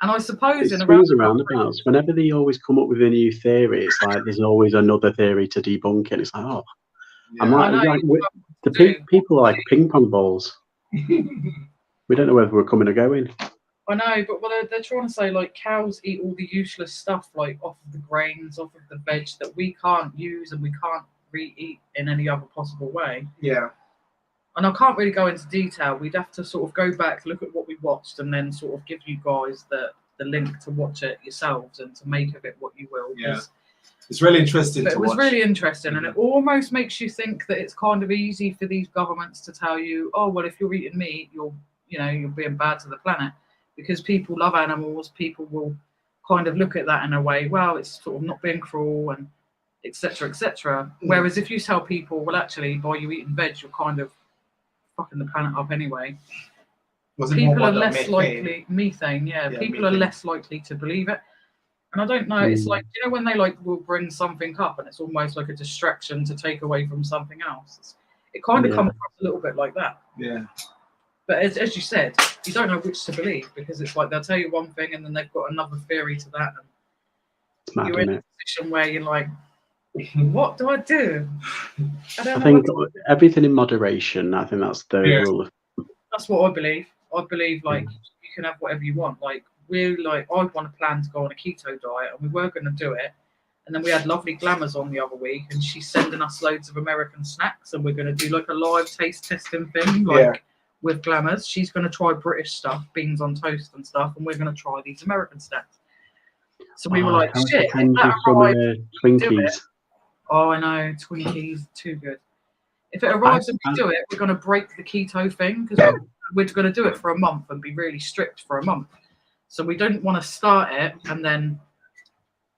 I suppose
in roundabouts, whenever they always come up with a new theory, it's like there's always another theory to debunk it. It's like, I'm like people are like ping pong balls. We don't know whether we're coming or going.
I know, but they're trying to say, like, cows eat all the useless stuff, like, off of the grains, off of the veg that we can't use and we can't re-eat in any other possible way.
Yeah.
And I can't really go into detail. We'd have to sort of go back, look at what we watched, and then sort of give you guys the link to watch it yourselves and to make of it what you will.
Yeah. It's really interesting to watch.
It was really interesting, and it almost makes you think that it's kind of easy for these governments to tell you, well, if you're eating meat, you're being bad to the planet. Because people love animals, people will kind of look at that in a way, well, it's sort of not being cruel, and etc., etc. Whereas if you tell people, well, actually, by you eating veg, you're kind of fucking the planet up anyway. People are less likely methane. Yeah, people are less likely to believe it. And I don't know. It's like, you know, when they like will bring something up, and it's almost like a distraction to take away from something else. It kind of comes across a little bit like that.
Yeah.
But as you said, you don't know which to believe, because it's like they'll tell you one thing and then they've got another theory to that. And
It's mad,
you're in
isn't
a position where you're like, what do I do?
I think everything in moderation. I think that's the rule of.
That's what I believe. I believe like you can have whatever you want. Like we're like, I want to plan to go on a keto diet, and we were going to do it. And then we had lovely Glamours on the other week, and she's sending us loads of American snacks, and we're going to do like a live taste testing thing, like with Glamours. She's going to try British stuff, beans on toast and stuff, and we're going to try these American snacks. So we were like, shit, if that arrives,
Twinkies.
Oh, I know, Twinkies, too good. If it arrives and we do it, we're going to break the keto thing, because we're going to do it for a month and be really strict for a month. So we don't want to start it and then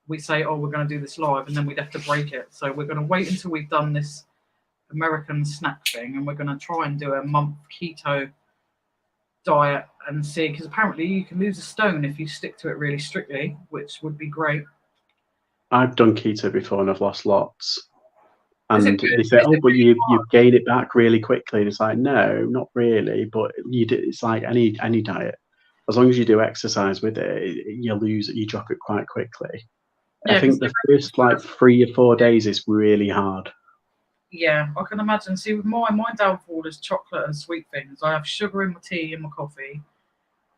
we say, oh, we're going to do this live, and then we'd have to break it. So we're going to wait until we've done this American snack thing, and we're going to try and do a month keto diet and see, because apparently you can lose a stone if you stick to it really strictly, which would be great.
I've done keto before and I've lost lots. And they say, oh, but you gain it back really quickly. And it's like, no, not really. But it's like any diet. As long as you do exercise with it, you drop it quite quickly. Yeah, I think the first like 3 or 4 days is really hard.
Yeah, I can imagine. See, with my downfall is chocolate and sweet things. I have sugar in my tea and my coffee,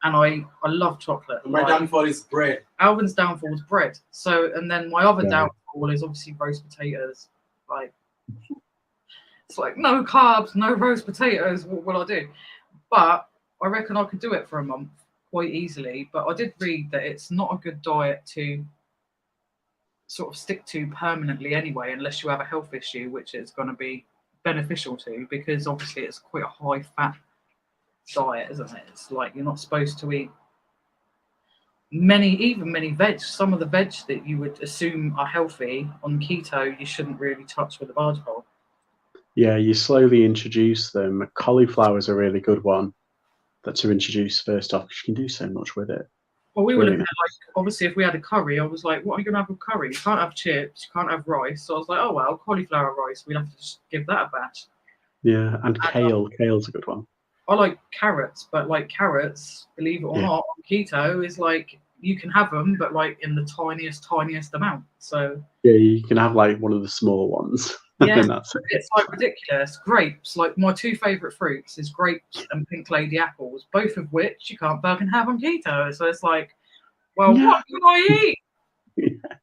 and I love chocolate.
My downfall is bread.
Alvin's downfall is bread. So, and then my other downfall is obviously roast potatoes. Like, it's like no carbs, no roast potatoes. What will I do? But I reckon I could do it for a month quite easily. But I did read that it's not a good diet to sort of stick to permanently anyway, unless you have a health issue, which it's going to be beneficial to, because obviously it's quite a high fat diet, isn't it? It's like you're not supposed to eat many veg. Some of the veg that you would assume are healthy on keto, you shouldn't really touch with a barge pole.
Yeah, you slowly introduce them. Cauliflower is a really good one to introduce first off, because you can do so much with it.
Well, we were looking at, like, obviously, if we had a curry, I was like, what are you going to have with curry? You can't have chips, you can't have rice. So I was like, oh, well, cauliflower rice, we'd have to just give that a batch.
Yeah, and kale. Kale's a good one.
I like carrots, but, like, carrots, believe it or not, on keto is, like, you can have them, but, like, in the tiniest amount. So
yeah, you can have, like, one of the small ones.
Yeah,
that's it.
It's, like, ridiculous. Grapes, like, my 2 favourite fruits is grapes and pink lady apples, both of which you can't fucking have on keto. So it's like, well, what can I eat?
Yeah.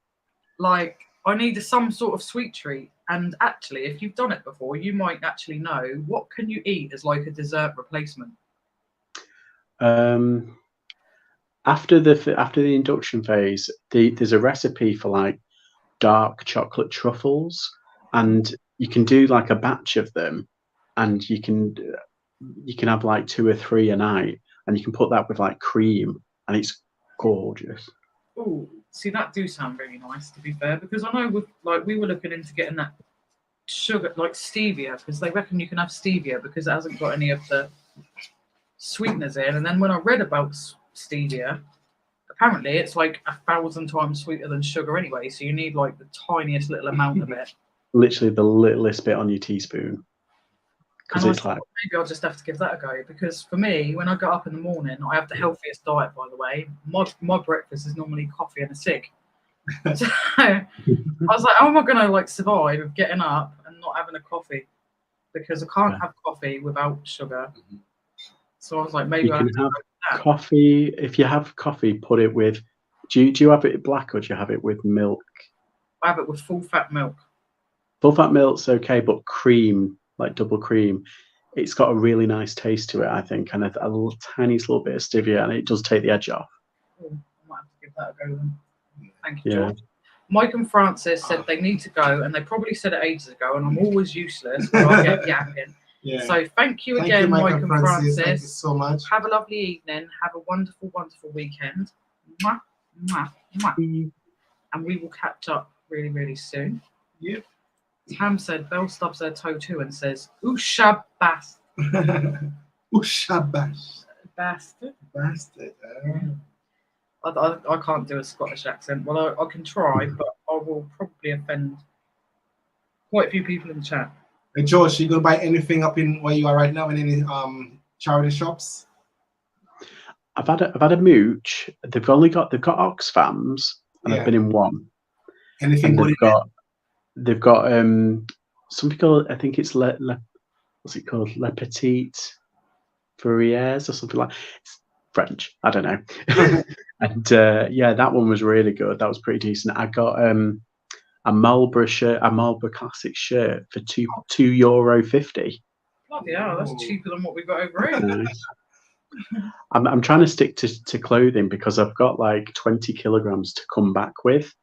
Like, I need some sort of sweet treat. And actually, if you've done it before, you might actually know what can you eat as like a dessert replacement.
After the induction phase, there's a recipe for like dark chocolate truffles, and you can do like a batch of them, and you can have like 2 or 3 a night, and you can put that with like cream, and it's gorgeous.
Oh, see, that do sound really nice, to be fair, because I know we were looking into getting that sugar, like stevia, because they reckon you can have stevia because it hasn't got any of the sweeteners in. And then when I read about stevia, apparently it's like 1,000 times sweeter than sugar anyway, so you need like the tiniest little amount of it.
Literally the littlest bit on your teaspoon. Because it's like,
maybe I'll just have to give that a go, because for me, when I get up in the morning, I have the healthiest diet, by the way. My breakfast is normally coffee and a cig. So I was like, how am I going to like survive with getting up and not having a coffee? Because I can't have coffee without sugar. So I was like, maybe
you
I
can have coffee. If you have coffee, put it with. Do you have it black or do you have it with milk?
I have it with full fat milk.
Full fat milk's okay, but cream, like double cream, it's got a really nice taste to it, I think, and a tiny little bit of stevia, and it does take the edge off.
Oh, I might have to give that a go then. Thank you, George. Mike and Francis said they need to go, and they probably said it ages ago, and I'm always useless when I get yapping.
Yeah.
So thank you again, Mike and Francis.
Thank you so much.
Have a lovely evening. Have a wonderful, wonderful weekend. Mwah, mwah, mwah. And we will catch up really, really soon.
Yep.
Tam said Belle stubs her toe too and says, "Usha bastard."
Ushabash.
Bastard.
Bastard.
I can't do a Scottish accent. Well, I can try, but I will probably offend quite a few people in the chat.
Hey George, you gonna buy anything up in where you are right now in any charity shops?
I've had a mooch. They've got Oxfams, and
Yeah.
I've been in one.
Anything
And
good?
they've got something called, I think it's what's it called? Le Petit Fourrières or something like. It's French. I don't know. And yeah, that one was really good. That was pretty decent. I got a Marlborough shirt, a Marlborough Classic shirt for €2.50.
Bloody hell, that's cheaper than what we've got over here.
Nice. I'm trying to stick to clothing because I've got like 20 kilograms to come back with.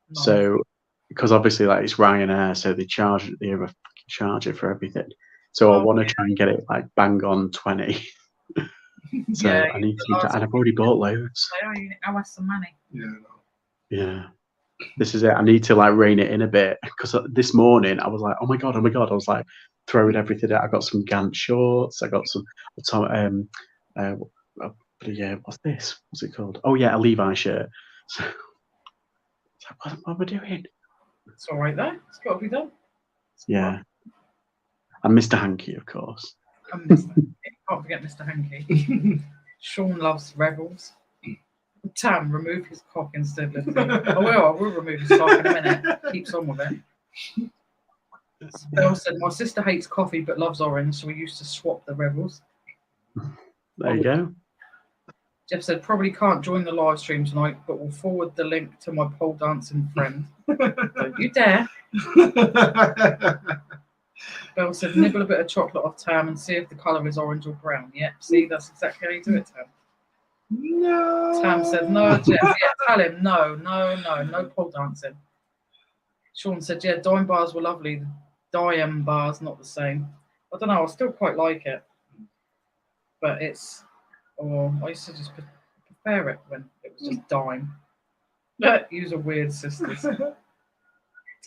Nice.
So because obviously like it's Ryanair, so they have a charge it for everything. So I want to try and get it like bang on 20. So
yeah,
I need to, and I've already bought loads.
I want some money.
Yeah. This is it. I need to like rein it in a bit because this morning I was like, oh my god. I was like throwing everything out. I got some Gant shorts. I got some yeah, what's this? What's it called? Oh yeah, a Levi shirt. So what am I doing?
It's all right though. It's got to be done.
Yeah. And Mr. Hanky, of course.
And Mr. Hanky. Can't forget Mr. Hanky. Sean loves Rebels. Tam, remove his cock instead. I will remove his cock in a minute. Keeps on with it. Belle said, my sister hates coffee but loves orange, so we used to swap the Rebels.
There you go.
Jeff said, probably can't join the live stream tonight, but will forward the link to my pole dancing friend. Don't you dare. Belle said, nibble a bit of chocolate off Tam and see if the colour is orange or brown. Yep, see, that's exactly how you do it, Tam.
No.
Tam said, no, Jeff. Yeah, tell him, no pole dancing. Sean said, yeah, dime bars were lovely. The dime bars, not the same. I don't know, I still quite like it. But I used to just prefer it when it was just dime. Use a weird sisters.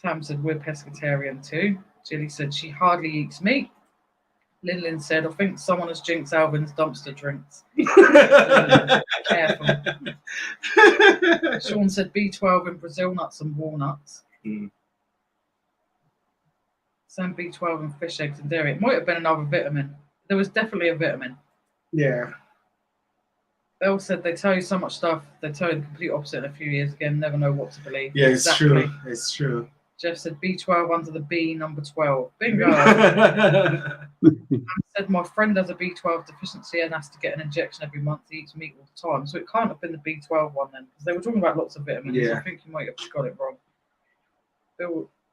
Tam said, we're pescatarian too. Jilly said, she hardly eats meat. Lynn said, I think someone has jinxed Alvin's dumpster drinks. Careful. Sean said, B12 in Brazil nuts and walnuts. Some B12 and fish eggs and dairy. It might have been another vitamin. There was definitely a vitamin.
Yeah.
Belle said, they tell you so much stuff. They tell you the complete opposite in a few years again. Never know what to believe.
Yeah, it's true. It's true.
Jeff said, B12 under the B, number 12. Bingo. Said, my friend has a B12 deficiency and has to get an injection every month. He eats meat all the time. So it can't have been the B12 one then, because they were talking about lots of vitamins. Yeah. I think you might have got it wrong.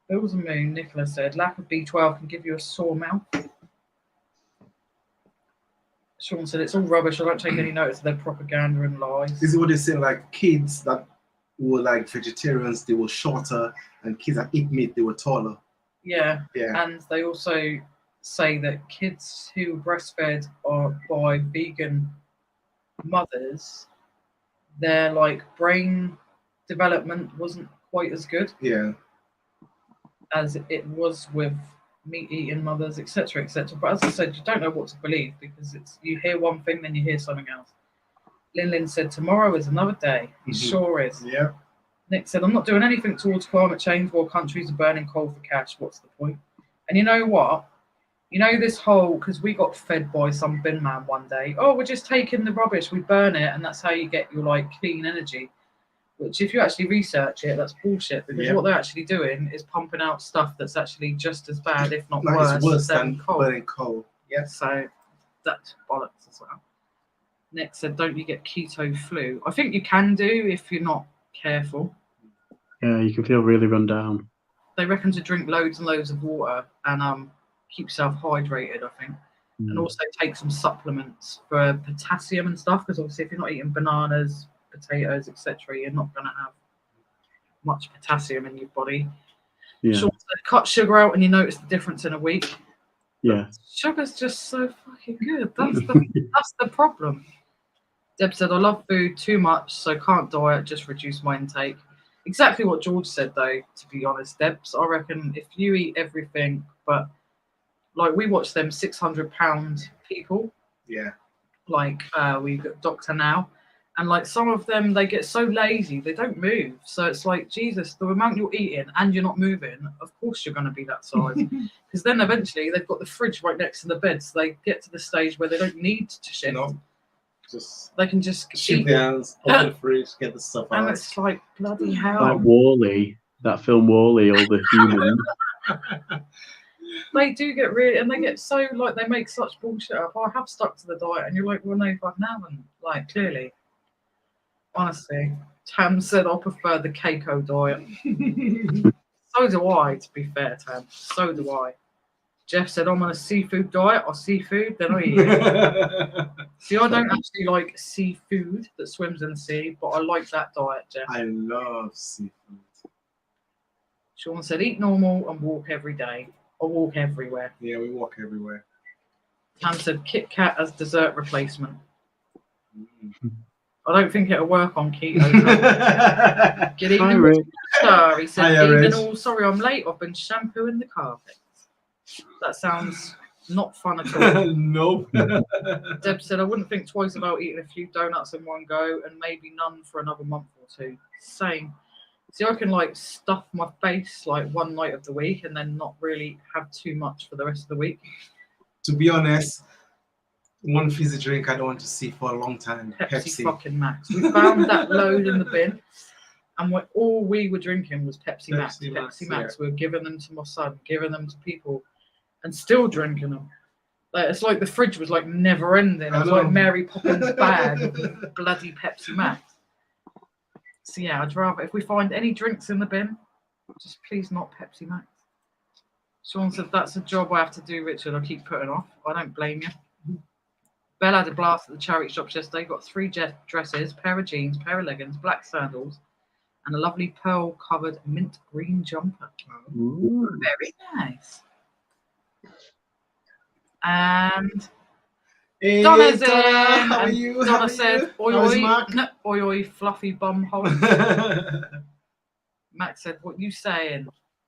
Bill's a moon, Nicola said, lack of B12 can give you a sore mouth. Sean said, it's all rubbish. I don't take any notice of their propaganda and lies.
This is what they say, like kids that were like vegetarians, they were shorter, and kids that eat meat, they were taller.
Yeah. And they also say that kids who breastfed are by vegan mothers, their like brain development wasn't quite as good.
Yeah.
As it was with meat-eating mothers, etc., etc. But as I said, you don't know what to believe because you hear one thing, then you hear something else. Lynn said, tomorrow is another day. It sure is.
Yeah.
Nick said, I'm not doing anything towards climate change while countries are burning coal for cash. What's the point? And you know what? You know this whole, because we got fed by some bin man one day, oh, we're just taking the rubbish, we burn it, and that's how you get your like clean energy. Which if you actually research it, that's bullshit, because what they're actually doing is pumping out stuff that's actually just as bad, if not worse than coal.
Burning coal.
Yeah, so that's bollocks as well. Nick said, don't you get keto flu? I think you can do if you're not careful.
Yeah, you can feel really run down.
They reckon to drink loads and loads of water and keep yourself hydrated, I think. And also take some supplements for potassium and stuff, because obviously if you're not eating bananas, potatoes, etc., you're not going to have much potassium in your body.
Yeah.
Sure, so cut sugar out and you notice the difference in a week.
Yeah.
Sugar's just so fucking good. That's the problem. Deb said, I love food too much, so can't diet, just reduce my intake. exactly what George said, though, to be honest, Debs. I reckon if you eat everything, but like we watch them 600-pound people.
Yeah.
Like we've got Doctor Now. And like some of them, they get so lazy, they don't move. So it's like, Jesus, the amount you're eating and you're not moving, of course you're going to be that size. Because then eventually they've got the fridge right next to the bed. So they get to the stage where they don't need to shift.
No. Just
they can just
shift
eat.
their hands, open the fridge, get the stuff out.
And it's like, bloody hell.
Like Wall-E, that film Wall-E, all the humans.
They do get really, and they get so, like, they make such bullshit up. I have stuck to the diet. And you're like, well, no, fucking haven't. Like, clearly. Honestly, Tam said I prefer the Keiko diet. So do I, to be fair, Tam. So do I. Jeff said I'm on a seafood diet or seafood, then I eat it. See, I don't actually like seafood that swims in the sea, but I like that diet, Jeff.
I love seafood.
Sean said eat normal and walk every day. Or walk everywhere.
Yeah, we walk everywhere.
Tam said Kit Kat as dessert replacement. I don't think it'll work on keto. Good evening, sir. He said, evening all. Sorry I'm late. I've been shampooing the carpet. That sounds not fun at all.
Nope.
Deb said, I wouldn't think twice about eating a few donuts in one go and maybe none for another month or two. Same. See, I can like stuff my face like one night of the week and then not really have too much for the rest of the week.
To be honest, one fizzy drink I don't want to see for a long time.
Pepsi. Fucking Max. We found that load in the bin, and all we were drinking was Pepsi Max. Pepsi Max. Yeah. We were giving them to my son, giving them to people, and still drinking them. Like, it's like the fridge was like never ending. It was like Mary Poppins' bag of bloody Pepsi Max. So yeah, I'd rather, if we find any drinks in the bin, just please not Pepsi Max. Sean said that's a job I have to do, Richard. I keep putting off. I don't blame you. Belle had a blast at the charity shops yesterday. Got 3 dresses, pair of jeans, pair of leggings, black sandals, and a lovely pearl-covered mint green jumper. Ooh. Very nice. And
hey,
Donna's in.
How are you?
Donna said, oi, oi, no, oi, oi, fluffy bum hole. Max said, what you saying?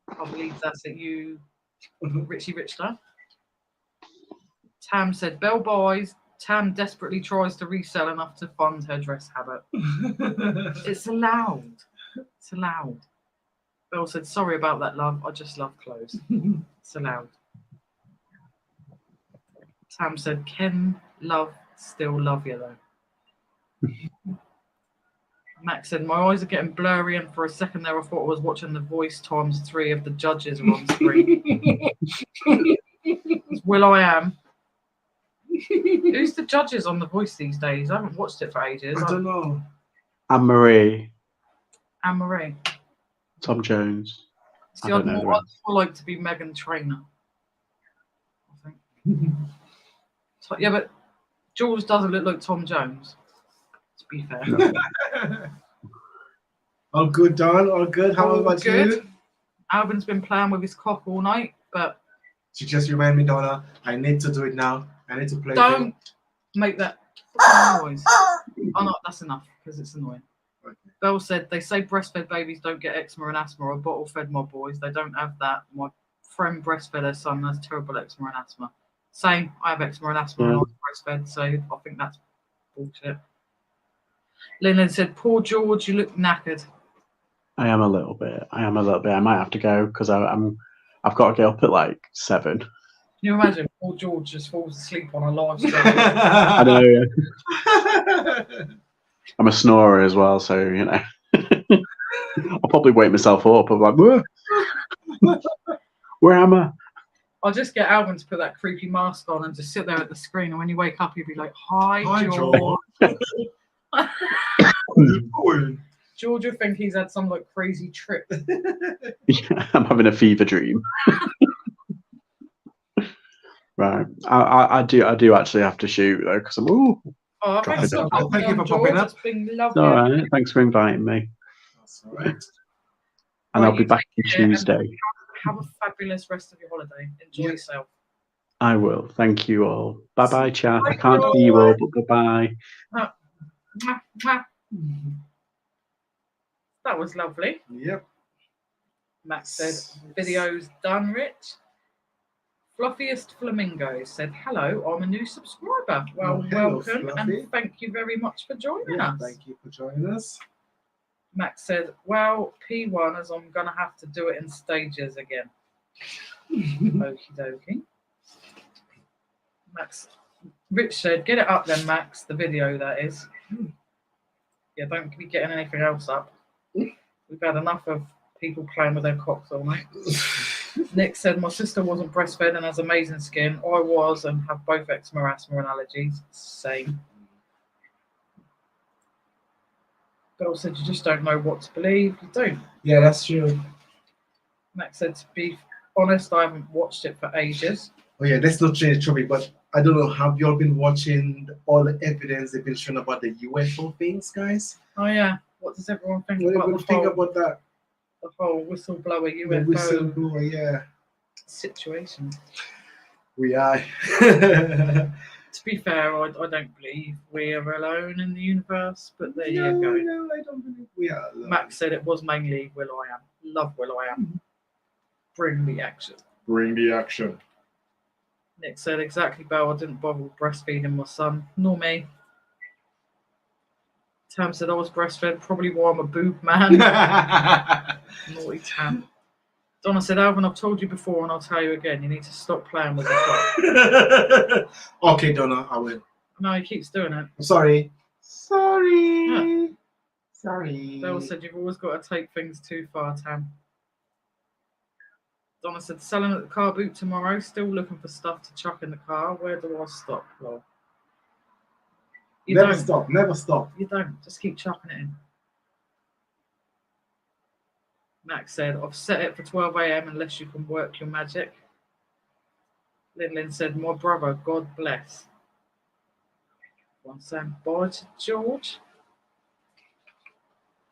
I believe that's it, you, Richie Richler. Tam said, Belle boys. Tam desperately tries to resell enough to fund her dress habit. It's allowed. It's allowed. Belle said, sorry about that, love. I just love clothes. It's allowed. Tam said, Ken, love, still love you, though. Max said, my eyes are getting blurry, and for a second there I thought I was watching The Voice ×3 of the judges are on screen. Will I am. Who's the judges on The Voice these days? I haven't watched it for ages.
I don't know.
Anne-Marie.
Anne-Marie.
Tom Jones.
See, I'd more like to be Meghan Trainor. I think. So, yeah, but George doesn't look like Tom Jones, to be fair. No.
All good, Don. All good. How about you?
Alvin's been playing with his cock all night, but...
She just reminded me, Donna, I need to do it now. I need to play.
Don't make that noise. Oh no, that's enough because it's annoying. Okay. Belle said they say breastfed babies don't get eczema and asthma. I bottle fed my boys. They don't have that. My friend breastfed her son has terrible eczema and asthma. Same. I have eczema and asthma and I was breastfed, so I think that's bullshit. Lynn said, poor George, you look knackered.
I am a little bit. I might have to go because I've got to get up at like 7.
Can you imagine poor George just falls asleep on a live stream?
I know, yeah. I'm a snorer as well, so, you know. I'll probably wake myself up. I'm like, where am I?
I'll just get Alvin to put that creepy mask on and just sit there at the screen, and when you wake up, you'll be like, hi George. George will think he's had some like crazy trip.
Yeah, I'm having a fever dream. Right, I do actually have to shoot though because I'm
thank you for popping up. It's been lovely.
All right, thanks for inviting me.
That's all right.
And I'll be back on Tuesday.
Have a fabulous rest of your holiday. Enjoy yourself.
I will. Thank you all. Bye bye, chat. I can't see you all, but bye bye.
That was lovely.
Yep.
Max said, video's done, Rich. Fluffiest Flamingo said, hello, I'm a new subscriber. Well,
hello,
welcome,
Fluffy.
and thank you very much for joining us.
Thank you for joining us.
Max said, well, P1, as I'm going to have to do it in stages again. Okie dokie. Rich said, get it up then, Max, the video that is. Yeah, don't be getting anything else up. We've had enough of people playing with their cocks all night. Nick said, my sister wasn't breastfed and has amazing skin. I was and have both eczema, asthma and allergies. Same. Bill said, you just don't know what to believe. You don't.
Yeah, that's true.
Max said, to be honest, I haven't watched it for ages.
Oh yeah, let's not change the topic, but I don't know, have you all been watching all the evidence they've been showing about the UFO things, guys?
Oh yeah. What does everyone think
What do
about
you think about that?
the whole whistleblower
The
UFO
whistleblower, yeah.
situation?
We are.
To be fair, I don't believe we are alone in the universe, but there you go.
No, I don't believe we are alone.
Max said it was mainly Will I Am. Love Will I Am. Bring the action.
Bring the action.
Nick said, exactly, Belle, I didn't bother with breastfeeding my son, nor me. Tam said, I was breastfed, probably why I'm a boob man. Naughty Tam. Donna said, Alvin, I've told you before and I'll tell you again, you need to stop playing with the clock.
Okay, Donna, I will.
No, he keeps doing it.
I'm sorry.
Yeah.
Sorry.
Belle said, you've always got to take things too far, Tam. Donna said, selling at the car boot tomorrow, still looking for stuff to chuck in the car. Where do I stop, Lol?
Never stop. Never stop.
You don't. Just keep chucking it in. Max said, I've set it for 12 a.m. unless you can work your magic. Lynn said, my brother, God bless. One saying, bye to George.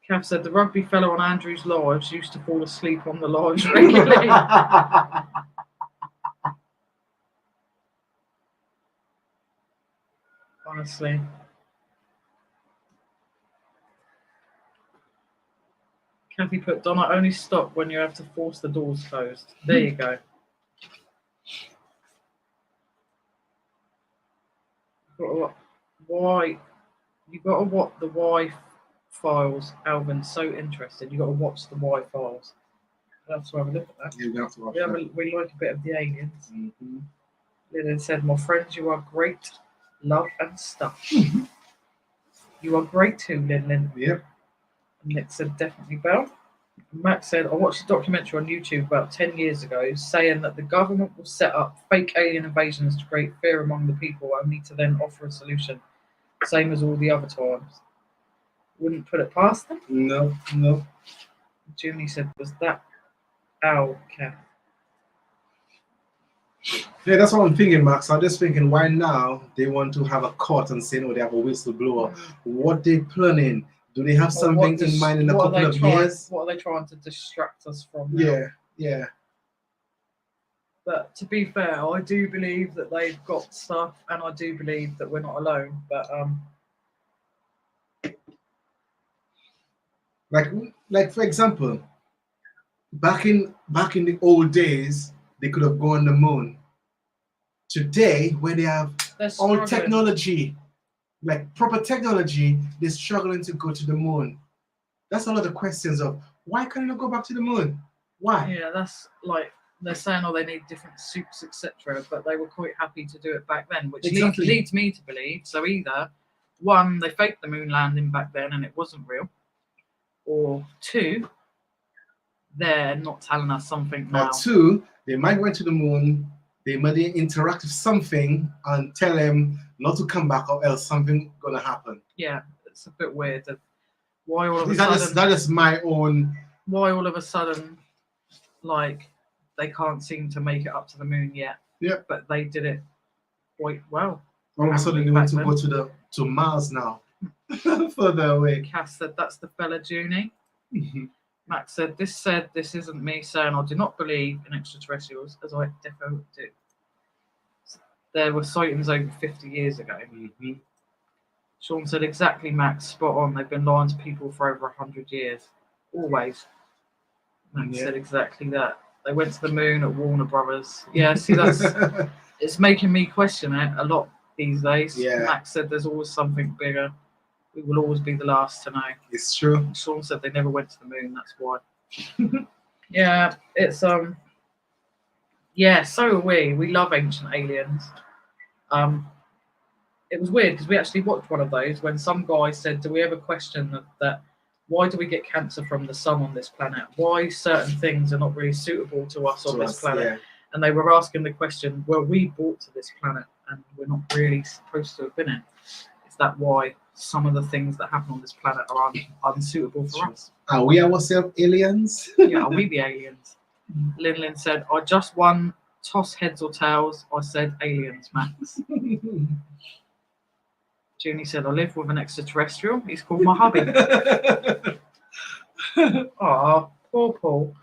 Kath said, the rugby fellow on Andrew's lives used to fall asleep on the lives regularly. Honestly. Kathy put, Donna, only stop when you have to force the doors closed. There you go. Why? You got to watch the Y files, Alvin's so interested. You got to watch the Y files. We'll have to have a look at that.
You have to watch
We
that.
like a bit of the aliens.
Mm-hmm.
Lynn said, my friends, you are great. Love and stuff. You are great too, Lynn.
Yep.
And Nick said, definitely, Belle. Max said, I watched a documentary on YouTube about 10 years ago saying that the government will set up fake alien invasions to create fear among the people, only to then offer a solution. Same as all the other times. Wouldn't put it past them.
No.
Junie said, was that Al, Kath?
Yeah, that's what I'm thinking, Max. I'm just thinking, why now they want to have a court and say, oh, they have a whistleblower. What they planning? Do they have something in mind in a couple of years?
What are they trying to distract us from
now?
Yeah.
Yeah.
But to be fair, I do believe that they've got stuff, and I do believe that we're not alone. But
like for example, back in the old days, they could have gone on the moon. Today, where they have all technology, like proper technology, they're struggling to go to the moon. That's a lot of questions of why can't they go back to the moon? Why?
Yeah, that's like they're saying, oh, they need different suits, etc. But they were quite happy to do it back then, which leads me to believe. So either one, they faked the moon landing back then and it wasn't real, or two, they're not telling us something now.
Or two, they might went to the moon. They might interact with something and tell them not to come back, or else something gonna happen.
Yeah, it's a bit weird. Why all of a sudden?
That is my own.
Why all of a sudden, like they can't seem to make it up to the moon yet?
Yeah,
but they did it quite well.
All of a sudden, they want to go to Mars now, further away.
Cass said, "That's the fella, Junie." Max said, this isn't me saying I do not believe in extraterrestrials, as I definitely do. There were sightings over 50 years ago. Sean said, exactly, Max, spot on. They've been lying to people for over 100 years. Always. Max
Yeah.
said exactly that. They went to the moon at Warner Brothers. Yeah, see, that's it's making me question it a lot these days.
Yeah.
Max said there's always something bigger. We will always be the last to know.
It's true.
And Sean said they never went to the moon. That's why. Yeah, it's Yeah, so are we. We love Ancient Aliens. It was weird because we actually watched one of those when some guy said, "Do we ever question that? Why do we get cancer from the sun on this planet? Why certain things are not really suitable to us on this planet?"
Yeah.
And they were asking the question, "Were we brought to this planet and we're not really supposed to have been it? Is that why some of the things that happen on this planet are unsuitable for us?
Are we ourselves aliens?
Yeah, are we the aliens?" Lin said, "I just won toss heads or tails. I said aliens, Max." Junie said, "I live with an extraterrestrial. He's called my hubby." Aw, poor Paul.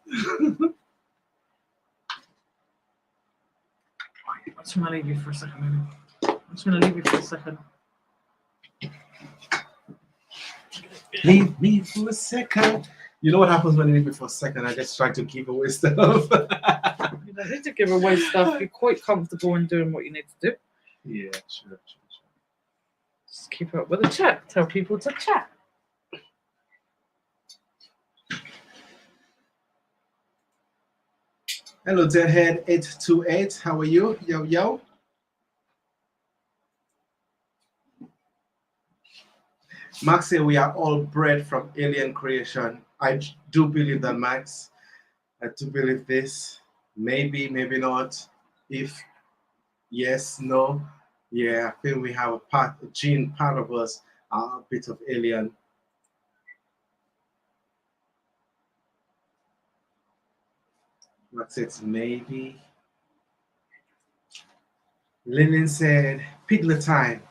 Right, I'm just going to leave you for a second, maybe. I'm just going to leave you for a second.
Leave me for a second. You know what happens when you leave me for a second? I just try to give away stuff.
You don't need to give away stuff. You're quite comfortable in doing what you need to do.
Yeah, sure.
Just keep up with the chat. Tell people to chat.
Hello, Deadhead828. How are you? Yo, yo. Max said we are all bred from alien creation. I do believe that, Max. I do believe this. Maybe, maybe not. If yes, no. Yeah, I think we have a gene part of us, a bit of alien. Max said maybe. Linen said piglet time.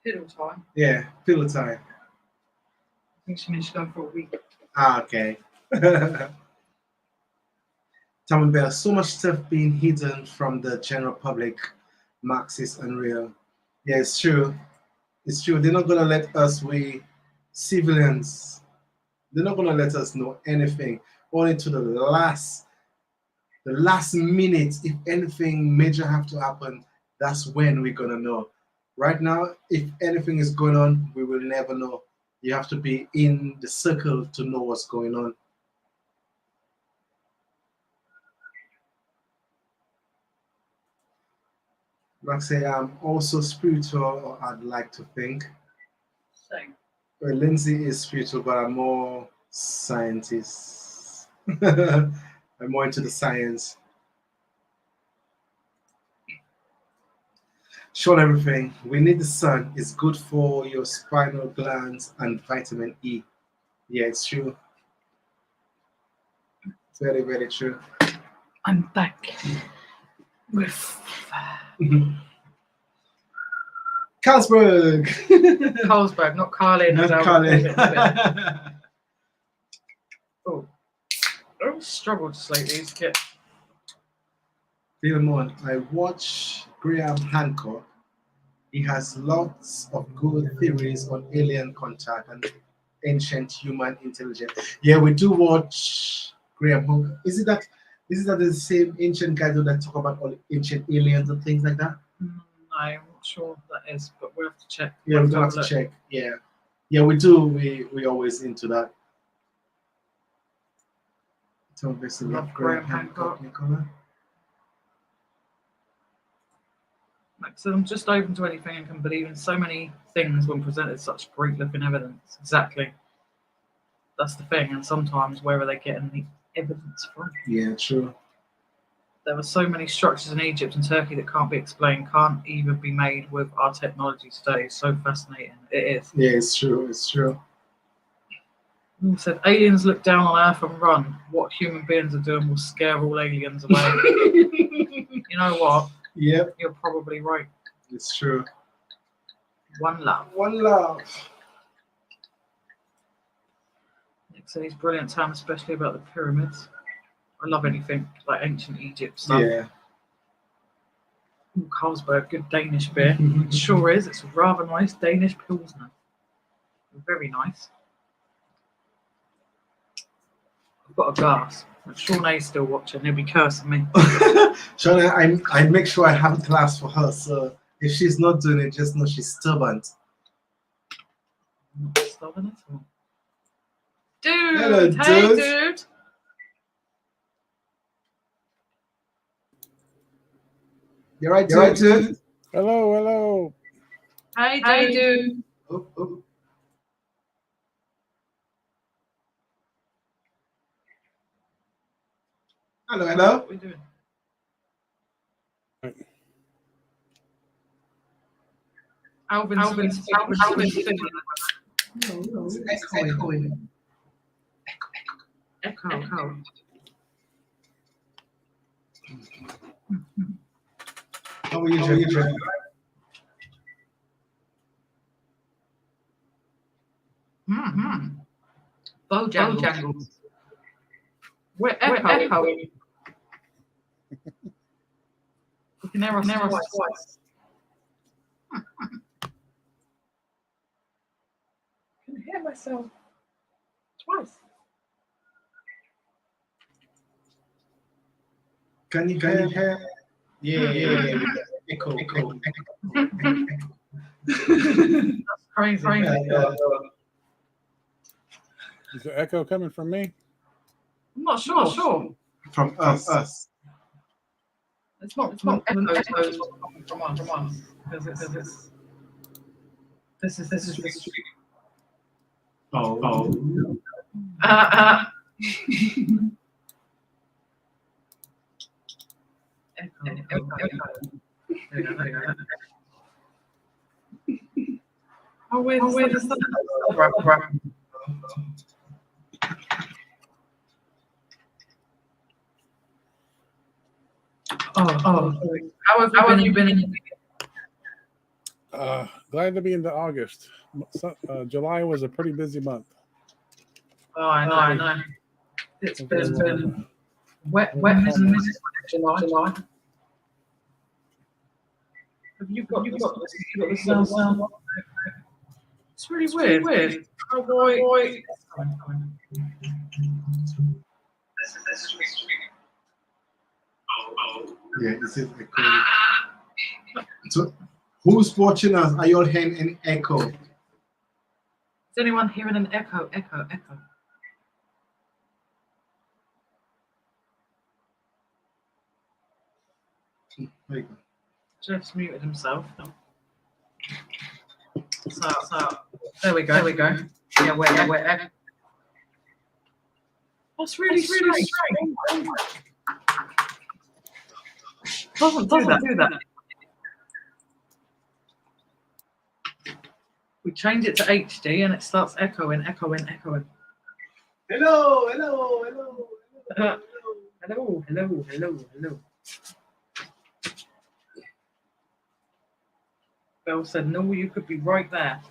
Piddle time.
Yeah, piglet time.
I think she needs to go for a week.
Ah, okay. Tom Bell, so much stuff being hidden from the general public. Max is unreal. Yeah, it's true. It's true. They're not gonna let us, we civilians, they're not gonna let us know anything. Only to the last minute, if anything major have to happen, that's when we're gonna know. Right now, if anything is going on, we will never know. You have to be in the circle to know what's going on. Like say, I'm also spiritual, I'd like to think.
Same.
Well, Lynsey is spiritual, but I'm more scientist. I'm more into the science. Show everything. We need the sun. It's good for your spinal glands and vitamin E. Yeah, it's true. Very, very true.
I'm back with
Carlsberg.
Carlsberg, not Carlin.
Not Carlin.
Oh, I struggled to slate these. Get
Philemon, I watch Graham Hancock. He has lots of good theories on alien contact and ancient human intelligence. Yeah, we do watch Graham Hancock. Is it that the same ancient guy that talk about all ancient aliens and things like that?
no, I'm not sure what that is, but we'll have to check.
Yeah, we're gonna have to check. Yeah. Yeah, we do. We always into that. So basically,
Love Graham Hancock.
Nicola.
So I'm just open to anything and can believe in so many things when presented such great looking evidence. Exactly. That's the thing. And sometimes where are they getting the evidence from?
Yeah, true.
There are so many structures in Egypt and Turkey that can't be explained, can't even be made with our technology today. It's so fascinating. It is.
Yeah, it's true. It's true.
He said, aliens look down on Earth and run. What human beings are doing will scare all aliens away. You know what?
Yep.
You're probably right.
It's true.
One love.
One love.
Nick said he's brilliant, Tam, especially about the pyramids. I love anything like ancient Egypt stuff.
Yeah.
Ooh, Carlsberg, good Danish beer. It sure is. It's a rather nice Danish Pilsner. Very nice. got a gas. Shauna's still watching. He'll be cursing me.
Shauna, I make sure I have a class for her. So if she's not doing it, just know she's stubborn.
I'm not stubborn at all. Dude,
Hello,
hey,
dude.
dude.
You're right, dude.
Hello, hello.
Hey, dude.
Oh, oh. Hello, hello.
What are we doing? Alvin's
Echoing.
Echo.
How are you doing?
Bojangles. We're echoing. We can never twice. I can hear myself twice.
Can you hear? Yeah. Echo.
That's crazy.
Is the echo coming from me?
I'm not sure.
From us.
It's not echoes from us. Because this is
Oh.
How weird is that? Oh. How have you been?
Glad to be into August. July was a pretty busy month.
Oh, I know. It's been wet in July. Have you got the sound? It's really weird. Oh boy.
Yeah, this is echo. So, who's watching us? Are you all hearing an echo?
Is anyone hearing an echo?
There you go.
Jeff's muted himself. So there we go. Yeah, we're That's really strange. Doesn't do that. We change it to HD and it starts echoing. Hello. Belle said, no, you could be right there.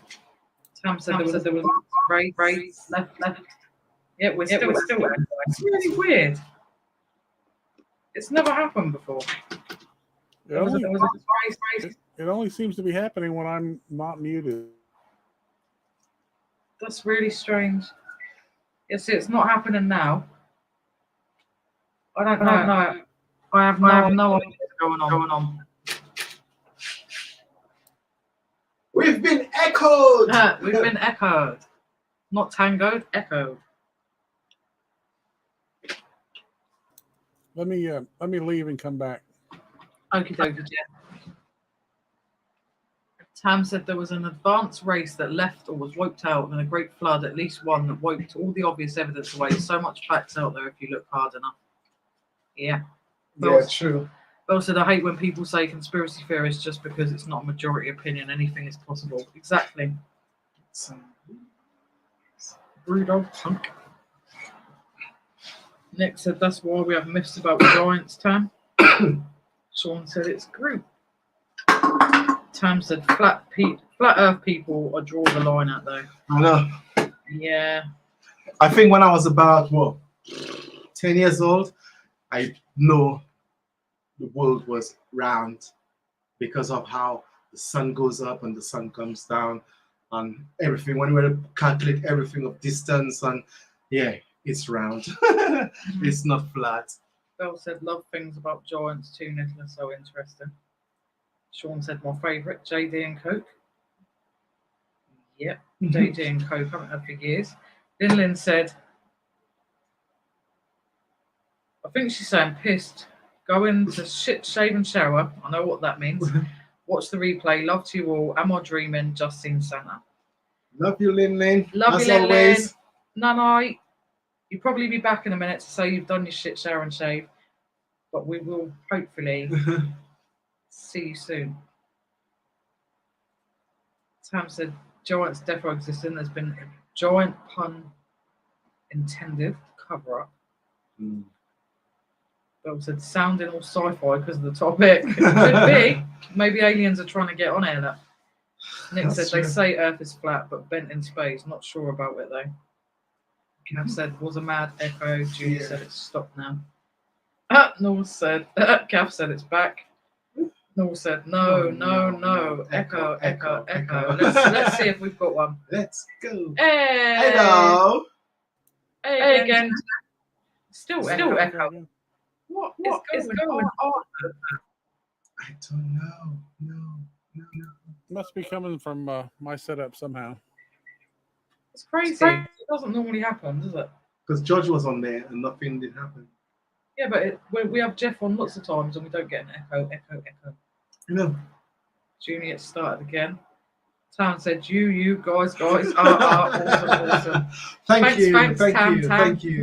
Tam said there was right, left. Yeah, we're still there. It's really weird. It's never happened before.
It only seems to be happening when I'm not muted.
That's really strange. See, it's not happening now. I don't know. I have no idea what's going on.
We've been echoed.
We've been echoed. Not tangoed, echoed.
Let me leave and come back.
Okie dokie, yeah. Tam said there was an advanced race that left or was wiped out in a great flood, at least one that wiped all the obvious evidence away. So much facts out there if you look hard enough. Yeah.
Yeah, true.
Belle said, I hate when people say conspiracy theorists just because it's not a majority opinion. Anything is possible. Exactly. Brewdog punk. Nick said that's why we have myths about giants, Tam. Sean said it's group. Tam said flat earth people are draw the line out though.
I know.
Yeah.
I think when I was about 10 years old, I know the world was round because of how the sun goes up and the sun comes down and everything. When we calculate everything of distance and it it's round. It's not flat.
Belle said, love things about giants too, Nicola, so interesting. Sean said, my favourite, JD and Coke. Yep, JD and Coke, haven't had for years. Lynn said, I think she's saying pissed. Go into shit, shave and shower. I know what that means. Watch the replay. Love to you all. Am I dreaming? Justine Santa.
Love you, Lynn.
Love
as
you, Lynn.
always.
Night. You'll probably be back in a minute to say you've done your shit, shower and shave. But we will hopefully see you soon. Tam said, giants defo existing. There's been a giant pun intended cover up. Bill said, sounding all sci-fi because of the topic. Could be. Maybe aliens are trying to get on air. That Nick said, they say Earth is flat but bent in space. Not sure about it though. Cav said, was a mad echo. Julie said it's stopped now. North said, Cav said it's back. North said, no. Echo. Let's see if we've got one.
Let's go.
Hey.
Hello.
Hey again. Still echo. What is going on?
I don't know. No.
Must be coming from my setup somehow.
It's crazy. It doesn't normally happen, does it?
Because George was on there and nothing did happen.
Yeah, but we have Jeff on lots of times and we don't get an echo.
No.
Junior, it started again. Tam said, you guys are awesome.
Thank you.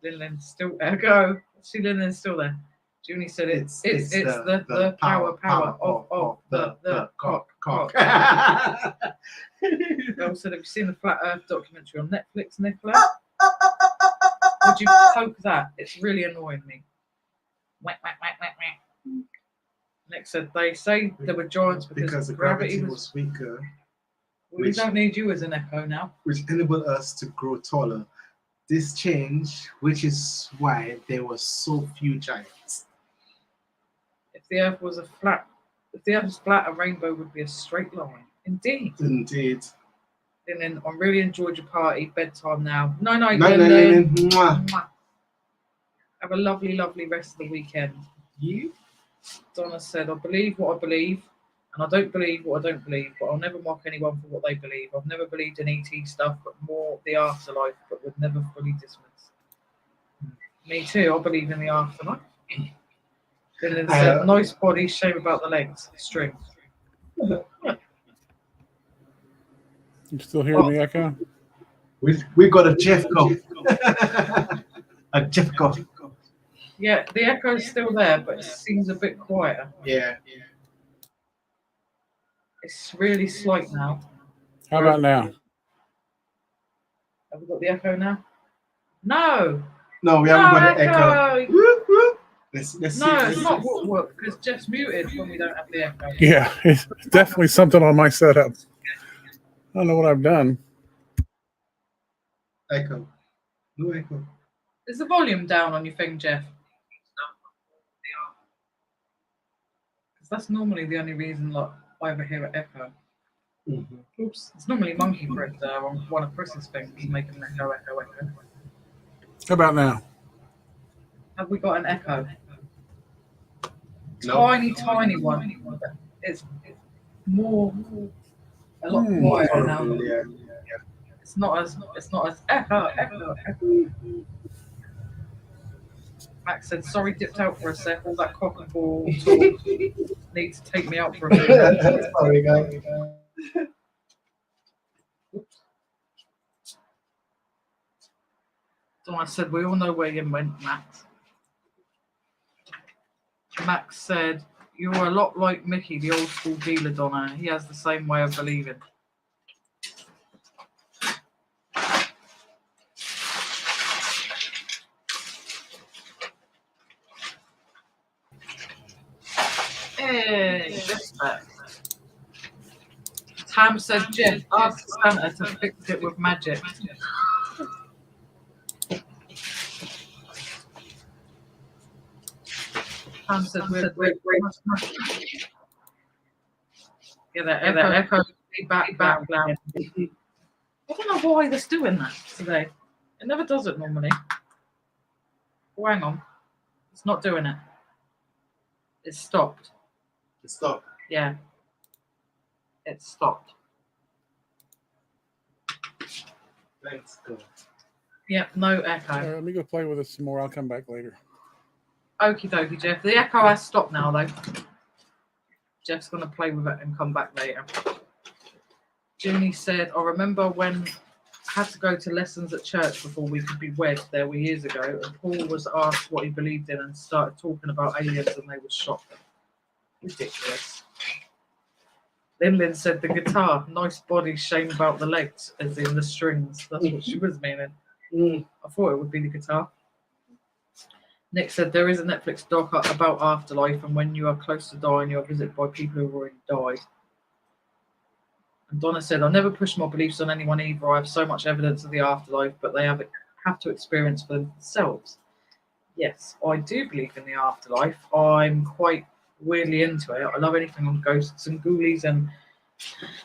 Lynn still echo. See, Lynn's still there. Junie said it's the power of the cock. Belle said, have you seen the Flat Earth documentary on Netflix, Nicola? Would you poke that? It's really annoying me. Whack. Nick said, they say there were giants because
the gravity was weaker.
We don't need you as an echo now.
Which enabled us to grow taller. This change, which is why there were so few giants.
If the Earth was flat, a rainbow would be a straight line. Indeed.
And
then I really enjoyed your party. Bedtime now. No,
Lynn.
Have a lovely rest of the weekend.
You?
Donna said, I believe what I believe, and I don't believe what I don't believe, but I'll never mock anyone for what they believe. I've never believed in ET stuff, but more the afterlife, but would never fully dismiss. Me too, I believe in the afterlife. Dylan said, nice body, shame about the legs. String.
You still hearing me, Echo?
We got a Jeff go. A Jeff go.
Yeah, the echo's still there, but it seems a bit quieter.
Yeah.
It's really slight now.
How about now?
Have we got the echo now? No,
we haven't got the echo. Let's see.
It's not what because Jeff's muted when we don't have the echo.
Yeah, it's definitely something on my setup. I don't know what I've done.
Echo. No echo.
Is the volume down on your thing, Jeff? Because that's normally the only reason I ever hear an echo.
Mm-hmm.
Oops. It's normally monkey bread on one of Chris's things making an echo.
How about now?
Have we got an echo?
No.
Tiny one. It's more a lot quieter now.
Yeah.
It's not as echo. Max said, sorry, dipped out for a sec. All that cock and ball talk needs to take me out for a bit.
Sorry, guys.
So I said, we all know where you went, Max. Max said, you're a lot like Mickey, the old school dealer, Donna. He has the same way of believing. Hey, just that. Tam said, Jeff, ask Santa to fix it with magic. Tam said, we're great. Yeah, that echo back loud. I don't know why that's doing that today. It never does it normally. Oh, hang on. It's not doing it. It's stopped.
It's stopped.
Yeah. It's stopped.
Thanks, God.
Yep, no echo.
Let me go play with it some more. I'll come back later.
Okie dokie, Jeff. The echo has stopped now, though. Jeff's going to play with it and come back later. Junie said, I remember when I had to go to lessons at church before we could be wed. There were years ago, and Paul was asked what he believed in and started talking about aliens, and they were shocked. Ridiculous. Lynn said, the guitar, nice body, shame about the legs, as in the strings. That's what she was meaning. I thought it would be the guitar. Nick said, there is a Netflix doc about afterlife, and when you are close to dying, you are visited by people who have already died. And Donna said, I never push my beliefs on anyone either. I have so much evidence of the afterlife, but they have to experience for themselves. Yes, I do believe in the afterlife. I'm quite weirdly into it. I love anything on ghosts and ghoulies and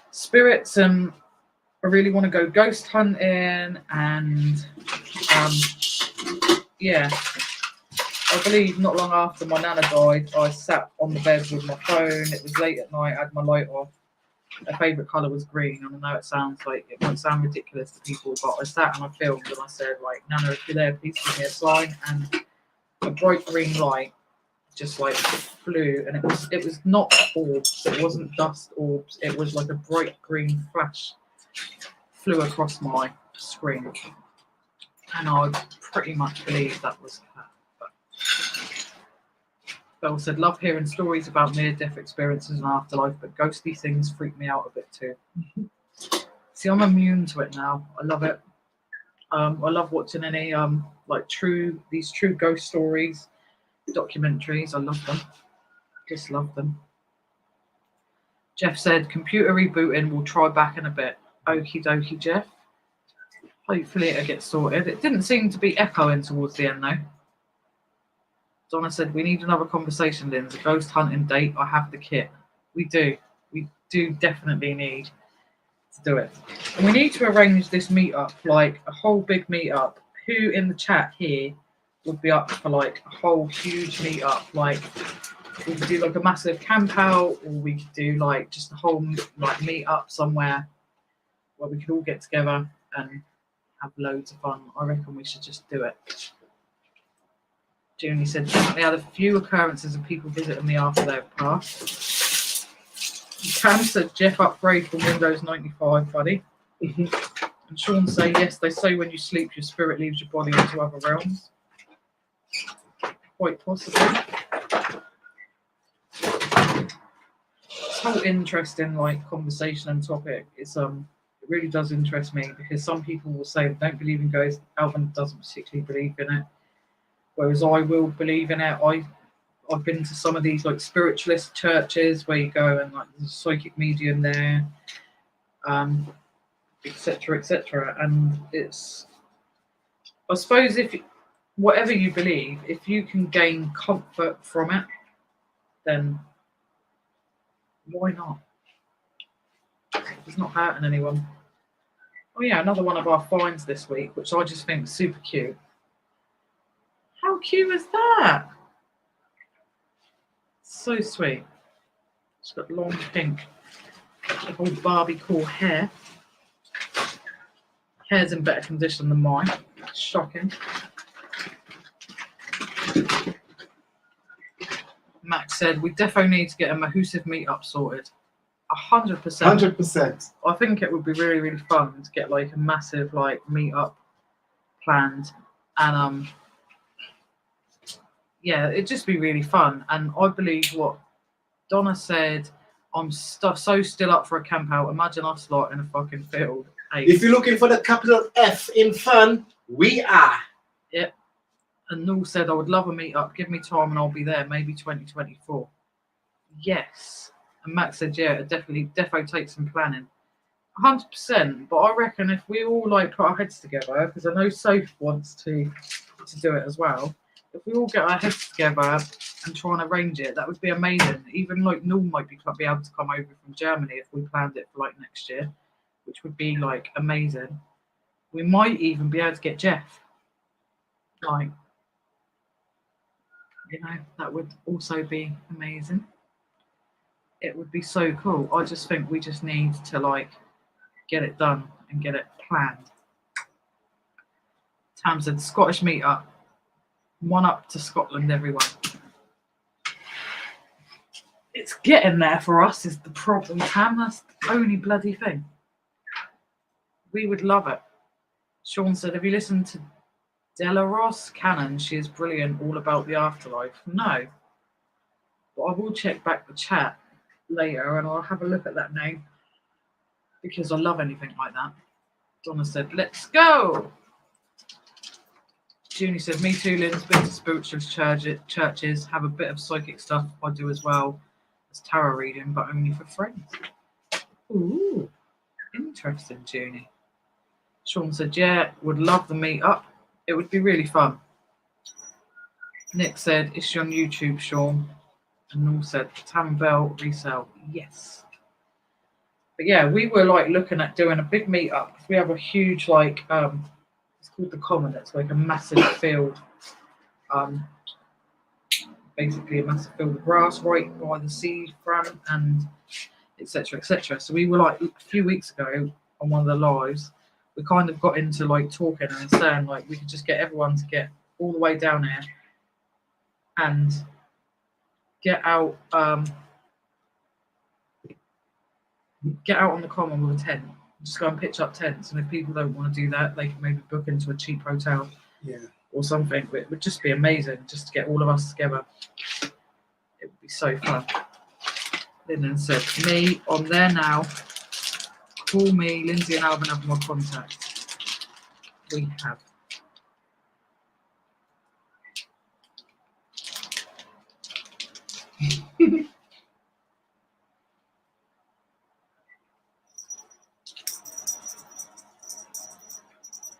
spirits, and I really want to go ghost hunting, and yeah. I believe not long after my nana died, I sat on the bed with my phone. It was late at night, I had my light off. My favourite colour was green, and I know it might sound ridiculous to people, but I sat and I filmed and I said, like, Nana, if you're there, please give me a sign. And a bright green light just like flew, and it was not orbs, it wasn't dust orbs, it was like a bright green flash flew across my screen. And I pretty much believe that was her. Belle said, love hearing stories about near-death experiences and afterlife, but ghostly things freak me out a bit too. See, I'm immune to it now. I love it. I love watching any these true ghost stories, documentaries. I love them. Just love them. Jeff said, computer rebooting, we'll try back in a bit. Okie dokie, Jeff. Hopefully it'll get sorted. It didn't seem to be echoing towards the end though. Donna said, we need another conversation, Lynn. A ghost hunting date. I have the kit. We do. We do definitely need to do it. And we need to arrange this meetup, like a whole big meetup. Who in the chat here would be up for like a whole huge meetup? Like we could do like a massive camp out, or we could do like just a whole like meetup somewhere where we could all get together and have loads of fun. I reckon we should just do it. Junie said, definitely had a few occurrences of people visiting me after they've passed. Cam said, Jeff, upgrade from Windows 95, buddy. And Sean say, yes, they say when you sleep, your spirit leaves your body into other realms. Quite possibly. This whole interesting conversation and topic is it really does interest me, because some people will say they don't believe in ghosts. Alvin doesn't particularly believe in it. Whereas I will believe in it. I've been to some of these spiritualist churches where you go and there's a psychic medium there, etc., etc. And it's, I suppose, whatever you believe, if you can gain comfort from it, then why not? It's not hurting anyone. Oh yeah, another one of our finds this week, which I just think is super cute. How cute is that? So sweet. It's got long pink, old Barbie core hair. Hair's in better condition than mine. Shocking. Max said, we defo need to get a Mahusive meetup sorted. 100%.
100%.
I think it would be really, really fun to get a massive meetup planned. And yeah, it'd just be really fun. And I believe what Donna said, I'm so still up for a camp out. Imagine us lot in a fucking field. Hey.
If you're looking for the capital F in fun, we are.
Yep. And Noel said, I would love a meetup. Give me time and I'll be there. Maybe 2024. Yes. And Max said, yeah, it defo takes some planning. 100%. But I reckon if we all put our heads together, because I know Soph wants to do it as well. If we all get our heads together and try and arrange it, that would be amazing. Even Noel might be able to come over from Germany if we planned it for next year, which would be like amazing. We might even be able to get Jeff. Like, you know, that would also be amazing. It would be so cool. I just think we just need to like get it done and get it planned. Tam said Scottish meetup. One up to Scotland, everyone. It's getting there for us is the problem, Tam. That's the only bloody thing. We would love it. Sean said, have you listened to Della Ross Cannon? She is brilliant, all about the afterlife. No. But I will check back the chat later and I'll have a look at that name because I love anything like that. Donna said, let's go. Junie said, me too, Lynn's been to spiritual churches, have a bit of psychic stuff I do as well as tarot reading, but only for friends. Ooh, interesting, Junie. Sean said, yeah, would love the meetup. It would be really fun. Nick said, is she on YouTube, Sean? And Noel said, Tam Bell resale. Yes. But yeah, we were like looking at doing a big meetup. We have a huge like it's called the Common. It's like a massive field. Basically a massive field of grass right by the sea front and etc. etc. So we were like a few weeks ago on one of the lives, we kind of got into like talking and saying like we could just get everyone to get all the way down here and get out on the Common with a tent. Just go and pitch up tents, and if people don't want to do that, they can maybe book into a cheap hotel, or something. But it would just be amazing just to get all of us together. It would be so fun. Lyndon said, me on there now. Call me. Lynsey and Alvin have my contact. We have.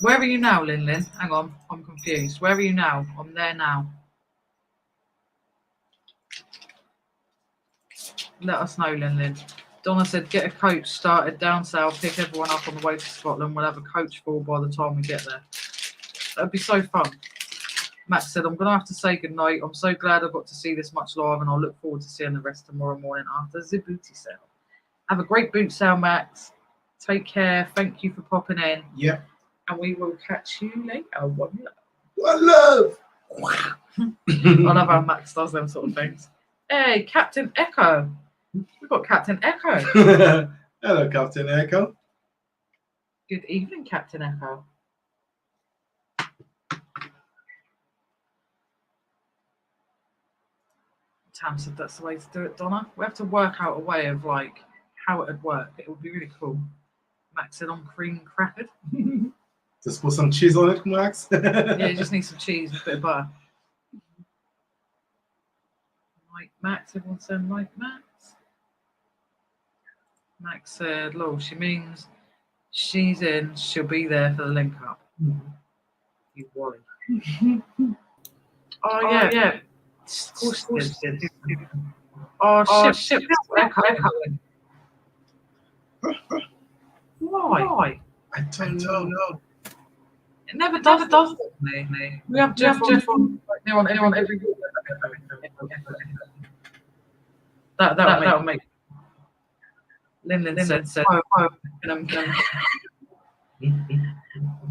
Where are you now, Lynn? Hang on, I'm confused. Where are you now? I'm there now. Let us know, Lynn. Donna said, get a coach started down south, pick everyone up on the way to Scotland. We'll have a coach full by the time we get there. That'd be so fun. Matt said, I'm going to have to say goodnight. I'm so glad I got to see this much live, and I'll look forward to seeing the rest tomorrow morning after the booty sale. Have a great boot sale, Max. Take care. Thank you for popping in.
Yep.
And we will catch you later. One love.
One love.
I love how Max does them sort of things. Hey, Captain Echo. We've got Captain Echo.
Hello, Captain Echo.
Good evening, Captain Echo. Tam said that's the way to do it, Donna. We have to work out a way of like how it would work. It would be really cool. Max said on cream crackered.
Just put some cheese on it, Max.
Yeah, you just need some cheese and a bit of butter. Like Max, everyone said like Max. Max said, lol, she means she's in, she'll be there for the link up. You worry. Oh, yeah. Of course did. Oh, shit. Echo. Why?
I don't know.
It never does me. We have Jeff on anyone every week. That'll make. Lyndon said,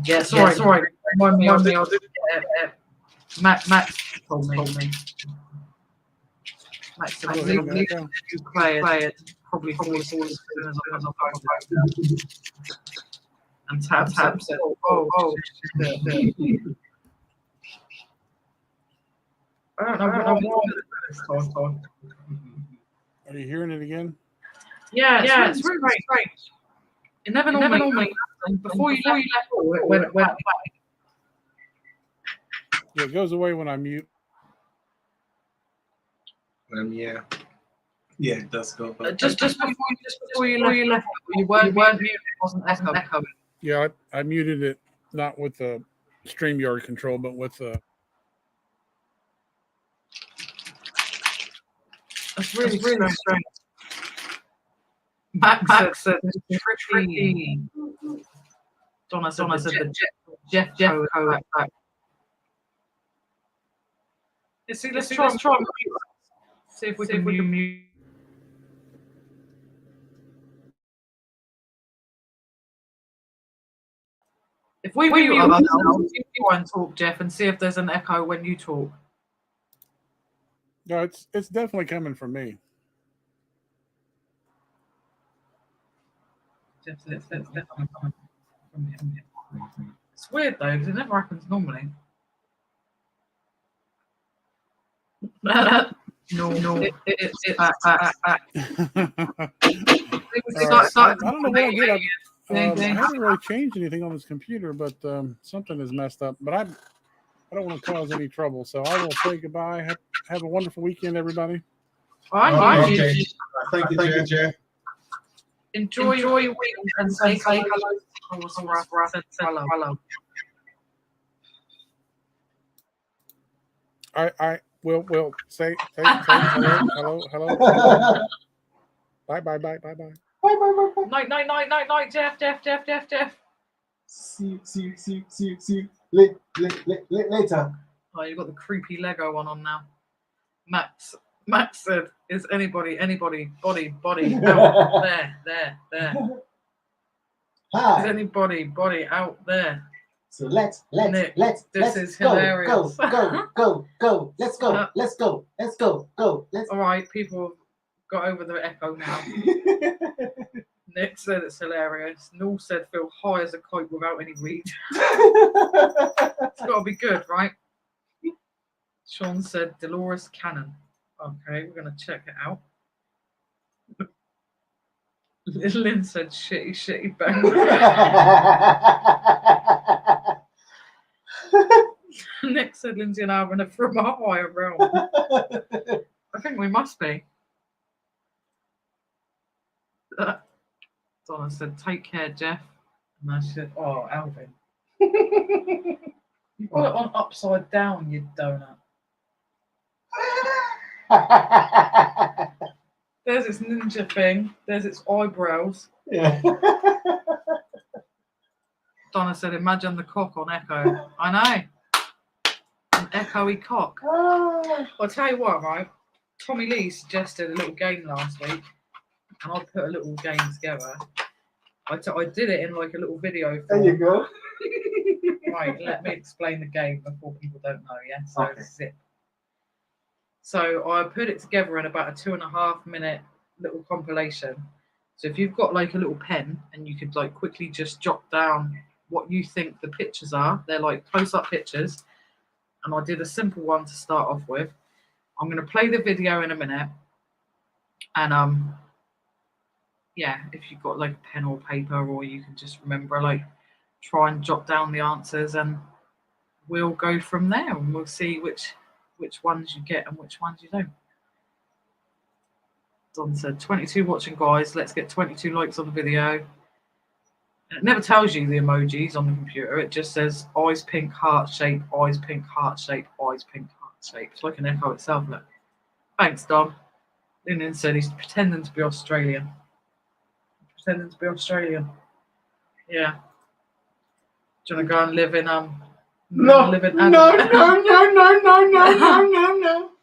yeah, sorry. Remind me, I'll do it. Max told me. Max said, you play it, probably fall as soon as I and Tab said, oh. I don't know why.
Are you hearing it again?
Yeah, it's really strange. It never normally happens. Before you left, it went away.
Yeah, it goes away when I mute.
Yeah, it does go.
Just before you left, you weren't muted. It wasn't echoing.
Yeah, I muted it, not with the StreamYard control, but with the.
That's really strange. Max said it's tricky. Donna said the Jeff code. Let's try. See if we can mute. If we mute ourselves, you try and talk, Jeff, and see if there's an echo when you talk.
No, it's definitely coming from me.
Jeff said it's definitely coming from him. It's weird though, because it never happens normally. No, it's
I don't know what I did. I haven't really changed anything on this computer, but something is messed up. But I don't want to cause any trouble, so I will say goodbye. Have a wonderful weekend, everybody.
Okay. Thank you, Jeff.
Enjoy your week and say hello. Hello.
I will say hello. Bye.
Bye.
Night, Jeff.
See you later.
Oh, you've got the creepy Lego one on now. Max said, is anybody, body, out there.
Hi.
Is anybody, body out there?
So let's
is hilarious.
Go. Let's go.
All right, people got over the echo now. Nick said it's hilarious. Null said feel high as a kite without any weed. It's got to be good, right? Sean said Dolores Cannon. Okay, we're going to check it out. Lynn said shitty bang. Nick said Lynsey and Alvin are from a higher realm. I think we must be. Donna said, take care, Jeff. And I said, oh, Alvin. You got it on upside down, you donut. There's its ninja thing. There's its eyebrows.
Yeah.
Donna said, imagine the cock on Echo. I know. An echoey cock. I'll tell you what, right? Tommy Lee suggested a little game last week, and I put a little game together. I did it in like a little video.
There you go.
Right, let me explain the game before people don't know, yeah? So,
okay.
Zip. So I put it together in about a 2.5 minute little compilation. So if you've got like a little pen and you could like quickly just jot down what you think the pictures are, they're like close-up pictures. And I did a simple one to start off with. I'm going to play the video in a minute. And yeah, if you've got like a pen or paper, or you can just remember, like try and jot down the answers, and we'll go from there, and we'll see which ones you get and which ones you don't. Don said 22 watching, guys. Let's get 22 likes on the video. And it never tells you the emojis on the computer. It just says eyes pink heart shape, eyes pink heart shape, eyes pink heart shape. It's like an echo itself. Look. Thanks, Dom. Lyndon said he's pretending to be Australian. Yeah. Do you want to go and live in
No. Do you
want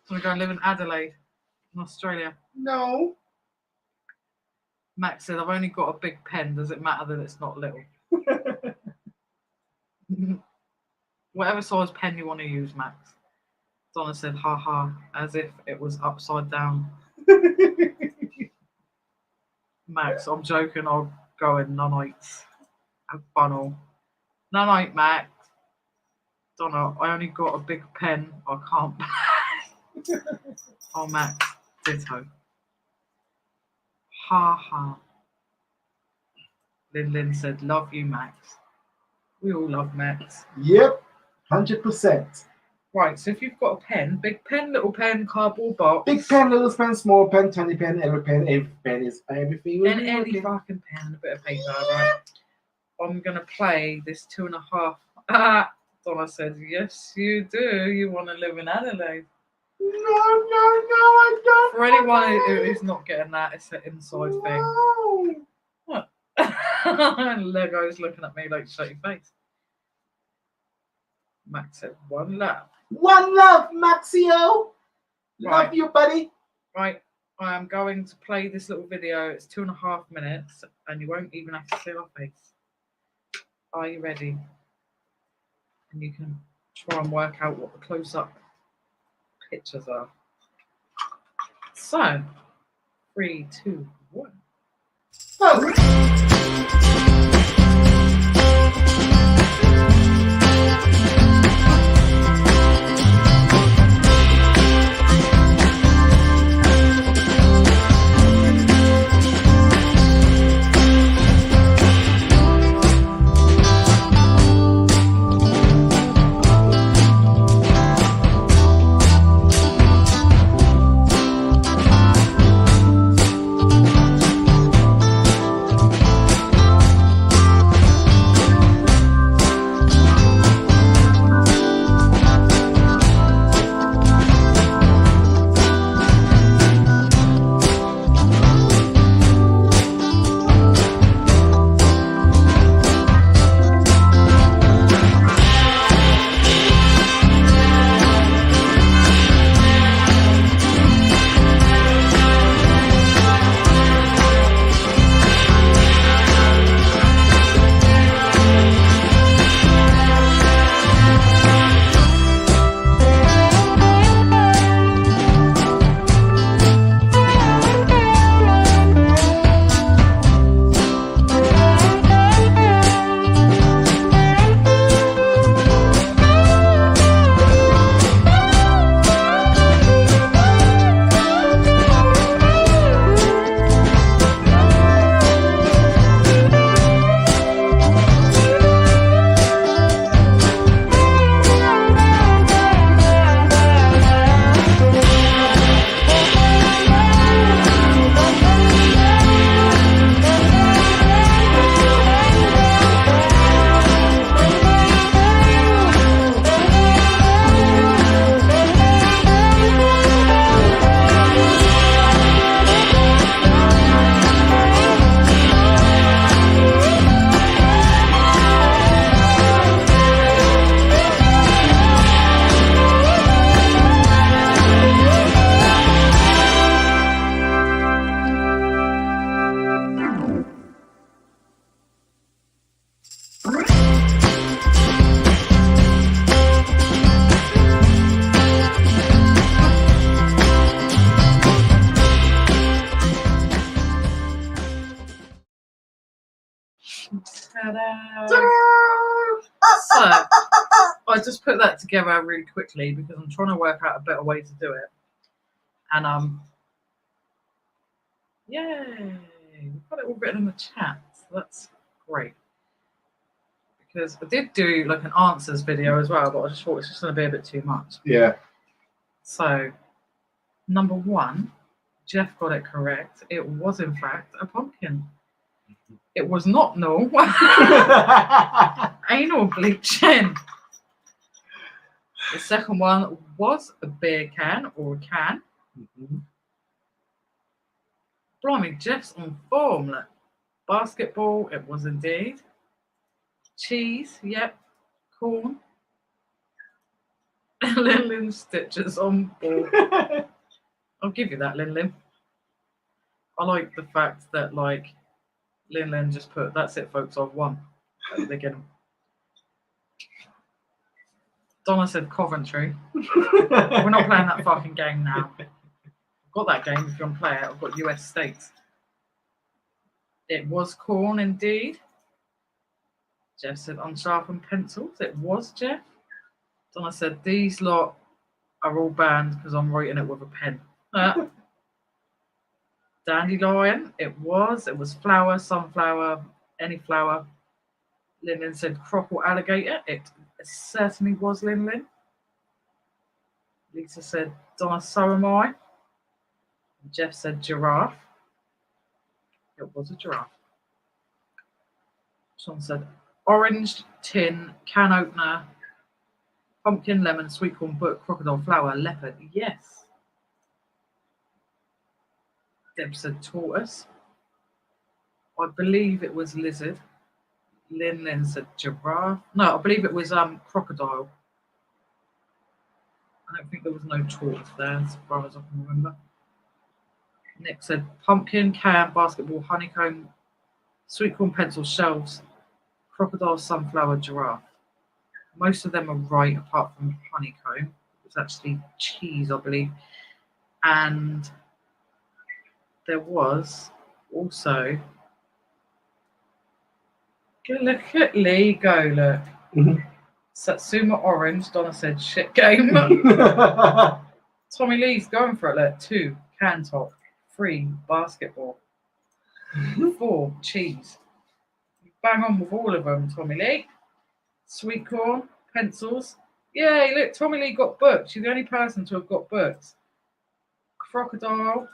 to go and live in Adelaide, in Australia?
No.
Max said, I've only got a big pen. Does it matter that it's not little? Whatever size pen you want to use, Max. Donna said, haha, as if it was upside down. Max, I'm joking. I'll go in nonites. Have fun all. Nonite, Max. Donna, I only got a big pen. I can't. Oh, Max. Ditto. Ha ha. Lynn said, love you, Max. We all love Max.
Yep. 100%.
Right, so if you've got a pen, big pen, little pen, cardboard box.
Big pen, little pen, small pen, tiny pen, every pen is everything.
And any fucking pen and a bit of paper, right? I'm going to play this 2.5. Donna said, yes, you do. You want to live in Adelaide.
No, I don't.
For anyone who's not getting that, it's an inside thing. What? Lego's looking at me like shut your face. Max said, one love.
One love, Maxio.
Right.
Love you, buddy.
Right, I am going to play this little video. It's 2.5 minutes, and you won't even have to see our face. Are you ready? And you can try and work out what the close-up pictures are. So, 3, 2, 1.
Oh.
So, I just put that together really quickly because I'm trying to work out a better way to do it. And yay, we've got it all written in the chat. So that's great. Because I did do like an answers video as well, but I just thought it's just going to be a bit too much.
Yeah.
So, number 1, Jeff got it correct. It was in fact a pumpkin. It was not no anal bleaching. The second one was a beer can or a can. Blimey, Jeff's on form. Look. Basketball, it was indeed. Cheese, yep. Corn. Lin stitches on board. I'll give you that, Lin. I like the fact that like Lin just put, that's it folks, I've won at the beginning. Donna said Coventry. We're not playing that fucking game now. I've got that game if you want to play it. I've got US states. It was corn indeed. Jeff said unsharpened pencils. It was Jeff. Donna said these lot are all banned because I'm writing it with a pen. Dandelion, it was flower, sunflower, any flower. Lin said croc or alligator. It certainly was Lin. Lisa said, Donna, so am I. Jeff said giraffe. It was a giraffe. Sean said orange tin can opener. Pumpkin, lemon, sweet corn, book, crocodile, flower, leopard. Yes. Deb said tortoise. I believe it was lizard. Lynn said giraffe. No, I believe it was crocodile. I don't think there was no tortoise there, as far as I can remember. Nick said pumpkin, can, basketball, honeycomb, sweet corn, pencil, shelves, crocodile, sunflower, giraffe. Most of them are right, apart from honeycomb. It's actually cheese, I believe. And there was also. Look at Lee go, look.
Mhm.
Satsuma orange. Donna said shit game. Tommy Lee's going for it. Look, 2 can top, 3 basketball, 4 cheese. Bang on with all of them, Tommy Lee. Sweet corn, pencils. Yay, look, Tommy Lee got books. You're the only person to have got books. Crocodile,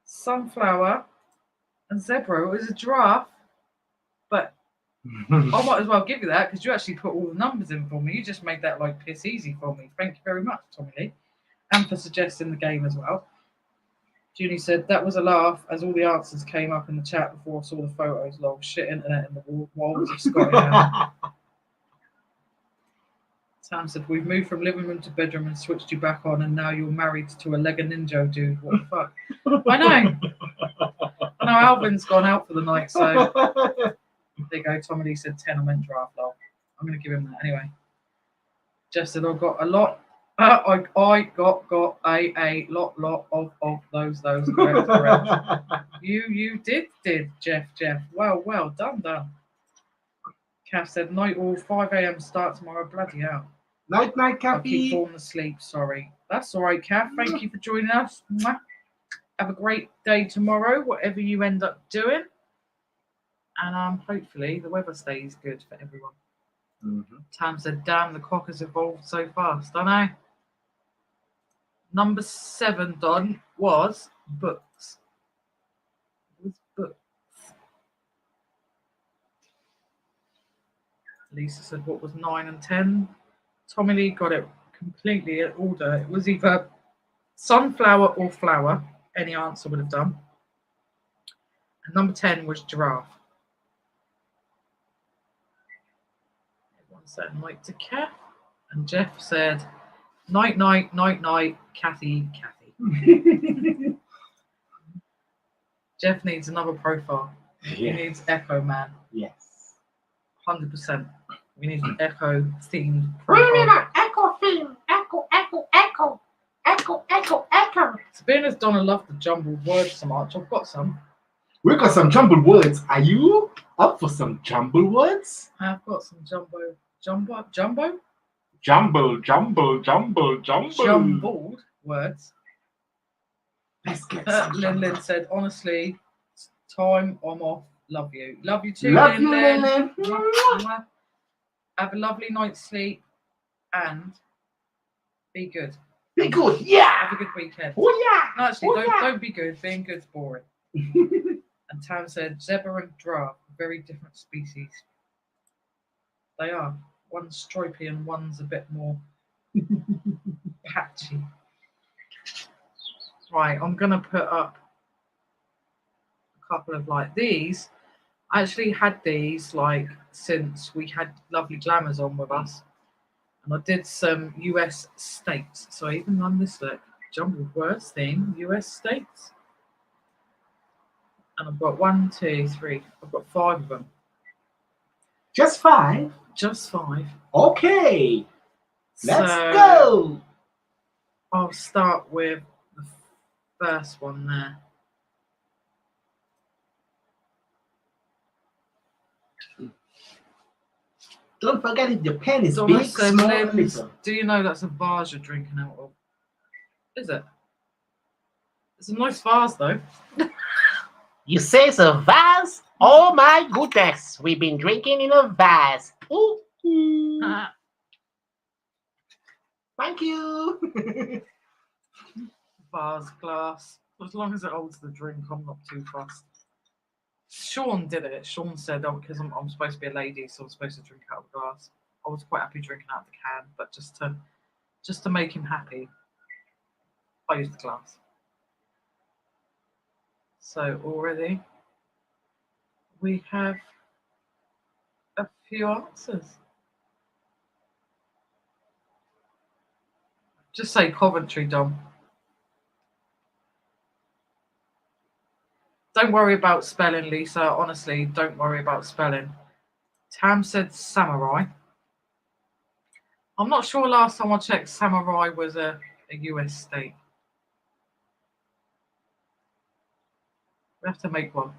sunflower, and zebra. It was a giraffe, but I might as well give you that because you actually put all the numbers in for me. You just made that like piss easy for me. Thank you very much, Tommy Lee, and for suggesting the game as well. Julie said that was a laugh as all the answers came up in the chat before I saw the photos. Lol, shit internet in the walls of Scotland. Sam said we've moved from living room to bedroom and switched you back on, and now you're married to a Lego Ninja dude. What the fuck? I know. I know Alvin's gone out for the night, so there you go. Tommy Lee said 10. I meant draft. Lol. I'm going to give him that anyway. Jeff said I got a lot. I got a lot of those correct. You did Jeff. Well done. Kath said night all 5 a.m. start tomorrow. Bloody hell.
Night,
I'll
Kathy.
keep falling asleep. Sorry. That's all right, Kath. Thank you for joining us. Have a great day tomorrow, whatever you end up doing, and hopefully the weather stays good for everyone.
Mm-hmm.
Tam said, "Damn, the clock has evolved so fast." I know. Number 7, Don, was books. It was books. Lisa said, what was 9 and 10? Tommy Lee got it completely in order. It was either sunflower or flower. Any answer would have done. And number 10 was giraffe. Everyone said night to Kath. And Jeff said, night, Kathy. Jeff needs another profile. He needs Echo Man.
Yes.
100%. We need an Echo themed
We need
profile.
an echo theme. Echo.
Seeing as Donna loved the jumbled words so much, I've got some.
We got some jumbled words. Are you up for some jumbled words?
I've got some jumbled words.
Let's get some
Lynn said, honestly, time I'm off. Love you. Love you too,
Love you,
Lynn.
Lynn.
Mwah. Have a lovely night's sleep and be good.
Be good. Yeah.
Have a good weekend.
Oh, yeah.
No, actually,
Oh, yeah.
don't be good. Being good's boring. And Tam said, zebra and giraffe, very different species. They are. One's stripy and one's a bit more patchy. Right, I'm going to put up a couple of like these. I actually had these like since we had Lovely Glamours on with us. And I did some US states. So I even done this look. Jumbled words theme, US states. And I've got 1, 2, 3. I've got 5 of them.
Just 5.
Just 5.
Okay. Let's
So
go.
I'll start with the first one there.
Don't forget if your pen is
Donna
big,
said,
small,
Lynn,
little.
do you know that's a vase you're drinking out of? Is it? It's a nice vase though.
You say it's a vase? Oh my goodness, we've been drinking in a vase. Ooh.
Thank you.
Vase, glass. As long as it holds the drink, I'm not too fussed. Sean did it. Sean said, oh, because I'm supposed to be a lady, so I'm supposed to drink out of a glass. I was quite happy drinking out of the can, but just to make him happy, I used the glass. So already we have a few answers. Just say Coventry, Dom. Don't worry about spelling, Lisa. Honestly, don't worry about spelling. Tam said samurai. I'm not sure last time I checked samurai was a US state. We have to make one.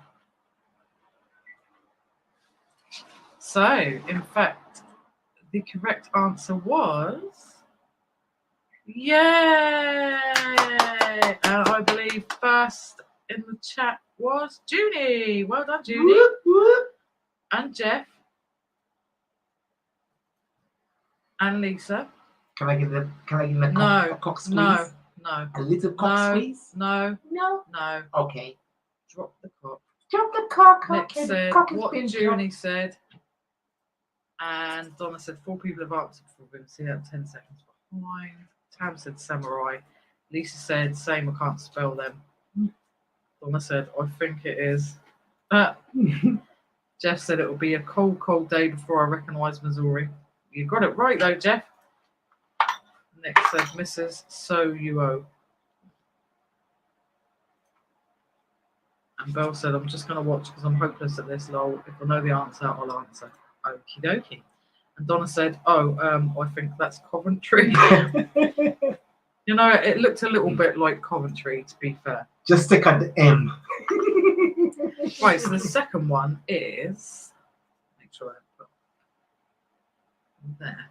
So, in fact, the correct answer was... Yay! And I believe first in the chat was Junie. Well done, Junie.
Whoop, whoop.
And Jeff. And Lisa.
Can I give them a cock squeeze?
No.
A little cock squeeze?
No.
No. Okay.
Drop the cock.
Drop the cock.
Nick
Okay,
said
the cock has
what
been
Junie said. And Donna said 4 people have answered before. We're going to see that 10 seconds behind. Tam said samurai. Lisa said same, I can't spell them. Donna said, I think it is. Jeff said it will be a cold day before I recognise Missouri. You got it right though, Jeff. Nick said Mrs. So you owe. And Belle said, I'm just going to watch because I'm hopeless at this, lol. If I know the answer, I'll answer. Okie dokie. And Donna said, I think that's Coventry. You know, it looked a little bit like Coventry, to be fair.
Just stick at the M.
Right, so the second one is... Make sure I put there.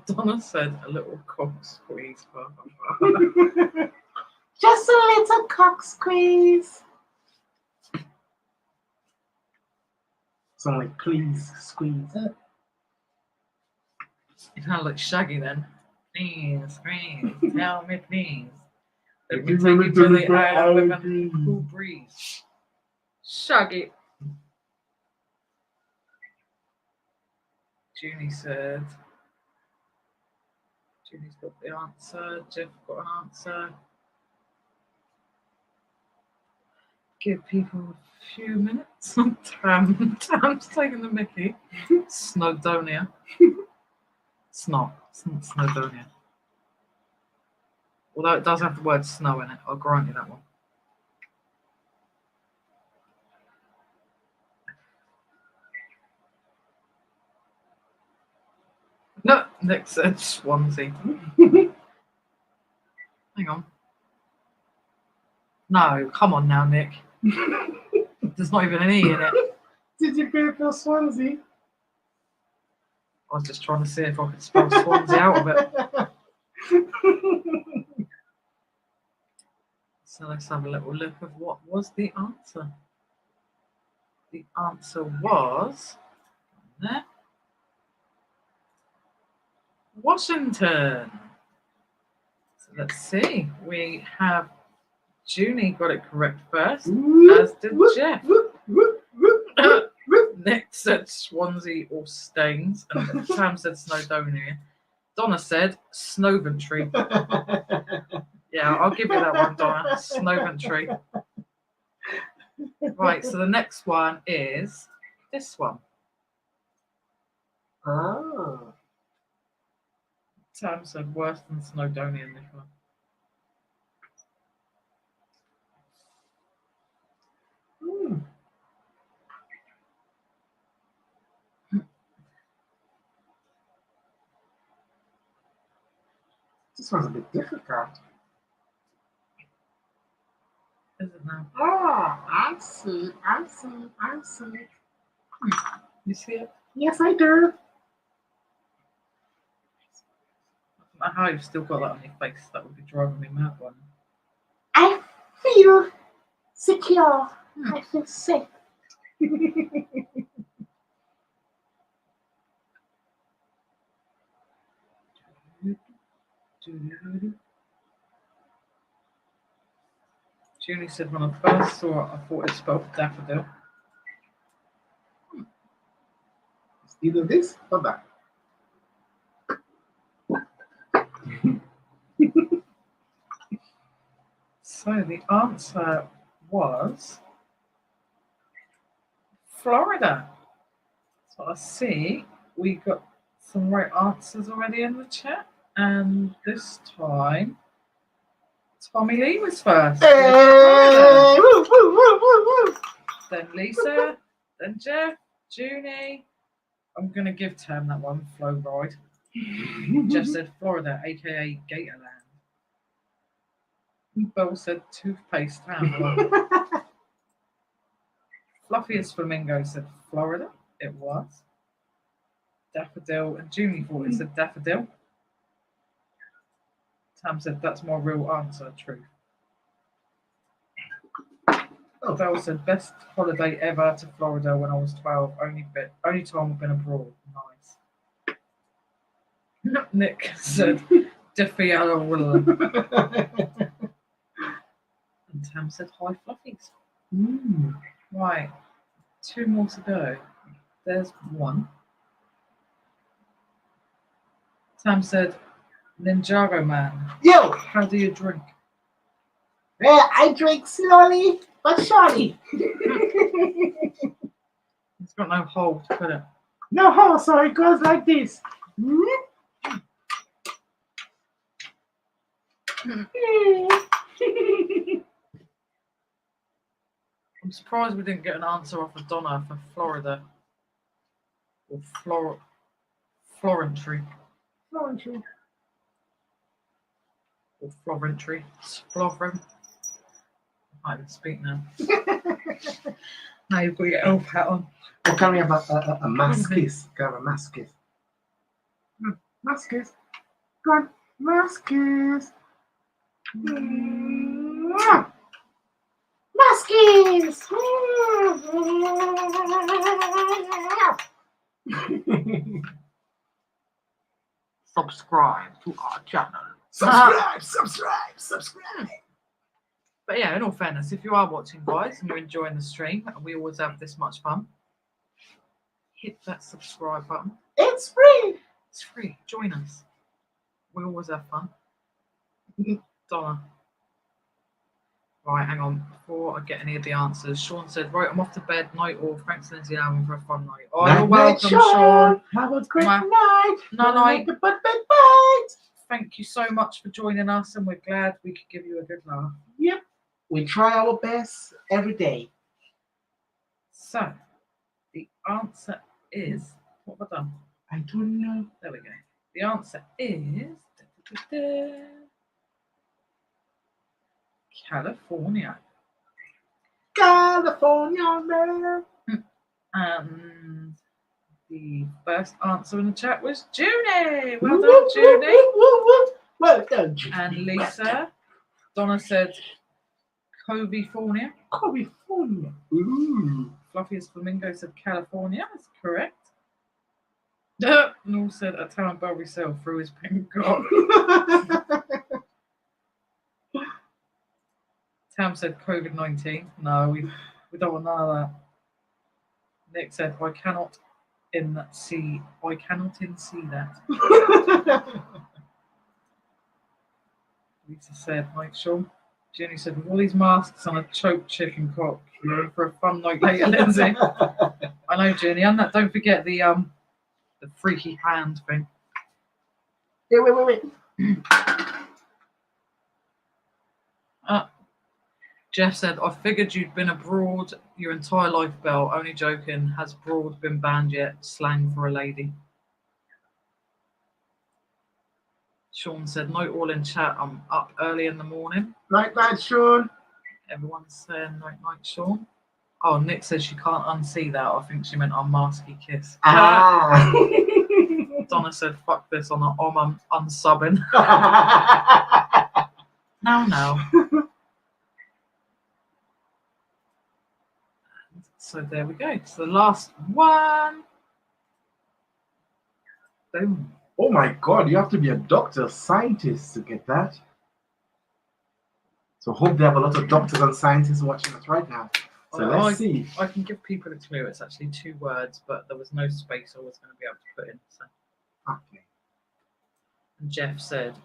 Donna said a little cock squeeze.
Just a little cock squeeze. So like, please squeeze.
You sound like Shaggy then. Please, tell me please. Let me take you to the island with a cool breeze. Shaggy. Junie said. Junie's got the answer. Jeff got an answer. Give people a few minutes. Tam's taking the mickey. Snowdonia. It's not Snowdonia. Although it does have the word snow in it. I'll grant you that one. No, Nick said Swansea. Hang on. No, come on now, Nick. There's not even an E in it.
Did you go for Swansea?
I was just trying to see if I could spell Swansea out of it. So let's have a little look of what was the answer. The answer was there. Washington. So let's see. We have Junie got it correct first, as did Jeff. Nick said Swansea or Staines, and Tam said Snowdonia. Donna said Snowventry. Yeah, I'll give you that one, Donna. Snowventry. Right, so the next one is this one.
Oh.
Tam said worse than Snowdonia, Nicola.
This one's a bit difficult.
Is it now?
Oh, I see.
You see it?
Yes, I do.
I don't know how you've still got that on your face. That would be driving me mad one.
I feel secure. I feel safe.
Julie said when I first saw it, I thought it spelled daffodil.
Either this or that.
So the answer was Florida. So I see we got some right answers already in the chat, and this time Tommy Lee was first.
Hey, woo, woo, woo, woo, woo.
Then Lisa, then Jeff, Junie. I'm gonna give Tam that one, Flow Ride. Jeff said Florida, aka Gatorland. Bill said toothpaste town. Fluffiest Flamingo said Florida. It was. Daffodil and Junie thought it said daffodil. Tam said that's my real answer, truth. Belle said best holiday ever to Florida when I was 12. Only time I've been abroad. Nice. Nick said Defialo. And Tam said hi fluffies. Right. 2 more to go. There's one. Tam said Ninjago man.
Yo,
How do you drink?
well, I drink slowly but surely.
It's got no hole to put it.
No hole, so it goes like this.
I'm surprised we didn't get an answer off of Donna for Florida. Or Florentry.
Florentry.
Or Florentry. Florent. I can't even speak now. Now you've got your elf hat on.
Or can we have a mask kiss? Can we have a mask kiss? Mask kiss. Go on. Mask kiss.
Muskies!
Subscribe to our channel.
Subscribe.
But yeah, in all fairness, if you are watching, guys, and you're enjoying the stream, and we always have this much fun, hit that subscribe button.
It's free.
It's free. Join us. We always have fun. Donna. Right, hang on. Before I get any of the answers, Sean said, right, I'm off to bed. Night all. Thanks, Lynsey and Alvin, for a fun night. Oh, you're welcome, Sean.
Have a great
Mwah.
night.
Night.
Bye.
Thank you so much for joining us, and we're glad we could give you a good laugh.
Yep. We try our best every day.
So, the answer is, what have I done?
I don't know.
There we go. The answer is California.
California, man.
And the first answer in the chat was Junie. Well done, Junie.
Well done, Junie.
And Lisa. Donna said California.
California.
Fluffiest Flamingo said California. That's correct. Noel said a town Barry Cell through his pink cock. Tam said COVID-19. No, we don't want none of that. Nick said I cannot see that. Lisa said, Mike Sean. Jenny said, with all these masks and a choked chicken cock, you're in for a fun night later, Lindsay. I know, Jenny, and that don't forget the freaky hand thing.
Wait.
Jeff said, I figured you'd been abroad your entire life, Belle. Only joking. Has broad been banned yet? Slang for a lady. Sean said, note all in chat. I'm up early in the morning.
Night, Sean.
Everyone's saying night, Sean. Oh, Nick says she can't unsee that. I think she meant unmasky kiss. Donna said, fuck this, I'm unsubbing. No. So there we go. So the last one. Boom.
Oh my God, you have to be a doctor, scientist to get that. So hope they have a lot of doctors and scientists watching us right now. So let's see.
I can give people a clue. It's actually 2 words, but there was no space I was going to be able to put in. So.
Okay.
And Jeff said,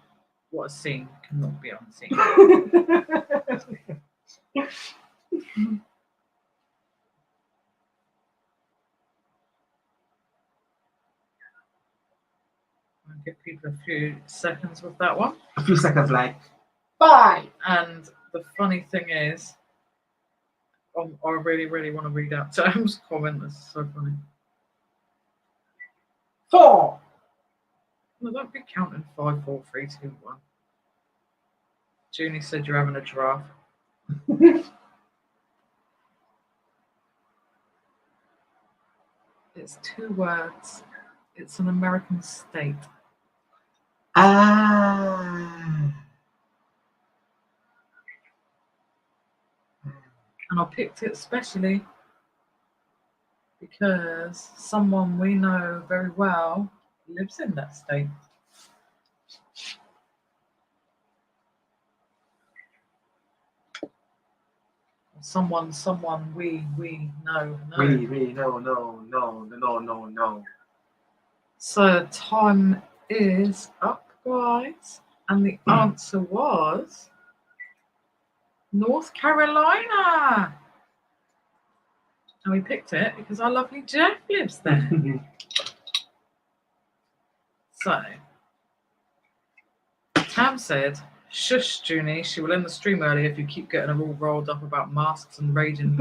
"What a scene cannot be unseen." I'll give people a few seconds with that one.
A few seconds, like
5.
And the funny thing is, I really, really want to read out Sam's comment. This is so funny.
4.
No, don't be counting 5, 4, 3, 2, 1. Junie said you're having a giraffe. It's 2 words. It's an American state.
ah.
And I picked it especially because someone we know very well lives in that state. Someone we know.
We no.
So time is up, guys. And the answer was North Carolina. And we picked it because our lovely Jeff lives there. So, Tam said, "Shush, Junie, she will end the stream early if you keep getting her all rolled up about masks and raging."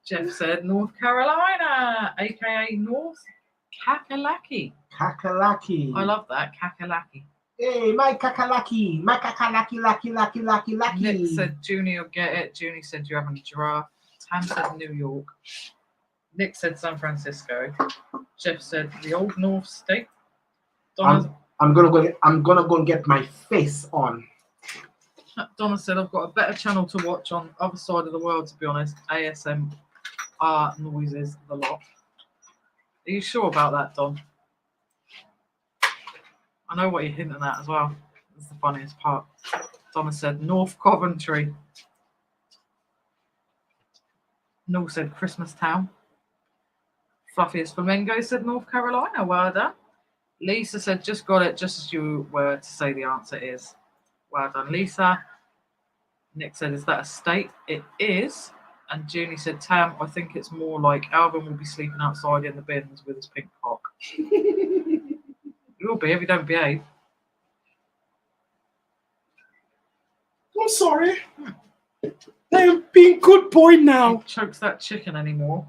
Jeff said, "North Carolina, aka North Kakalaki."
Kakalaki.
I love that, Kakalaki.
Hey, my kakalaki. My kakalaki, lucky.
Nick said, "Junie will get it." Junie said, "You're having a giraffe." Tam said, "New York." Nick said, "San Francisco." Jeff said, "The old North State." Donna
I'm gonna go and get my face on.
said, "I've got a better channel to watch on the other side of the world, to be honest. ASMR noises, the lot." Are you sure about that, Don? I know what you're hinting at as well. That's the funniest part. Donna said, "North Coventry." Noel said, "Christmas Town." Fluffiest Flamingo said, "North Carolina." Well done. Lisa said, "Just got it, just as you were to say the answer is." Well done, Lisa. Nick said, "Is that a state?" It is. And Junie said, "Tam, I think it's more like Alvin will be sleeping outside in the bins with his pink cock." You will be if you don't behave.
I'm sorry. I am being good boy now.
He chokes that chicken anymore.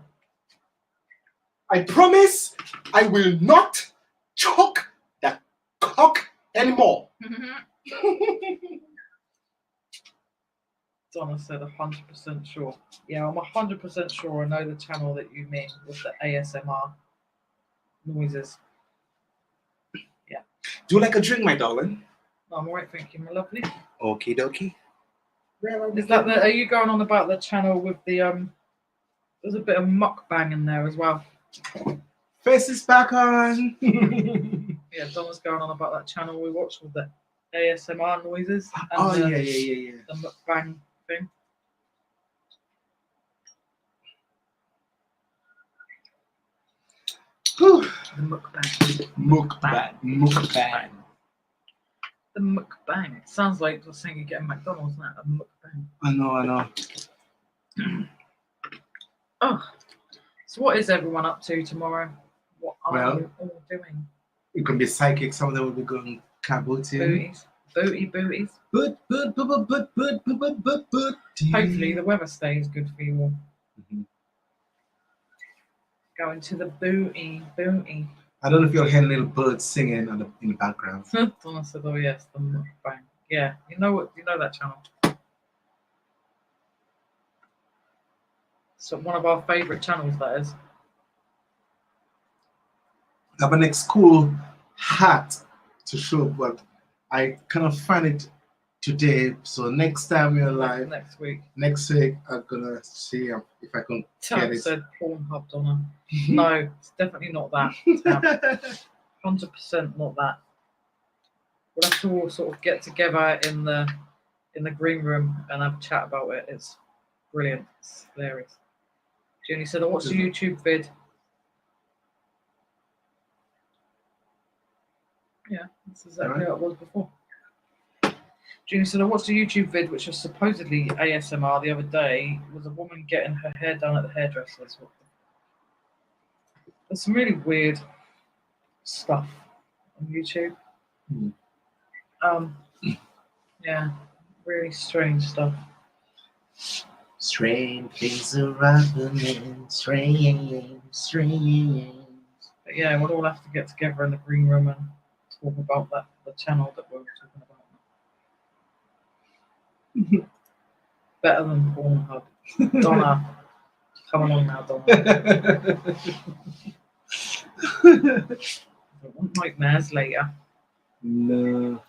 I promise I will not choke that cock anymore.
Donna said, 100% sure. Yeah, I'm 100% sure I know the channel that you mean with the ASMR noises. Yeah.
Do you like a drink, my darling?
No, I'm alright, thank you, my lovely.
Okie dokie.
Is that the? Are you going on about the channel with the There's a bit of mukbang in there as well.
Face is back on.
Yeah, Donna's going on about that channel we watched with the ASMR noises. And
yeah.
The mukbang thing.
Whew.
The mukbang.
Mukbang.
The mukbang. It sounds like you're saying you're getting McDonald's now. A mukbang.
I know.
Oh, so what is everyone up to tomorrow? What are you all doing?
It can be psychic. Some of them will be going cabooting.
Booties.
Boot.
Hopefully the weather stays good for you all.
Mm-hmm.
Going to the booty.
I don't know if you'll hear little birds singing in the background.
Donna said, "Oh yes, the mukbang." Yeah, you know that channel. So one of our favourite channels, that is.
I have an ex-school hat to show, but I cannot find it today. So next time we're live,
next week,
I'm gonna see if I can
Tam
get it.
said Pornhub, Donna. No, it's definitely not that. 100% not that. we'll have to all sort of get together in the green room and have a chat about it. It's brilliant. It's hilarious. Junie said, I watched a YouTube vid. Yeah, that's exactly how it was before. Junie said, I watched a YouTube vid which was supposedly ASMR the other day. It was a woman getting her hair done at the hairdresser's. There's some really weird stuff on YouTube. Yeah, really strange stuff.
Strange things are happening. Strange.
But yeah, we'll all have to get together in the green room and talk about the channel that we were talking about. Better than Pornhub. Donna, come along now, Donna. I don't want nightmares later.
No.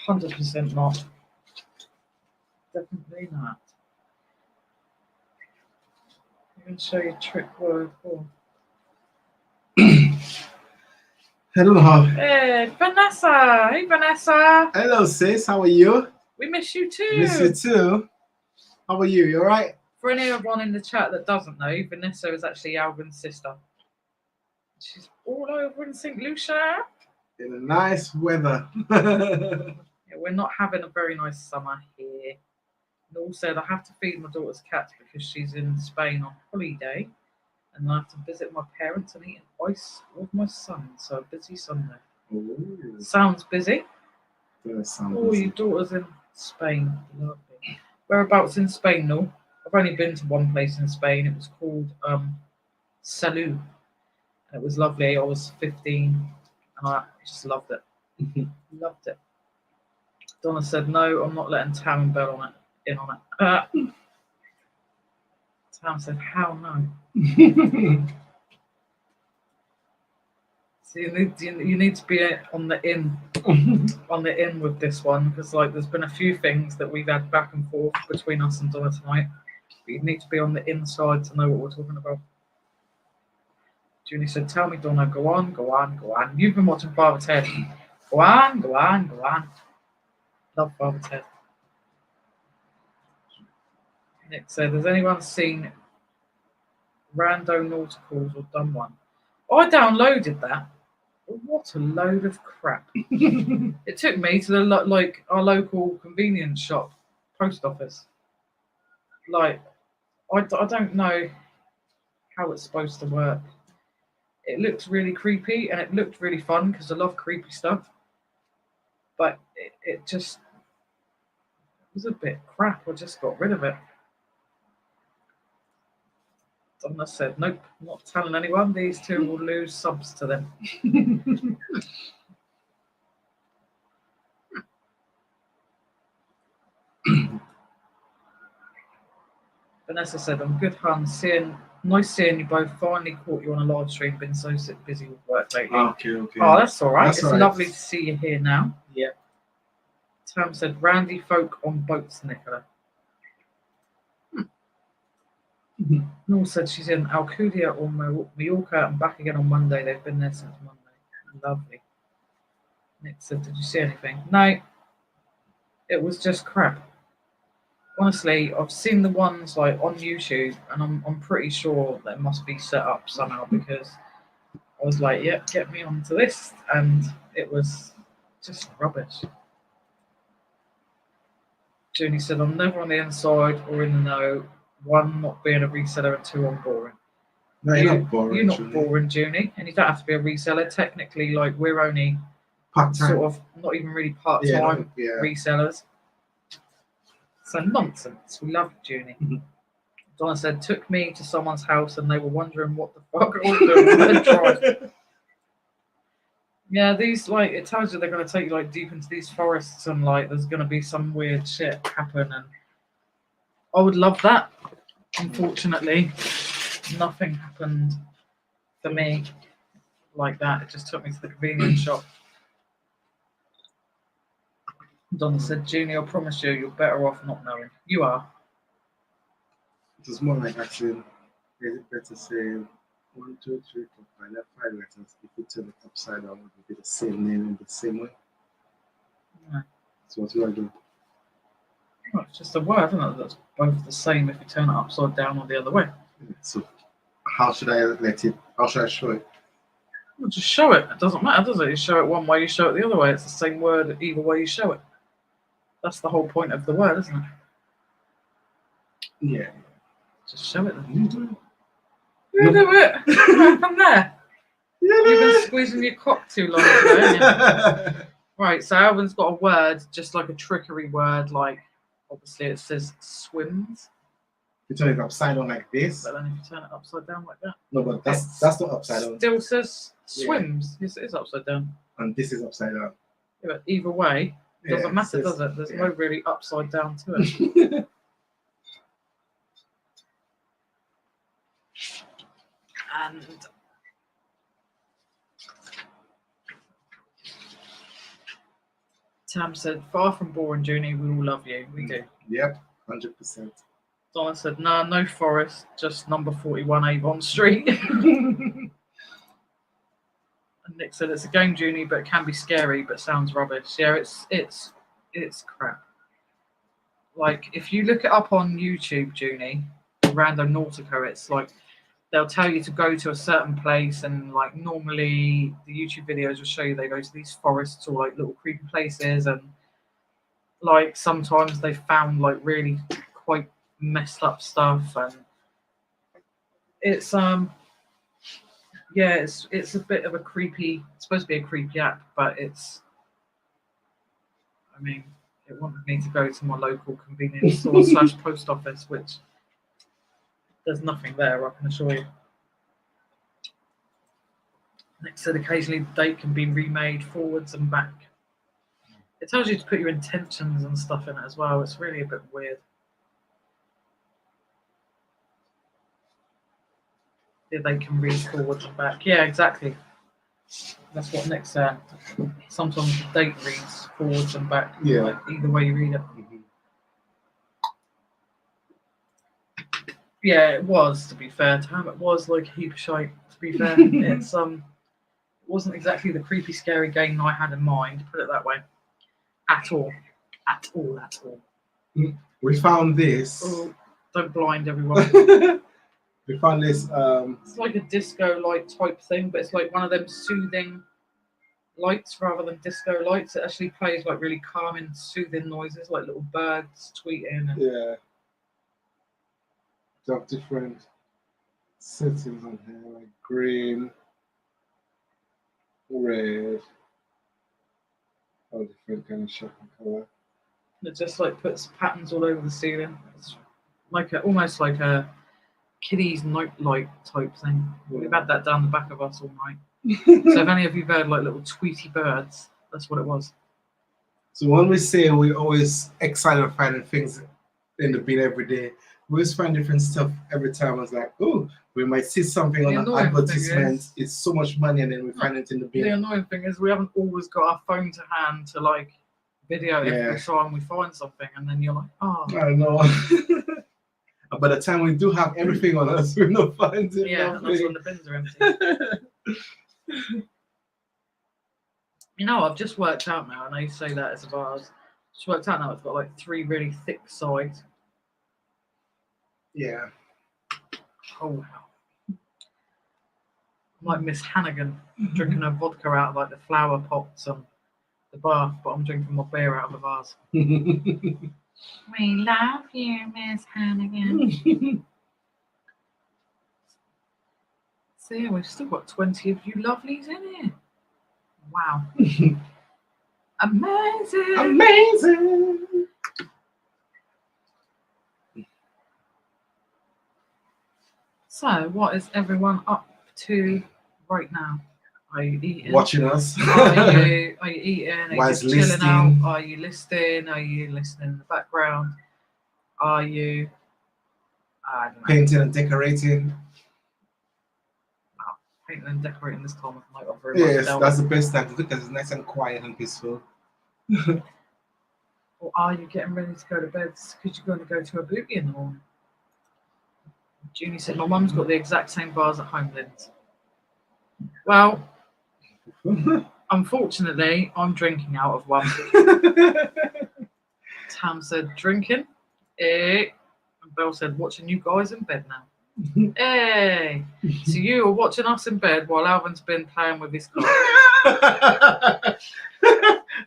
100% not. Definitely not. I'm going to show you a trick word.
Hello.
Hey, Vanessa. Hey, Vanessa.
Hello, sis. How are you?
We miss you too.
Miss you too. How are you? You alright?
For anyone in the chat that doesn't know, Vanessa is actually Alvin's sister. She's all over in St. Lucia.
In a nice weather.
Yeah, we're not having a very nice summer here. Noel said I have to feed my daughter's cat because she's in Spain on holiday, and I have to visit my parents and eat ice with my son. So a busy Sunday.
Ooh.
Sounds busy.
Sounds
Oh,
busy.
your daughter's in Spain. Lovely. Whereabouts in Spain, Noel? I've only been to one place in Spain. It was called Salou. It was lovely. I was 15 and I just loved it. Loved it. Donna said, no, I'm not letting Tam and Belle in on it. Tam said, how no? So you need to be on the in with this one, because like there's been a few things that we've had back and forth between us and Donna tonight. But you need to be on the inside to know what we're talking about. Junie said, tell me, Donna, go on. You've been watching Father Ted. Go on. Love Father Ted. Nick said, has anyone seen Rando Nauticals or done one? I downloaded that. What a load of crap. It took me to the our local convenience shop, post office. Like, I don't know how it's supposed to work. It looked really creepy and it looked really fun because I love creepy stuff. But it just was a bit crap. I just got rid of it. Donna said, nope, not telling anyone. These two will lose subs to them. Vanessa said, I'm good, hun. Nice seeing you both. Finally caught you on a live stream. Been so busy with work lately.
Okay.
Oh, that's all right.
That's
it's
all right.
Lovely to see you here now.
Yeah.
Tam said, Randy folk on boats, Nicola. Noel said she's in Alcudia or Mallorca and back again on Monday. They've been there since Monday. Lovely. Nick said, did you see anything? No. It was just crap. Honestly, I've seen the ones like on YouTube, and I'm pretty sure they must be set up somehow, because I was like, yep, get me onto this, and it was just rubbish. Junie said, I'm never on the inside or in the know. One, not being a reseller, and two, I'm boring.
No, you're not boring.
You're not boring, Junie, and you don't have to be a reseller. Technically, like we're only
part-time.
sort of not even really part-time resellers. So nonsense. We love Junie. Donna said, took me to someone's house and they were wondering what the fuck I was doing. Yeah, these, like, it tells you they're going to take you like deep into these forests and like there's going to be some weird shit happen, and I would love that. Unfortunately, nothing happened for me like that. It just took me to the convenience shop. Donna said, Junie, I promise you, you're better off not knowing. You are.
It was more like actually, is it better say 1, 2, 3, 4, 5, 5 letters? If you turn it upside down, it would be the same name in the same way.
No.
So what do I do?
Well, it's just a word, isn't it? That's both the same if you turn it upside down or the other way.
So how should I let it? How should I show it?
Well, just show it. It doesn't matter, does it? You show it one way, you show it the other way. It's the same word either way you show it. That's the whole point of the word, isn't it?
Yeah.
Just show it then.
You do it.
You do it. What happened there? You've been
You
squeezing your cock too long today, haven't you? Right, so Alvin's got a word, just like a trickery word, like obviously it says swims,
You turn it upside down like this.
but then if you turn it upside down like that,
No, but that's not upside down.
still says swims. Yes, it is upside down.
And this is upside down.
Yeah, but either way, it doesn't matter, does it? There's no really upside down to it. And Tam said, "Far from boring, Junie. We all love you. We do."
Yep, 100%.
Donna said, "Nah, no forest, just number 41 Avon Street." And Nick said, "It's a game, Junie, but it can be scary, but sounds rubbish." Yeah, it's crap. Like if you look it up on YouTube, Junie, Random Nautica, it's like they'll tell you to go to a certain place, and like normally the YouTube videos will show you they go to these forests or like little creepy places, and like sometimes they found like really quite messed up stuff, and it's yeah, it's a bit of a creepy. It's supposed to be a creepy app, but it's. I mean, it wanted me to go to my local convenience store / post office, which there's nothing there, I can assure you. Nick said occasionally the date can be remade forwards and back. It tells you to put your intentions and stuff in it as well. It's really a bit weird. Yeah, they can read forwards and back. Yeah, exactly. That's what Nick said. Sometimes the date reads forwards and back.
Yeah.
Like, either way you read it. Yeah, it was, to be fair. Tam, it was like a heap of shite, to be fair. It's it wasn't exactly the creepy, scary game I had in mind, put it that way. At all. At all, at all.
We found this.
Oh, don't blind everyone.
We found this.
It's like a disco light type thing, but it's like one of them soothing lights rather than disco lights. It actually plays like really calming, soothing noises, like little birds tweeting. And
Yeah. They have different settings on here, like green, red, all different kind of shocking color.
it just like puts patterns all over the ceiling. It's like almost like a kiddies night light type thing. We've had that down the back of us all night. So if any of you heard like little tweety birds, that's what it was.
So when we say we're always excited of finding things in the bin every day, we always find different stuff every time. It's like, oh, we might see something on an advertisement. It's so much money, and then we find it in the bin.
The annoying thing is we haven't always got our phone to hand to like video every time we find something, and then you're like, oh.
I know. By the time we do have everything on us, we're not finding
yeah, and that's when the bins are empty. You know, I've just worked out now, and I say that as a vase. Just worked out now it's got like 3 really thick sides.
Yeah.
Oh wow. I'm like Miss Hannigan drinking her vodka out of like the flower pots and the bath, but I'm drinking my beer out of a vase. We love you, Miss Hannigan. So yeah, we've still got 20 of you lovelies in here. Wow. Amazing.
Amazing.
So, what is everyone up to right now? Are you eating?
Watching us.
Are you eating? Are you
Whilst
just chilling
listening.
out? Are you listening? Are you listening in the background? Are you? I don't know.
Painting and decorating.
Painting and decorating this time of night off.
Yes, that's the best time to do because it's nice and quiet and peaceful.
Or are you getting ready to go to bed because you're going to go to a booty in the morning? Junie said, my mum's got the exact same bars at home, Linz. Well, Unfortunately, I'm drinking out of one. Tam said, drinking. And Belle said, watching you guys in bed now. Hey. So you are watching us in bed while Alvin's been playing with his car.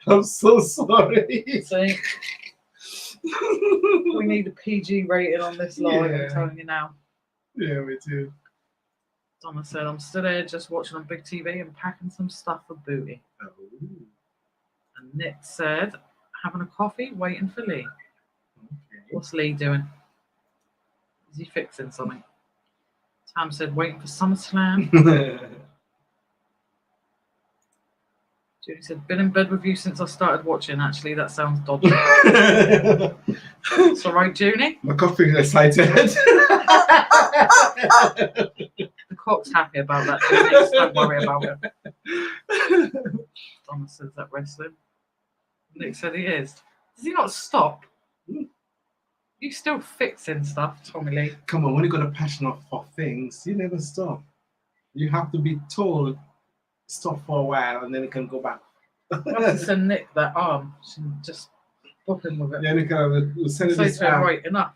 I'm so sorry.
See? We need a PG rating on this live, I'm telling you now.
Yeah, me too.
Donna said, I'm still here just watching on big TV and packing some stuff for Booty.
Oh.
And Nick said, having a coffee, waiting for Lee.
Okay.
What's Lee doing? Is he fixing something? Tam said, waiting for SummerSlam. Judy said, been in bed with you since I started watching. Actually, that sounds dodgy. It's all right, Junie.
My coffee's excited.
The cock's happy about that, Junie. Just don't worry about it. Donna says that wrestling. Nick said he is. Does he not stop? You still fixing stuff, Tommy Lee.
Come on, when you got a passion for things, you never stop. You have to be told stop for a while and then it can go back.
I have to send Nick that arm. Just pop him with it.
Yeah, Nick, we'll send it
Say
this
to him,
out.
right, enough.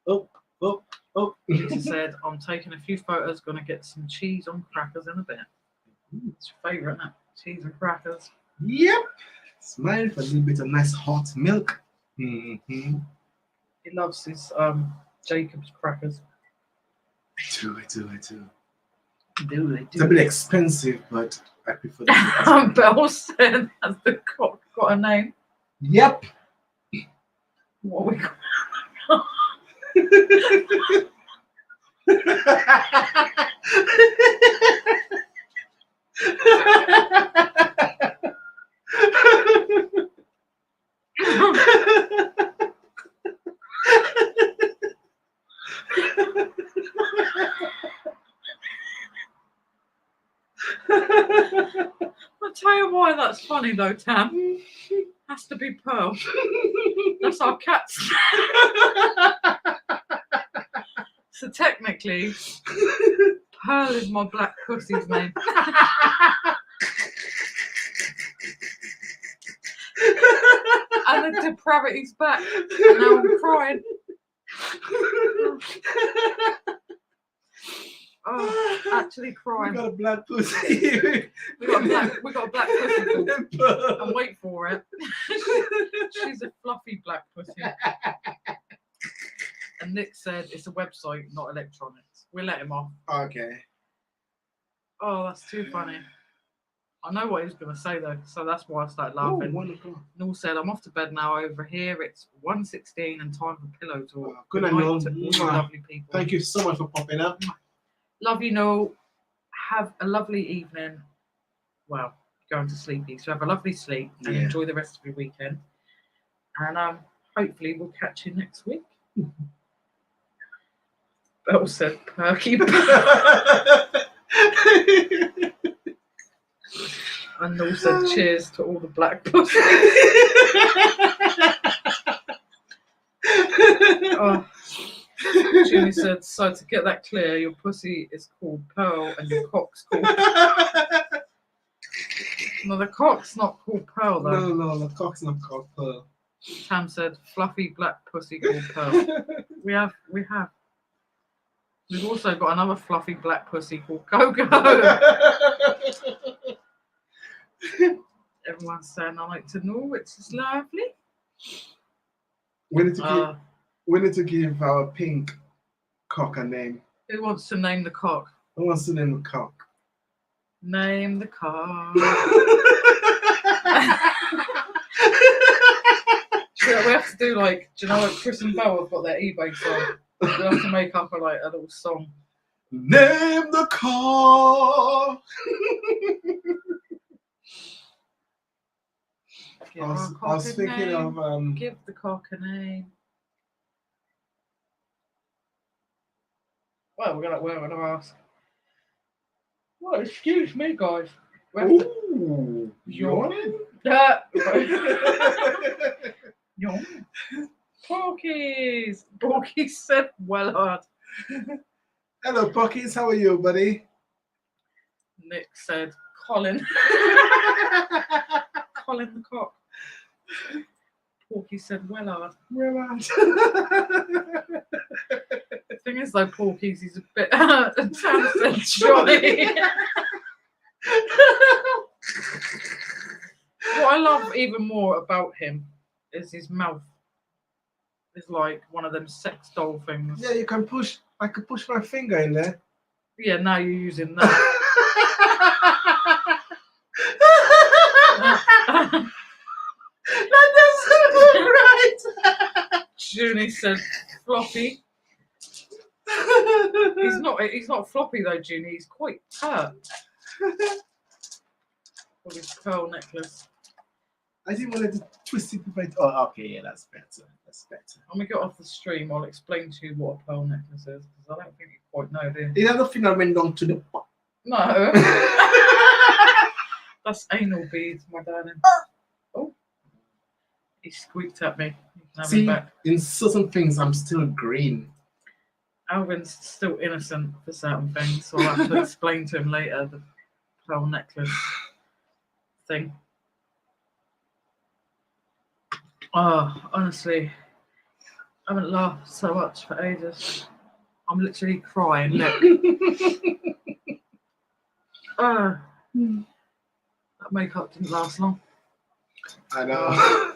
Oh.
Lisa said, I'm taking a few photos, gonna get some cheese on crackers in a bit. It's your favourite, isn't it? Cheese and crackers.
Yep. Smile for a little bit of nice hot milk. Mm-hmm.
He loves his Jacob's crackers.
I do.
Do they?
It's a bit expensive, but I prefer that.
Belle said, has the cock got a name?
Yep.
What we got? I'll tell you why that's funny though, Tam. Has to be Pearl. That's our cat's. So technically, Pearl is my black pussy's name. And the depravity's back. And now I'm crying. Oh, actually crying.
We got a black pussy.
We got a black pussy. And wait for it. She's a fluffy black pussy. And Nick said it's a website, not electronics. We'll let him off.
Okay.
Oh, that's too funny. I know what he was going to say though, so that's why I started
Oh,
laughing.
1 o'clock.
Noel said, I'm off to bed now. Over here, it's 1:16 and time for pillow talk.
Oh, good night, Noel.
to all you lovely people.
Thank you so much for popping up.
Love you, Noel. Have a lovely evening. Well, going to sleepy. So have a lovely sleep and enjoy the rest of your weekend. And hopefully we'll catch you next week. Belle said, perky. And Noel said, cheers to all the black pussies. Oh. Jimmy said, so to get that clear, your pussy is called Pearl and your cock's called... No, the cock's not called Pearl though.
No, the cock's not called Pearl.
Tam said, fluffy black pussy called Pearl. We have. We've also got another fluffy black pussy called Coco. Everyone's saying I like to know, which is lovely.
We need to give our pink cock a name.
Who wants to name the cock?
Who wants to name the cock?
Name the cock. We have to do like, do you know what Chris and Belle have got their eBay song? We have to make up a little song.
Name the cock.
Give
I was thinking of
give the cock a name. Well, we're gonna ask. Well, excuse me, guys.
Ooh,
yawning. Yawn. Porkies. Porkies said, well hard.
Hello, Porkies. How are you, buddy?
Nick said, Colin. Colin the cock. Porky said, Wellard.
Wellard.
The thing is, though, Porky's he's a bit. Tam said, Johnny. What I love even more about him is his mouth. It's like one of them sex doll things.
Yeah, you can push. I could push my finger in there.
Yeah, now you're using that.
That doesn't look right.
Junie said floppy. He's not floppy though, Junie. He's quite hurt. With his pearl necklace.
I didn't want to twist it right. Oh, okay, yeah, that's better. That's better.
When we get off the stream, I'll explain to you what a pearl necklace is, because I don't think you quite know, do you?
Is that the thing that went down to the
No. That's anal beads, my darling. Oh. He squeaked at me. You can have him
See,
back.
in certain things, I'm still green.
Alvin's still innocent for certain things, so I'll have to explain to him later the pearl necklace thing. Oh, honestly, I haven't laughed so much for ages. I'm literally crying. Look. That makeup didn't last long.
I know.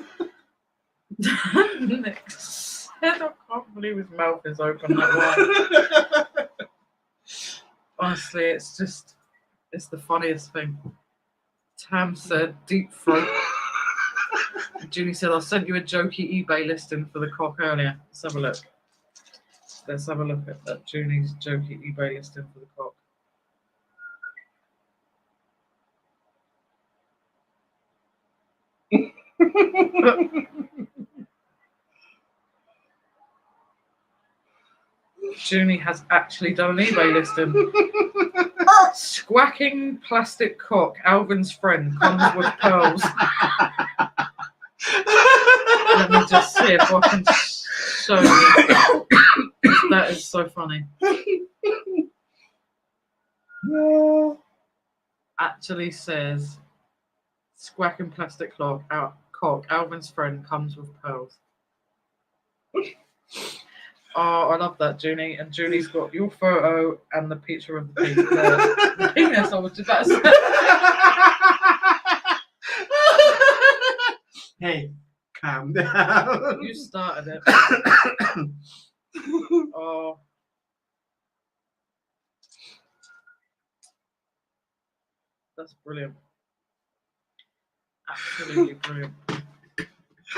Nick said, I can't believe his mouth is open that wide. Honestly, it's the funniest thing. Tam said, deep throat. Junie said, I sent you a jokey eBay listing for the cock earlier. Let's have a look. Let's have a look at that Junie's jokey eBay listing for the cock. Junie has actually done an eBay listing. Squacking plastic cock, Alvin's friend, comes with pearls. Let me just see if I can show you. That is so funny. Actually says, squacking plastic cock, Alvin's friend comes with pearls. Oh, I love that, Junie. And Junie's got your photo and the picture of the penis. I was just about to say.
Hey, calm down.
You started it. Oh. That's brilliant. Absolutely brilliant.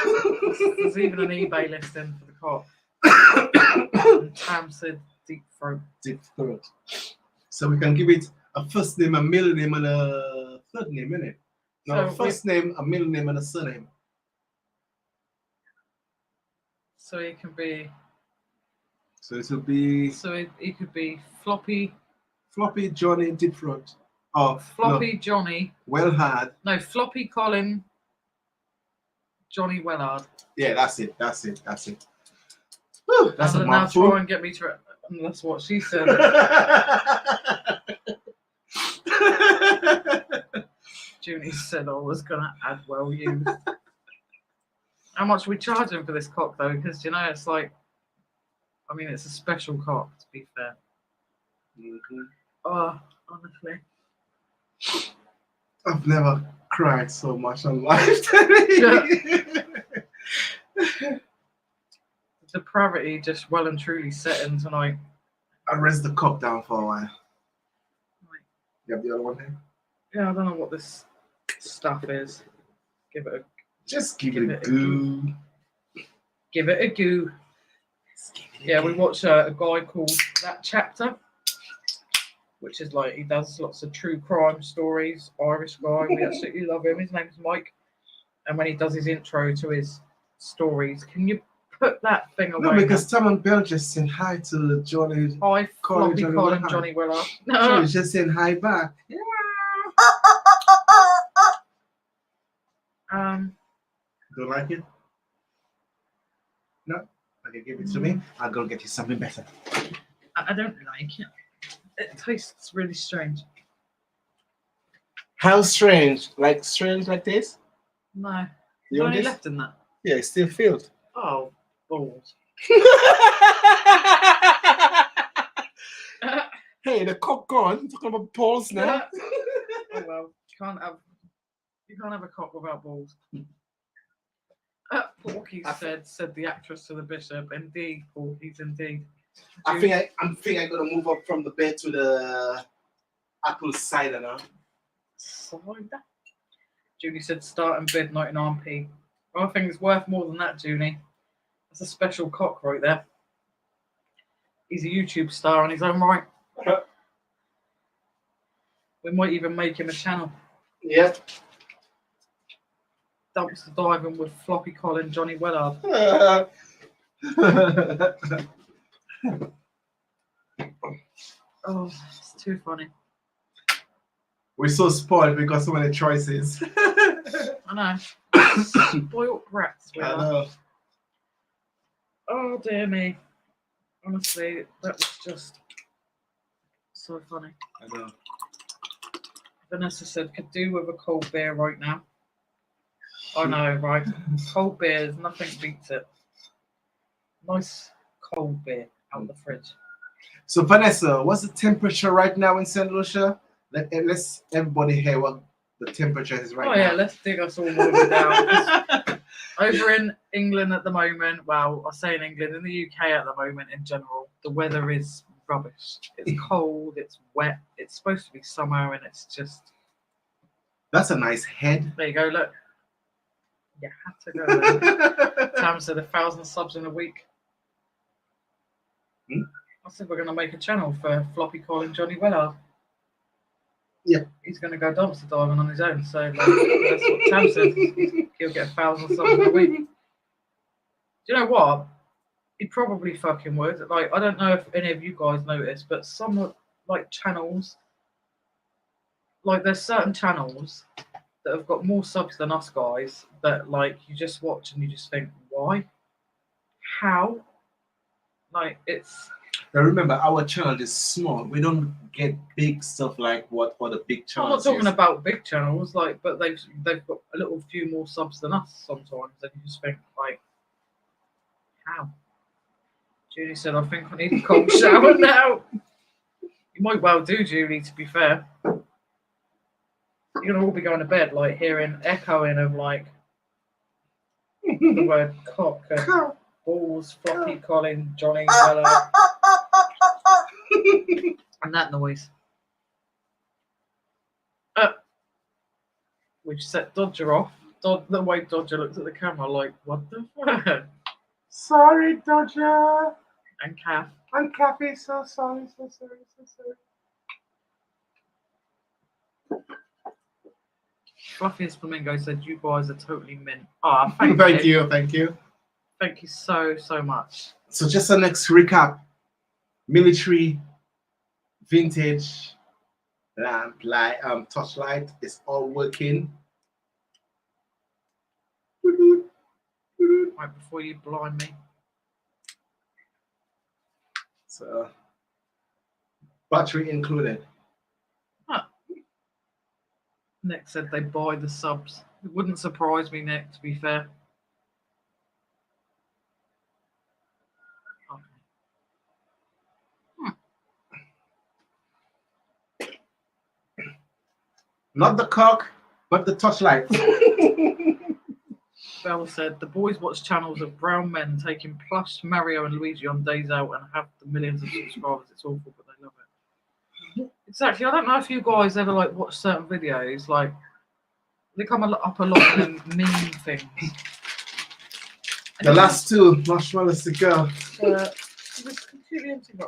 There's even an eBay listing for the cock. And Tam said deep throat.
Deep throat. So we can give it a first name, a middle name, and a third name, innit? No,
So
first name, a middle name, and a surname.
So he can be.
So it will be.
So he could be Floppy.
Floppy Johnny Deep Throat. Oh,
Floppy
no.
Johnny.
Well hard.
No, Floppy Colin. Johnny Wellard.
Yeah, that's it. That's it. That's it. Whew, that's a
now
mouthful.
try and get me to. And that's what she said. Junie said I was gonna add well used. How much are we charging for this cock though? Because you know it's like, I mean it's a special cock to be fair.
Mm-hmm.
Oh, honestly.
I've never cried so much on live.
Depravity just well and truly set in tonight.
I rest the cup down for a while.
Right.
You have the other one here?
Yeah, I don't know what this stuff is. Give it a
Just give it a goo.
Give it a goo. Yeah, we watched a guy called That Chapter, which is like, he does lots of true crime stories, Irish guy. We absolutely love him. His name's Mike. And when he does his intro to his stories, can you put that thing away?
No, because Tom and Bell just said hi to Johnny.
Hi,
Colin,
Floppy Colin, Johnny Willard.
Johnny just saying hi back. Yeah. Don't like it? No? Okay, give it to me. I'll go get you something better.
I don't like it. It tastes really strange.
How strange? Like strange like this?
No.
You
There's
want
only
this?
left in that.
Yeah, it's still filled.
Oh, balls.
Hey, the cock gone. Talking about balls now.
Oh well, you can't have a cock without balls. Porky said the actress to the bishop. Indeed, Porky's indeed.
I think I'm gonna move up from the bed to the apple cider now.
Cider? Julie said start and bid 99p. Well, I think it's worth more than that, Julie. That's a special cock right there. He's a YouTube star on his own right. We might even make him a channel.
Yep.
Dumpster diving with Floppy Colin, Johnny Willard. Oh, it's too funny.
We're so spoiled because so many choices.
I know. Spoiled brats. We
I
are.
know.
Oh dear me. Honestly, that was just so funny.
I know.
Vanessa said, could do with a cold beer right now. I know, right? Cold beers, nothing beats it. Nice cold beer out of the fridge.
So Vanessa, what's the temperature right now in St. Lucia? Let's everybody hear what the temperature is right now.
Oh yeah, let's dig us all the way down. Over in England at the moment, well, I say in England, in the UK at the moment in general, the weather is rubbish. It's cold, it's wet, it's supposed to be summer, and it's just...
That's a nice head.
There you go, look. You had to go there. Tam said 1,000 subs in a week. I said we're going to make a channel for Floppy Colin Johnny Willard.
Yeah.
He's going to go dumpster diving on his own, so like, that's what Tam said. He'll get 1,000 subs in a week. Do you know what? He probably fucking would. Like, I don't know if any of you guys noticed, but some like channels, like there's certain channels that have got more subs than us guys that like you just watch and you just think, why? How? Like it's...
Now remember, our channel is small. We don't get big stuff like what other big
I'm
channels
not talking
is.
about big channels, like, but they've got a little few more subs than us sometimes, and you just think like, how? Julie said, I think I need a cold shower now. You might well do, Julie, to be fair. You're gonna all be going to bed like hearing echoing of like the word cock and balls, Floppy Colin, Johnny Willard, and that noise. Which set Dodger off. The way Dodger looked at the camera like, what the fuck?
Sorry, Dodger.
And Kath.
I'm Kathy, so sorry, so sorry, so sorry.
Fluffiest Flamingo said, you guys are totally mint. Ah, thank
you. Thank you.
Thank you so much.
So just the next recap. Military, vintage, lamp, light, touchlight is all working.
Right before you blind me.
So battery included.
Nick said they buy the subs. It wouldn't surprise me, Nick, to be fair.
Not the cock, but the touchlight.
Bell said the boys watch channels of brown men taking plush Mario and Luigi on days out and have the millions of subscribers. It's awful, but they love it. Exactly. I don't know if you guys ever like watch certain videos. Like they come up a lot in meme things.
The last two marshmallows to go.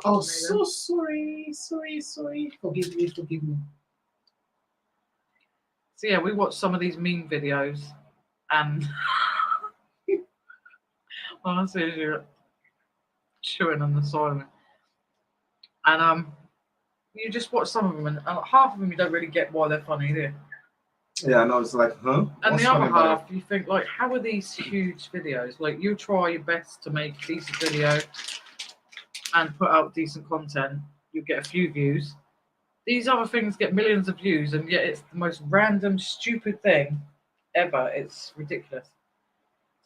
Oh, so sorry. Forgive me.
So yeah, we watch some of these meme videos, and honestly, you're chewing on the side of it, and you just watch some of them, and half of them you don't really get why they're funny, do you?
Yeah, I know. It's like, huh?
And
What's
the other
funny about
half, you think like, how are these huge videos? Like, you try your best to make a decent video and put out decent content. You get a few views. These other things get millions of views, and yet it's the most random, stupid thing ever. It's ridiculous.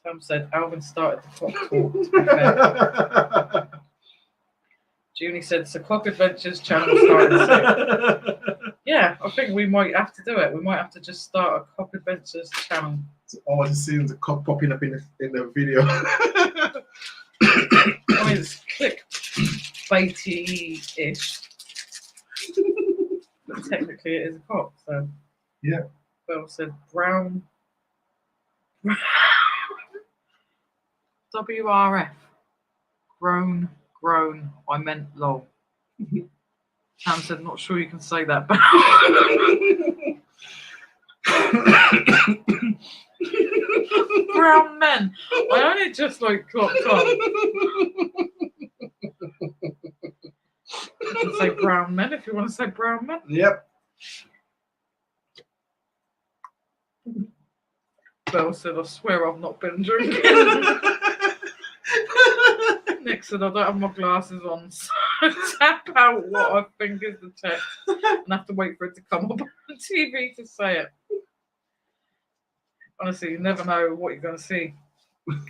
Tom said Alvin started the clock talk, to be fair. Junie said, so Cock Adventures channel started soon. Yeah, I think we might have to do it. We might have to just start a Cock Adventures channel.
All the scenes, the cock popping up in the video.
I mean, it's clickbaity-ish. But technically it is a cock, so.
Yeah.
Bill said brown. WRF. Grown. I meant lol. Sam said, not sure you can say that, but. Brown men. I only just like clocked on. You can say brown men if you want to say brown men.
Yep.
Belle said, I swear I've not been drinking. Nick said, I don't have my glasses on, so tap out what I think is the text and have to wait for it to come up on TV to say it. Honestly, you never know what you're going to see.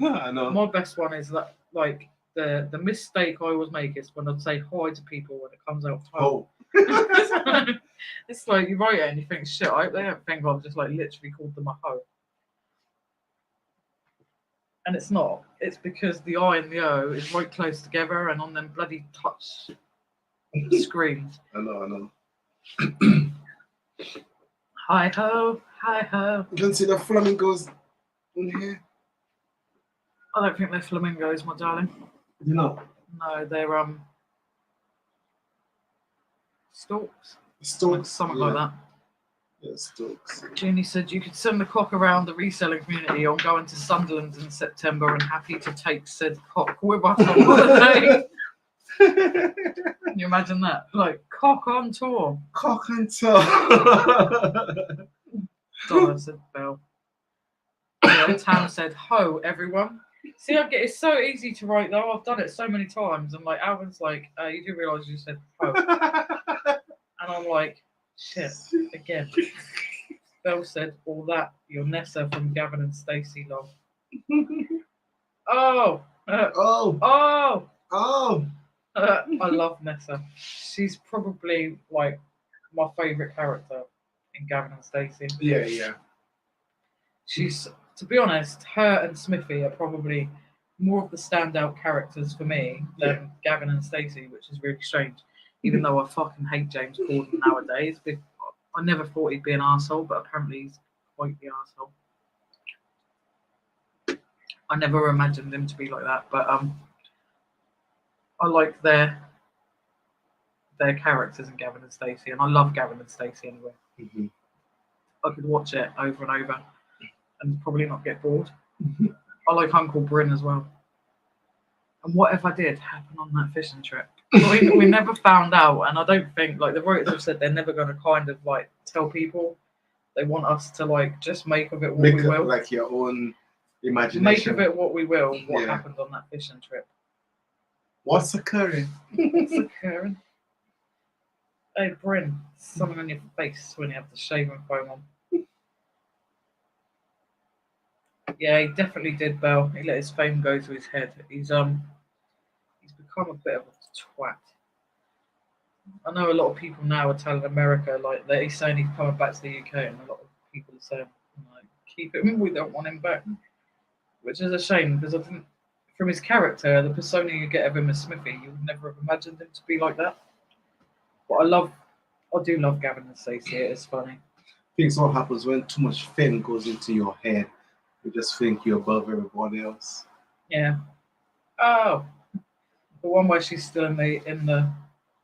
I know.
My best one is that, like, the mistake I always make is when I'd say hi to people when it comes out.
Oh.
It's like you write it and you think, shit, I hope they don't think I've just like literally called them a hoe. And it's not. It's because the I and the O is right close together and on them bloody touch screens.
I know.
Hi ho, hi ho.
You don't see the flamingos in here?
I don't think they're flamingos, my darling.
You know.
No, they're storks.
Storks.
Something like that.
Yeah, storks.
Jeannie said you could send the cock around the reselling community. I'm going to Sunderland in September and happy to take said cock with us on holiday. Can you imagine that? Like, cock on tour.
Cock and tour.
Donna said Belle. Yeah, Tam said ho, everyone. See, it's so easy to write though. I've done it so many times. And like Alvin's like, you do realise you said ho. And I'm like, shit, again. Belle said, all that, you're Nessa from Gavin and Stacey love. I love Nessa. She's probably like my favourite character in Gavin and Stacey.
Yeah.
She's, to be honest, her and Smithy are probably more of the standout characters for me than Gavin and Stacey, which is really strange. Even though I fucking hate James Corden nowadays. I never thought he'd be an arsehole, but apparently he's quite the arsehole. I never imagined him to be like that, but I like their characters in Gavin and Stacey, and I love Gavin and Stacey anyway.
Mm-hmm.
I could watch it over and over and probably not get bored. I like Uncle Bryn as well. And whatever did happen on that fishing trip, we never found out, and I don't think, like, the writers have said they're never going to kind of like tell people. They want us to like just make of it what we will,
like your own imagination.
Make of it what we will. What happened on that fishing trip?
What's occurring?
What's occurring? Hey, Bryn, something on your face when you have the shaving foam on. Yeah, he definitely did, Belle. He let his fame go to his head. He's become a bit of a twat. I know a lot of people now are telling America like that he's saying he's coming back to the UK, and a lot of people are saying, like, keep him, we don't want him back. Which is a shame, because I think from his character, the persona you get of him as Smithy, you would never have imagined him to be like that. But I do love Gavin and Stacey. It is funny.
I think what happens when too much fame goes into your head. You just think you're above everybody else.
Yeah. Oh, the one where she's still in the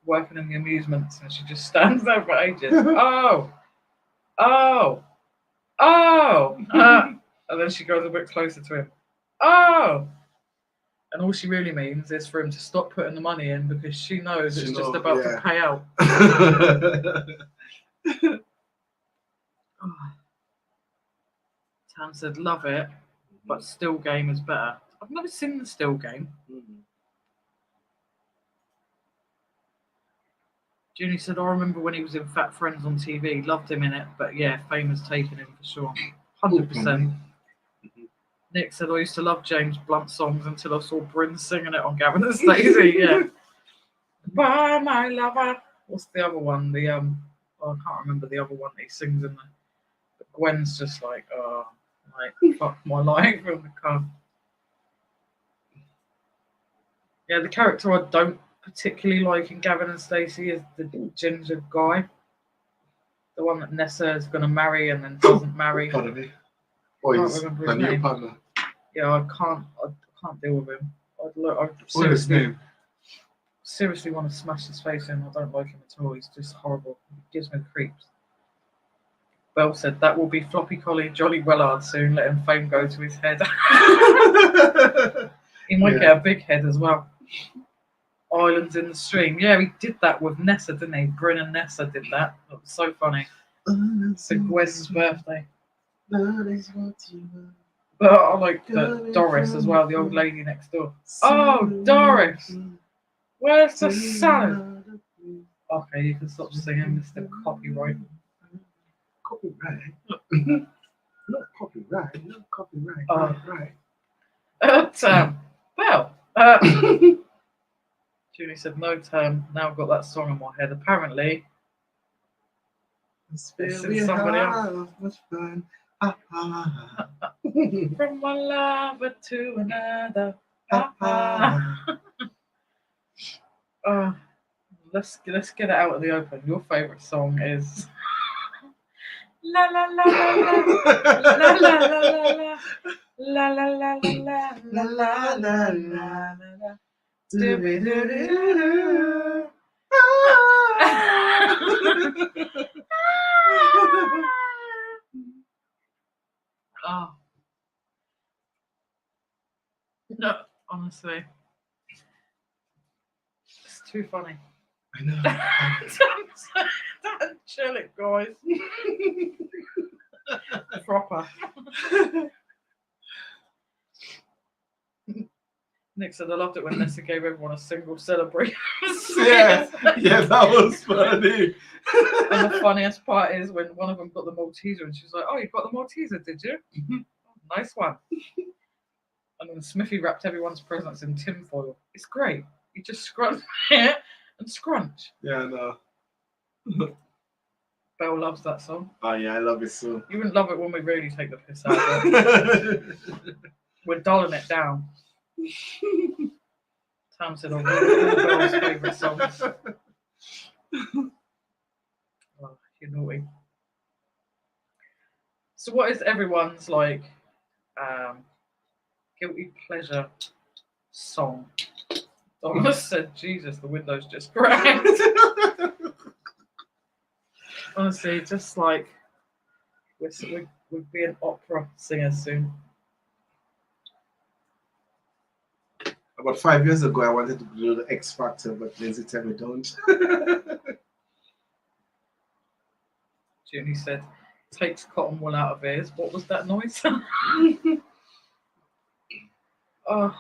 working in the amusements and she just stands there for ages. And then she goes a bit closer to him. And all she really means is for him to stop putting the money in because she knows it's just about to pay out. Tam said, love it, but Still Game is better. I've never seen the Still Game. Junie said, I remember when he was in Fat Friends on TV. Loved him in it, but yeah, fame has taken him for sure. 100%. Nick said, I used to love James Blunt songs until I saw Bryn singing it on Gavin and Stacey. Yeah. Bye, my lover. What's the other one? I can't remember the other one that he sings in there. But Gwen's just like, fuck my life in the car. Yeah, the character I don't particularly like in Gavin and Stacey is the ginger guy. The one that Nessa is going to marry and then doesn't marry.
Pardon me.
Can't remember his name.
Partner.
Yeah, I can't deal with him.
What is his name?
Seriously want to smash his face in. I don't like him at all. He's just horrible. He gives me the creeps. Belle said that will be Floppy Collie Jolly Wellard soon, letting fame go to his head. He might get a big head as well. Islands in the Stream. Yeah, he did that with Nessa, didn't he? Bryn and Nessa did that. That was so funny. It's Gwen's birthday. But I like Doris as well, the old lady next door. Oh, Doris! Where's the salad? Okay, you can stop singing, Mr. Copyright.
Copyright? Not copyright, not copyright.
Right. Well, Julie said no term. Now I've got that song in my head. Apparently,
It's
somebody else.
much fun.
From one lover to another. Let's get it out of the open. Your favourite song is La la la la la la la la la la la la la la la la la. Oh. No, honestly. It's too funny.
I know.
Don't chill it, guys. Proper. Nick said, I loved it when Nessa gave everyone a single celebration.
Yeah, that was funny.
And the funniest part is when one of them got the Malteser and she was like, oh, you got the Malteser, did you? Oh, nice one. And then Smithy wrapped everyone's presents in tinfoil. It's great. You just scrunch it and scrunch.
Yeah, I know.
Belle loves that song.
Oh, yeah, I love it so.
You wouldn't love it when we really take the piss out of it. We're dulling it down. Tam said, all Belle's favourite songs. Oh, you're naughty. So what is everyone's like guilty pleasure song? Donna said, Jesus, the window's just cracked. Honestly, just like we'd be an opera singer soon.
About 5 years ago, I wanted to do the X Factor, but Lynsey told me don't.
Junie said, takes cotton wool out of ears. What was that noise? Oh,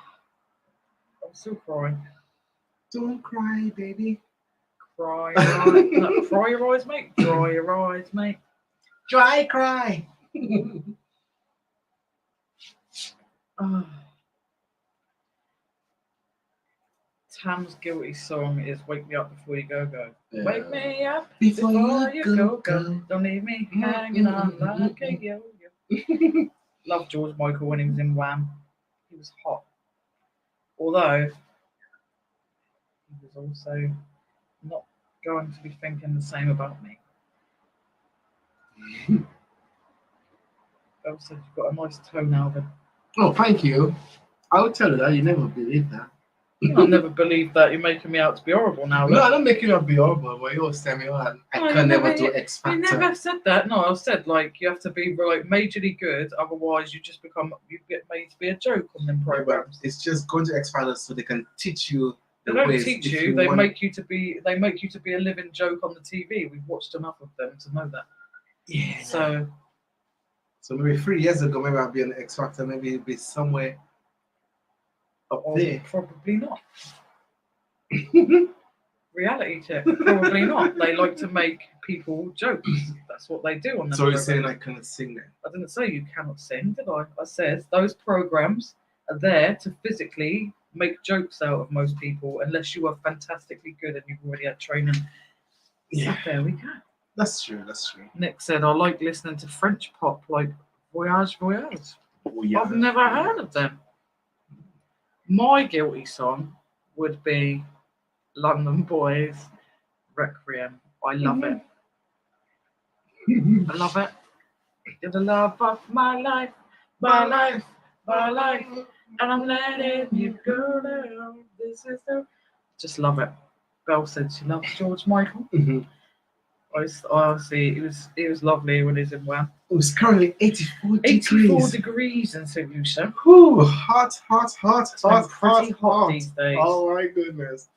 I'm still crying.
Don't cry, baby.
Cry your eyes. No, cry your eyes, mate. Dry your eyes, mate.
Dry cry.
Oh. Tam's guilty song is "Wake Me Up Before You Go Go."
Yeah.
Wake me up
Before
you
you
go
go.
Don't leave me hanging on like a yo-yo. Love George Michael when he was in Wham. He was hot. Although he was also not going to be thinking the same about me. Belle said you've got a nice tone, Alvin.
Oh, thank you. I would tell you that. You never believe that.
I never believed that. You're making me out to be horrible now.
No, I don't make you not be horrible, but you always tell me, I can never do X
I
Factor.
never said that. No, I said like you have to be like majorly good, otherwise you get made to be a joke on them programs.
It's just going to X Factor so they can teach you.
They don't teach you. They make you to be a living joke on the TV. We've watched enough of them to know that.
Yeah.
So
maybe 3 years ago, maybe I'll be on X Factor. Maybe it'll be somewhere up there.
Probably not. reality check. Probably not. They like to make people jokes. That's what they do on the
So you're saying I couldn't sing then?
I didn't say you cannot sing, did I? I said those programs are there to physically make jokes out of most people, unless you are fantastically good and you've already had training.
Yeah.
So there we go.
That's true. That's true.
Nick said, I like listening to French pop like Voyage Voyage.
Oh, yeah.
I've never heard of them. My guilty song would be London Boys Requiem. I love it. I love it. You're the love of my life, my life, my life, and I'm letting you go now. This is the. Just love it. Belle said she loves George Michael. Honestly, it was lovely when he was in Wham.
It's currently 84
84 degrees in St. Lucia.
Whew, hot, hot, hot,
It's been
hot,
pretty hot
hot.
these days.
Oh my goodness.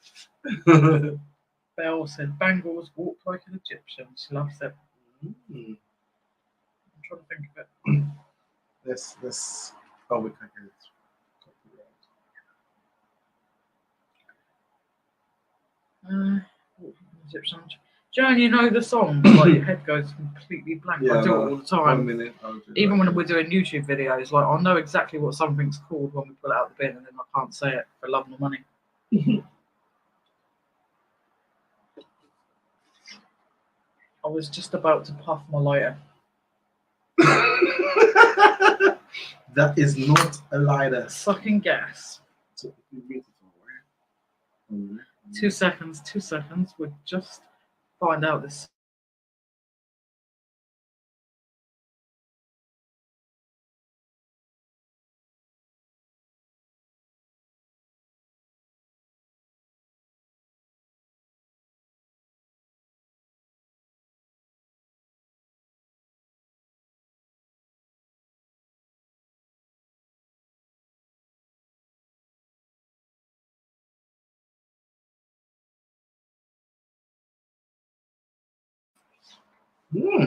Belle said Bangles walk like an Egyptian. She loves it.
Mm.
I'm trying to think of it.
Let's. Oh, we can't get it.
Egyptian. Joan, you know the song, but like your head goes completely blank. I do it all the time.
1 minute.
Even when we're doing YouTube videos, like I'll know exactly what something's called when we pull it out the bin, and then I can't say it for love nor money. I was just about to puff my lighter.
That is not a lighter.
Sucking gas. 2 seconds. 2 seconds. We'll just find out this.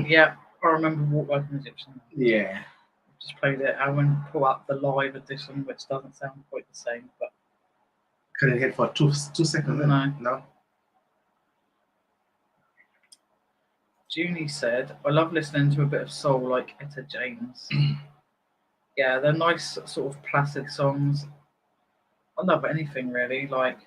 Yeah, I remember Walk Like an Egyptian.
Yeah.
Just played it. I went and pull up the live edition, which doesn't sound quite the same, but
Couldn't hit for 2 seconds.
No.
No.
Junie said, I love listening to a bit of soul like Etta James. Yeah, they're nice, sort of placid songs. I love anything really. Like,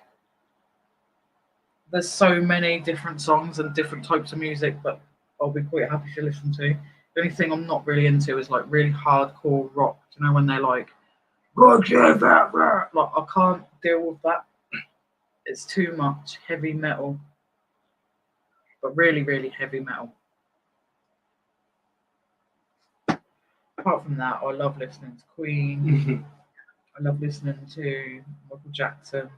there's so many different songs and different types of music that I'll be quite happy to listen to. The only thing I'm not really into is like really hardcore rock. You know, when they're like, like I can't deal with that. It's too much heavy metal, but really, really heavy metal. Apart from that, I love listening to Queen. I love listening to Michael Jackson,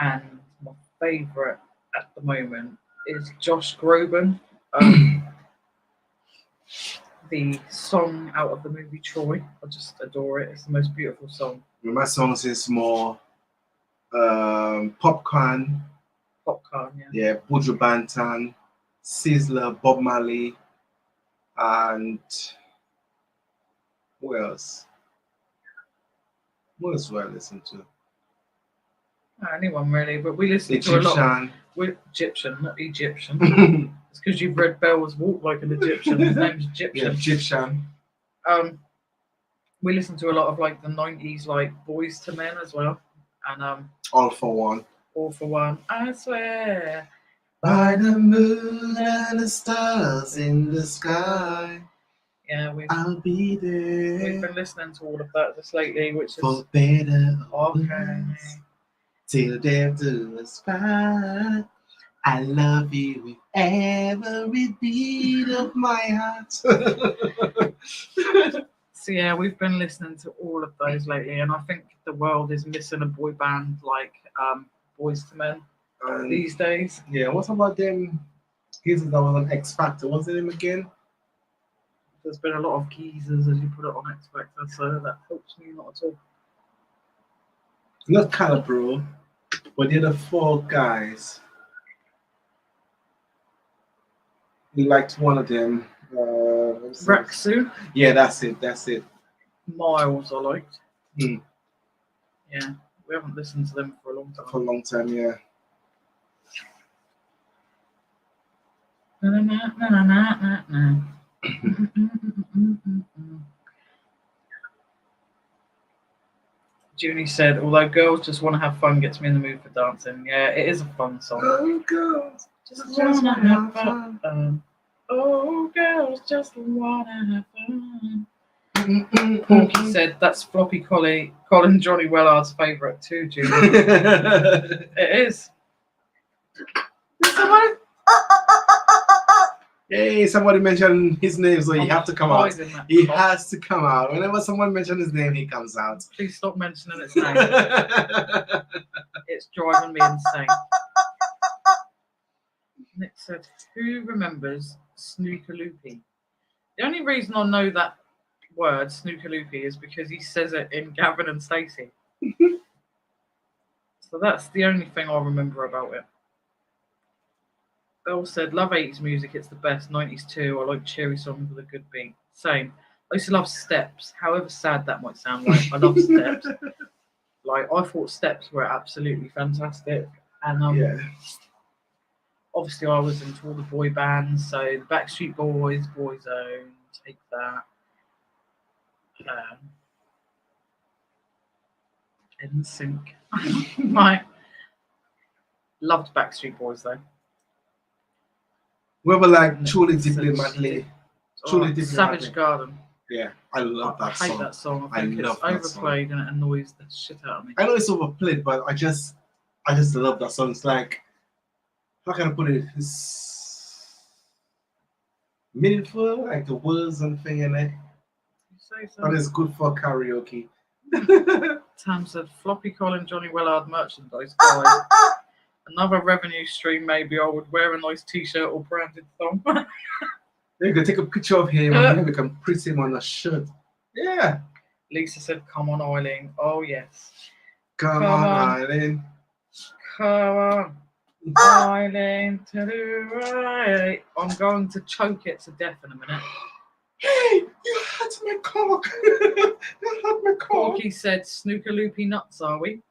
and my favourite at the moment is Josh Groban. The song out of the movie Troy. I just adore it. It's the most beautiful song.
My songs is more Popcorn.
Popcorn, yeah.
Yeah, Buju Banton, Sizzler, Bob Marley, and who else? What else do I listen to?
Anyone really, but we listen to a lot.
Egyptian.
We're Egyptian, not Egyptian. It's because you've read Bell's Walk Like an Egyptian. His name's Egyptian.
Yeah, Egyptian.
We listen to a lot of like the 90s, like Boys to Men as well, and
All for One.
All for One. I swear.
By the moon and the stars in the sky.
Yeah,
I'll be
we've
there
been listening to all of that just lately, which is
for better or
okay.
worse, till death do us part. I love you with every beat of my heart.
So yeah, we've been listening to all of those lately, and I think the world is missing a boy band like Boys to Men these days.
Yeah, what about them geezers that was on X Factor? What's the name again?
There's been a lot of geezers, as you put it on X Factor, so that helps me not at all.
Not Calibro, but they're the 4 guys. You liked one of them.
Rexu,
Yeah, that's it.
Miles, I liked.
Hmm.
Yeah, we haven't listened to them for a long time.
For a long time, yeah.
Junie said, although girls just want to have fun gets me in the mood for dancing. Yeah, it is a fun song.
Oh, girls
Just wanna have fun. Oh, girls just wanna have fun. Porky said, that's Floppy Colin Johnny Wellard's favourite too, Junie. It is. Someone...
Hey, somebody mentioned his name, so he have to come out. He has to come out. Whenever someone mentions his name, he comes out.
Please stop mentioning its name. It's driving me insane. Nick said, who remembers Snooker-Loopy? The only reason I know that word, Snooker-Loopy, is because he says it in Gavin and Stacey. So that's the only thing I remember about it. Belle said, love 80s music, it's the best. 90s too, I like cheery songs with a good beat. Same. I used to love Steps, however sad that might sound like. I love Steps. Like, I thought Steps were absolutely fantastic. And
yeah.
Obviously I was into all the boy bands, so the Backstreet Boys, Boyzone, Take That. NSYNC. Right. Loved Backstreet Boys though.
We were like truly diplomatically.
Savage Garden.
Yeah, I love that song.
I hate that song. I think it's overplayed and it annoys the shit out of me.
I know it's overplayed, but I just love that song. It's like, how can I put it? It's meaningful, like the words and thing in it.
You say so.
And it's good for karaoke.
Tam said, Floppy Colin Johnny Wellard merchandise, guys. Another revenue stream, maybe I would wear a nice t-shirt or branded thong.
You can take a picture of him and we can print him on a shirt. Yeah.
Lisa said, come on, Eileen. Oh, yes.
Come on, Eileen.
Come on, Eileen, to the right. I'm going to choke it to death in a minute.
Hey, you had my cock. You had my cock.
Porky said, Snooker-Loopy nuts, are we?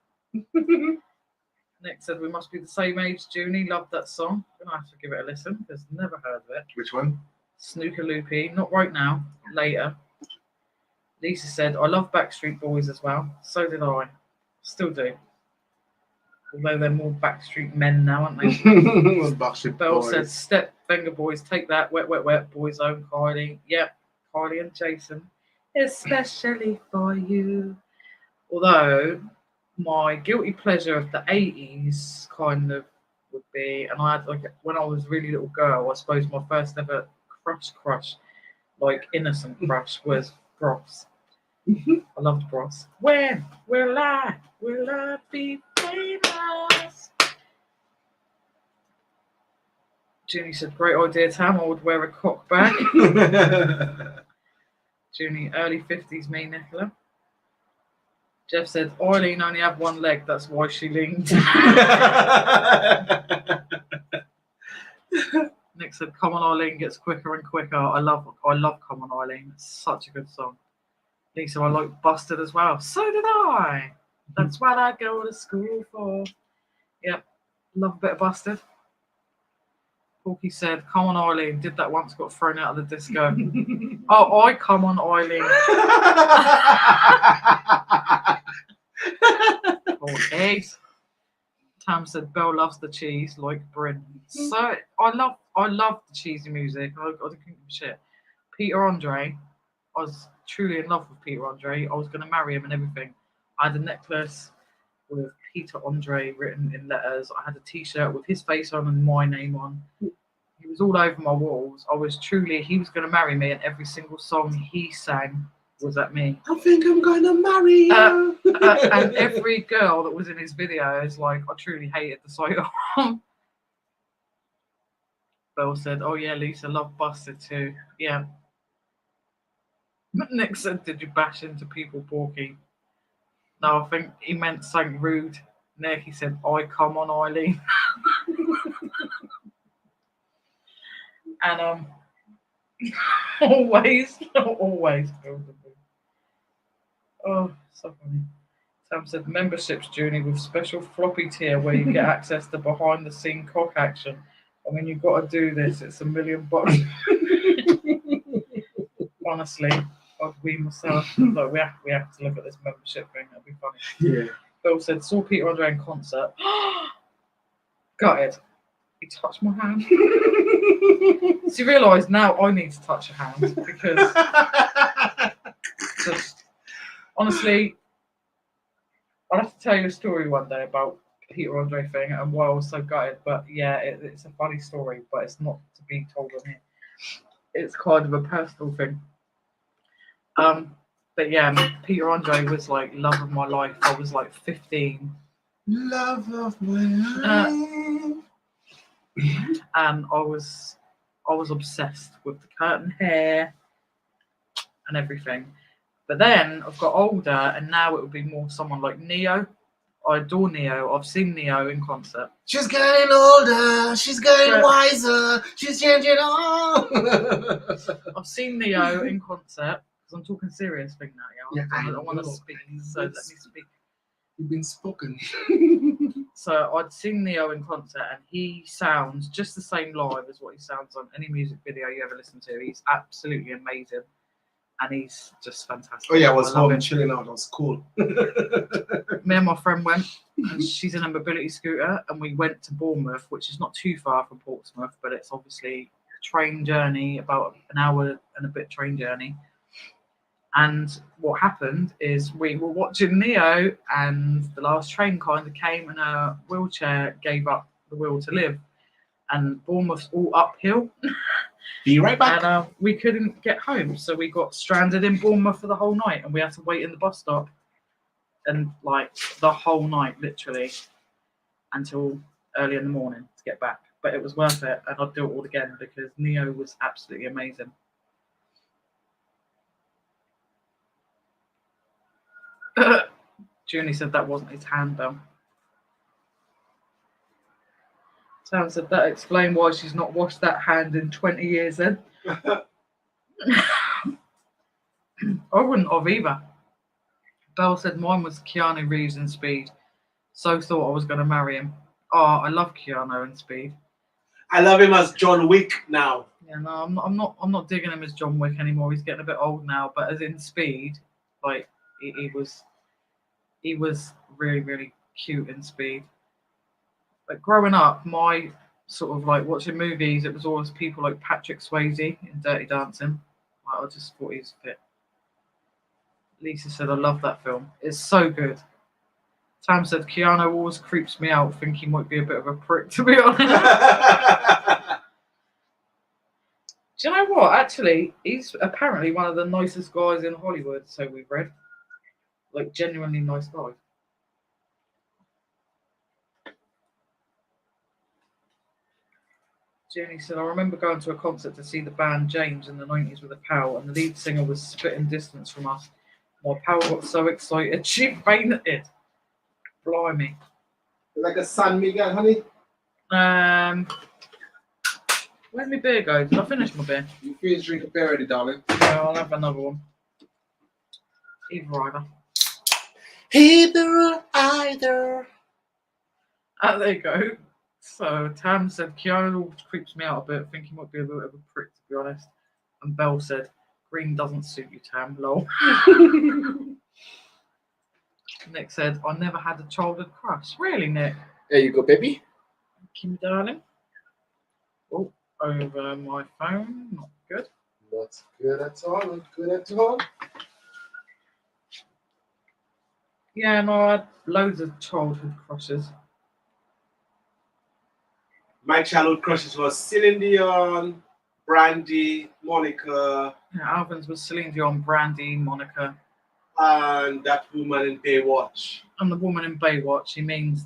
Nick said, we must be the same age, Junie. Loved that song. I'm going to have to give it a listen because I've never heard of it.
Which one?
Snooker-Loopy. Not right now. Later. Lisa said, I love Backstreet Boys as well. So did I. Still do. Although they're more Backstreet men now, aren't they?
Backstreet
Belle
Boys.
said, Step Finger Boys, take that. Wet, wet, wet. Boyzone, Kylie. Yep. Kylie and Jason. Especially for you. Although... my guilty pleasure of the 80s kind of would be, and I had like when I was a really little girl, I suppose my first ever crush, like innocent crush, was Bros. I loved Bros. When will I be famous? Junie said, great idea, Tam. I would wear a cock bag. Junie, early 50s, me, Nicola. Jeff said, Eileen only had one leg, that's why she leaned. Nick said, Come On Eileen gets quicker and quicker. I love Come On Eileen. It's such a good song. Lisa, I like Busted as well. So did I. That's what I go to school for. Yep. Love a bit of Busted. Porky said, Come On Eileen. Did that once, got thrown out of the disco. Oh, I Come On Eileen. Okay. Tam said, Belle loves the cheese like Bryn. So I love the cheesy music. I don't give a shit. Peter Andre, I was truly in love with Peter Andre. I was going to marry him and everything. I had a necklace with Peter Andre written in letters. I had a t-shirt with his face on and my name on. He was all over my walls. He was going to marry me, and every single song he sang was at me.
I think I'm going to marry you.
And every girl that was in his videos, like, I truly hated the sight of them. Belle said, oh yeah, Lisa, love Busted too. Yeah. Nick said, did you bash into people, Porky? No, I think he meant something rude. Nick, he said, I Come On Eileen. And always. Oh, so funny. Sam said, memberships, Junie, with special floppy tier where you get access to behind the scene cock action. I mean, you've got to do this. It's $1 million. Honestly, I'd wee myself. Look, we have to look at this membership thing. That'd be funny.
Yeah.
Bill said, saw Peter Andre in concert. Got it. He touched my hand. So you realise now I need to touch a hand because just honestly, I'll have to tell you a story one day about Peter Andre thing and why I was so gutted. But yeah, it's a funny story, but it's not to be told on here. It's kind of a personal thing. But yeah, Peter Andre was like love of my life. I was like 15.
Love of my life.
And I was obsessed with the curtain hair and everything. But then I've got older, and now it would be more someone like Neo. I adore Neo. I've seen Neo in concert.
She's getting older. She's getting wiser. She's changing on.
I've seen Neo in concert because I'm talking serious thing now.
Yeah,
I want to speak, so let me speak.
You've been spoken.
So I'd seen Neo in concert, and he sounds just the same live as what he sounds on any music video you ever listen to. He's absolutely amazing, and he's just fantastic.
Oh yeah, I was home chilling out. That was cool.
Me and my friend went, and she's in a mobility scooter, and we went to Bournemouth, which is not too far from Portsmouth, but it's obviously a train journey, about an hour and a bit train journey. And what happened is we were watching Neo, and the last train kind of came, and a wheelchair gave up the will to live. And Bournemouth's all uphill.
Be right back.
And we couldn't get home, so we got stranded in Bournemouth for the whole night, and we had to wait in the bus stop, and like the whole night, literally, until early in the morning to get back. But it was worth it, and I'd do it all again because Neo was absolutely amazing. Junie said that wasn't his handbell. Sam said that explained why she's not washed that hand in 20 years then. I wouldn't have either. Belle said mine was Keanu Reeves in Speed. So thought I was going to marry him. Oh, I love Keanu in Speed.
I love him as John Wick now.
Yeah, no, I'm not digging him as John Wick anymore. He's getting a bit old now. But as in Speed, like he was really, really cute in Speed. Like growing up, my sort of like watching movies, it was always people like Patrick Swayze in Dirty Dancing. Like, I just thought he was fit. Lisa said, I love that film. It's so good. Tam said, Keanu always creeps me out, think he might be a bit of a prick, to be honest. Do you know what? Actually, he's apparently one of the nicest guys in Hollywood, so we've read. Like, genuinely nice guy. Jenny said, I remember going to a concert to see the band James in the 90s with a pal, and the lead singer was spitting distance from us. My pal got so excited, she fainted. Blimey.
Like a San Miguel, honey?
Where'd my beer go? Did I finish my beer?
You finished drinking beer already, darling?
Yeah, I'll have another one. Either.
Either.
There you go. So Tam said, Keanu creeps me out a bit, think he might be a bit of a prick, to be honest. And Belle said, green doesn't suit you, Tam, lol. Nick said, I never had a childhood crush. Really, Nick?
There you go, baby.
Thank you, darling. Oh, over my phone. Not good.
Not good at all. Not good at all.
Yeah, no, I had loads of childhood crushes.
My childhood crushes was Celine Dion, Brandy, Monica.
Yeah, Alvin's was Celine Dion, Brandy, Monica.
And that woman in Baywatch.
And the woman in Baywatch, he means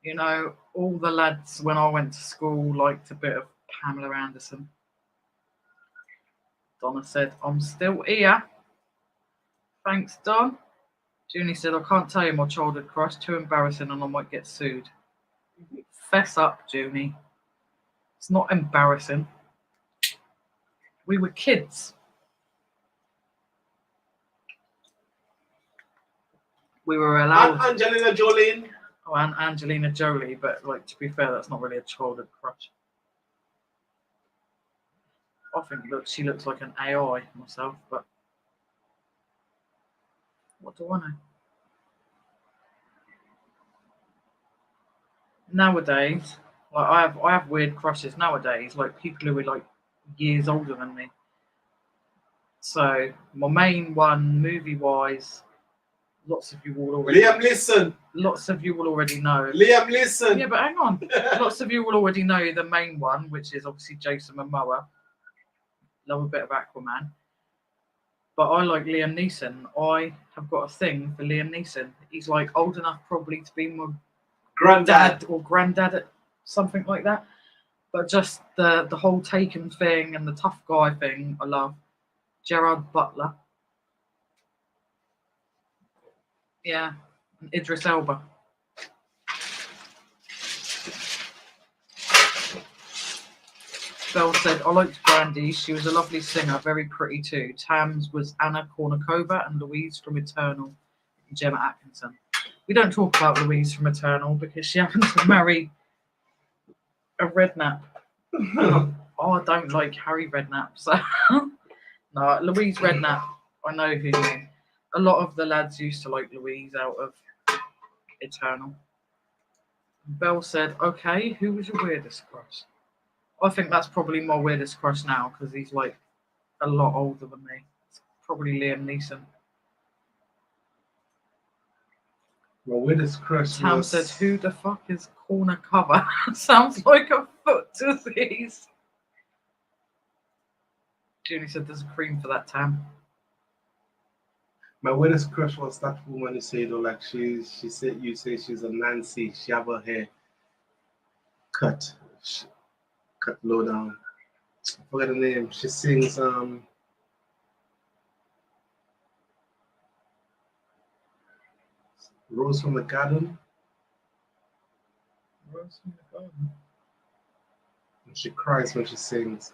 you know, all the lads when I went to school liked a bit of Pamela Anderson. Donna said, I'm still here. Thanks, Don. Junie said, I can't tell you my childhood crush, too embarrassing and I might get sued. Fess up, Junie. It's not embarrassing. We were kids. We were allowed.
Angelina Jolie.
Oh, and Angelina Jolie, but like to be fair, that's not really a childhood crush. I think she looks like an AI myself, but what do I know? Nowadays, like I have weird crushes nowadays, like people who are like years older than me. So my main one, movie wise, lots of you will already.
Liam, listen.
Lots of you will already know.
Liam, listen.
Yeah, but hang on. Lots of you will already know the main one, which is obviously Jason Momoa. Love a bit of Aquaman. But I like Liam Neeson. I have got a thing for Liam Neeson. He's like old enough probably to be my
Granddad.
or granddad, something like that. But just the whole Taken thing and the tough guy thing, I love. Gerard Butler. Yeah, and Idris Elba. Belle said, I liked Brandy. She was a lovely singer, very pretty too. Tam's was Anna Kournikova and Louise from Eternal, Gemma Atkinson. We don't talk about Louise from Eternal because she happened to marry a redknapp. I don't like Harry Redknapp. So no, Louise Redknapp, I know who you mean. A lot of the lads used to like Louise out of Eternal. Belle said, okay, who was your weirdest crush? I think that's probably my weirdest crush now because he's like a lot older than me. It's probably Liam Neeson.
My weirdest crush
Tam
was...
said, who the fuck is corner cover? Sounds like a foot disease. Junie said, there's a cream for that, Tam.
My weirdest crush was that woman who said, oh, like she said, you say she's a Nancy. She have her hair cut low down. I forget the name. She sings Rose from the Garden.
Rose from the Garden.
And she cries when she sings.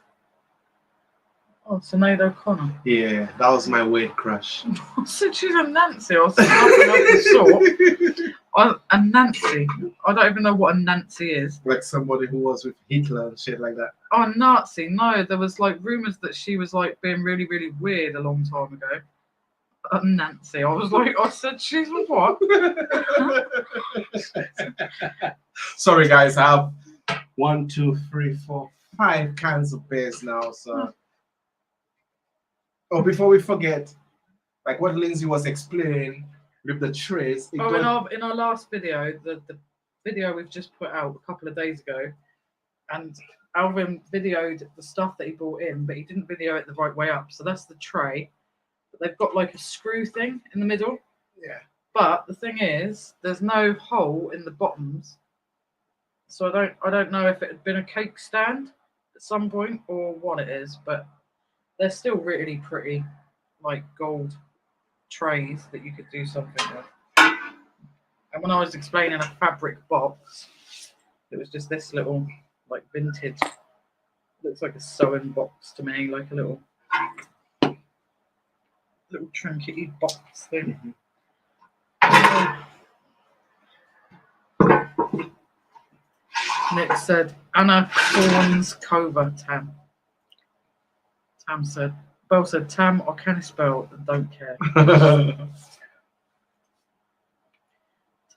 Oh, Sinead O'Connor.
Yeah, that was my weird crush.
I said she's a Nancy. I said nothing of the sort. A Nancy. I don't even know what a Nancy is.
Like somebody who was with Hitler and shit like that.
Oh, Nazi. No, there was like rumours that she was like being really, really weird a long time ago. Nancy. I was like, I said she's with what?
Sorry, guys. I have 1, 2, 3, 4, 5 cans of beers now. So, oh, before we forget, like what Lynsey was explaining with the trays.
In our last video, the video we've just put out a couple of days ago, and Alvin videoed the stuff that he brought in, but he didn't video it the right way up. So that's the tray. But they've got like a screw thing in the middle.
Yeah.
But the thing is, there's no hole in the bottoms. So I don't know if it had been a cake stand at some point or what it is, but they're still really pretty, like gold trays that you could do something with. And when I was explaining a fabric box, it was just this little like vintage, looks like a sewing box to me, like a little trinkety box thing. Nick said, Anna Kournikova, Tam. Tam said, Belle said, Tam, I can spell and don't care.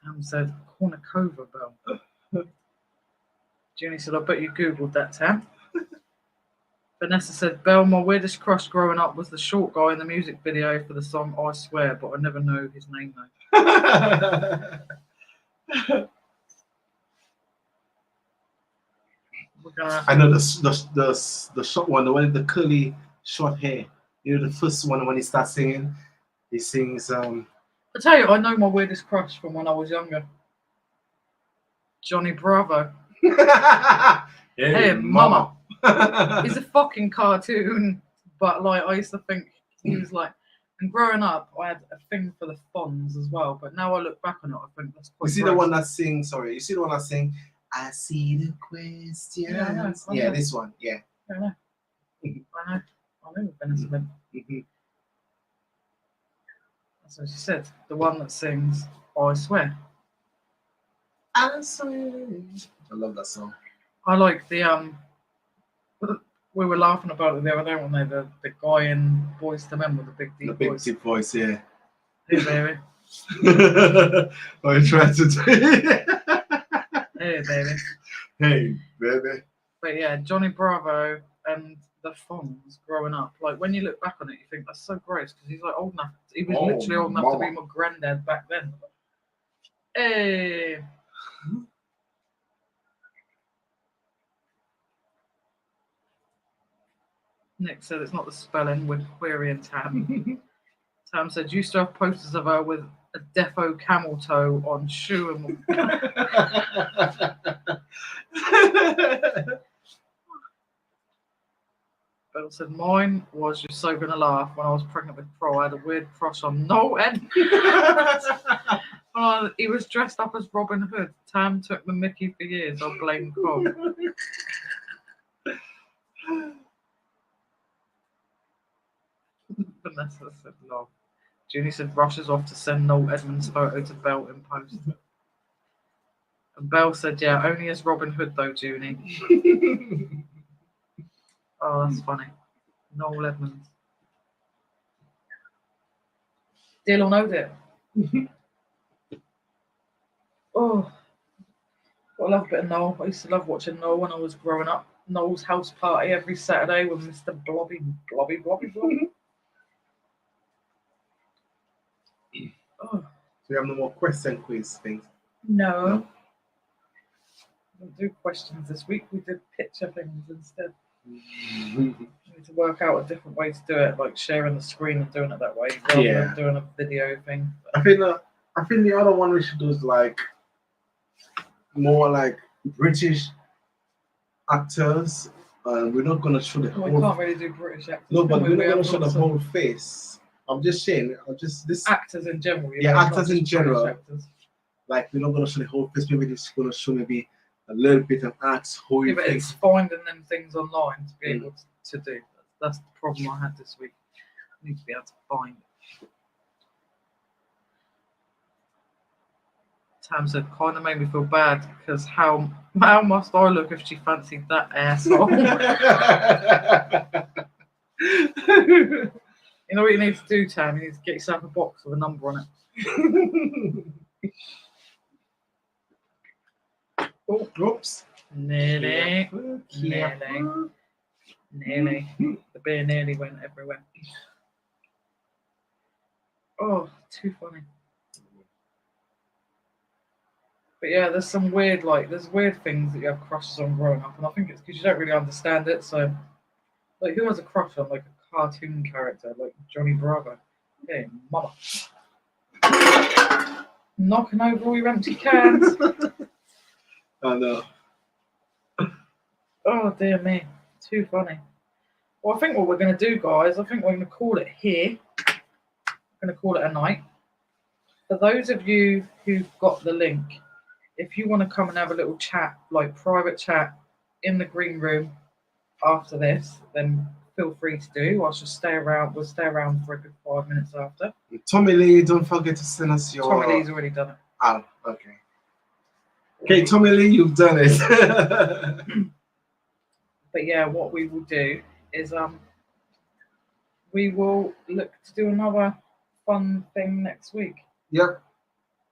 Tam said, Kournikova, Belle. Junie said, I bet you Googled that, Tam. Vanessa said, Belle, my weirdest crush growing up was the short guy in the music video for the song I Swear, but I never know his name though.
I know the short one, the one with the curly short hair. You know the first one when he starts singing, he sings
I tell you, I know my weirdest crush from when I was younger. Johnny Bravo. Hey, mama. He's a fucking cartoon, but like I used to think he was like. And growing up, I had a thing for the Fonz as well. But now I look back on it, I think that's quite.
You see gross. The one that sings. Sorry, you see the one that sings. I see the questions. Yeah, this one. Yeah.
I know. I know Vanessa went. That's what she said. The one that sings I Swear.
I sweet. I love that song.
I like the we were laughing about it the other day, weren't they? The guy in Boys to Men with the big deep
The big
voice.
deep voice, yeah.
Hey baby.
I tried to do
Hey baby.
Hey, baby.
But yeah, Johnny Bravo and the Fonz growing up. Like when you look back on it, you think that's so gross because he's like old enough. He was literally old enough to be my granddad back then. Hey. Nick said it's not the spelling, we're querying Tam. Tam said you still have posters of her with a defo camel toe on shoe and Bill said mine was you're so gonna laugh when I was pregnant with Pro. I had a weird crush on Noel Edmonds. He was dressed up as Robin Hood. Tam took the Mickey for years. I'll blame Cobb. Vanessa said no. Junie said rushes off to send Noel Edmonds' photo to Belle in post. And Belle said, yeah, only as Robin Hood though, Junie. Oh, that's funny. Noel Edmonds. Deal or no deal? Oh, I love a bit of Noel. I used to love watching Noel when I was growing up. Noel's house party every Saturday with Mr. Blobby. Oh.
So we have no more question quiz things.
No. We didn't do questions this week. We did picture things instead. We need to work out a different way to do it, like sharing the screen and doing it that way, rather than doing a video thing.
I think the other one we should do is like more like British actors. We're not gonna show the whole.
We can't really do British actors.
No, but we're not gonna show the whole face. I'm just saying. This
actors in general.
Yeah, actors in general. Actors. Like we're not gonna show the whole face. Maybe just gonna show maybe a little bit and ask who you
but
think.
It's finding them things online to be able to do. That's the problem I had this week. I need to be able to find it. Tam said, kind of made me feel bad because how must I look if she fancied that asshole? You know what you need to do, Tam? You need to get yourself a box with a number on it. Oh, oops. Nearly. The beer nearly went everywhere. Oh, too funny. But yeah, there's some weird, there's weird things that you have crushes on growing up, and I think it's because you don't really understand it. So, like, who has a crush on like a cartoon character like Johnny Bravo? Hey, mama. Knocking over all your empty cans.
I know.
Oh dear me, too funny. Well, I think what we're going to do, guys, I think we're going to call it here. We're going to call it a night. For those of you who've got the link, if you want to come and have a little chat, like private chat in the green room after this, then feel free to do. I'll just stay around. We'll stay around for a good 5 minutes after.
Tommy Lee, don't forget to send us your...
Tommy Lee's already done it.
Oh, okay. Okay, Tommy Lee, you've done it.
But yeah, what we will do is we will look to do another fun thing next week.
Yep.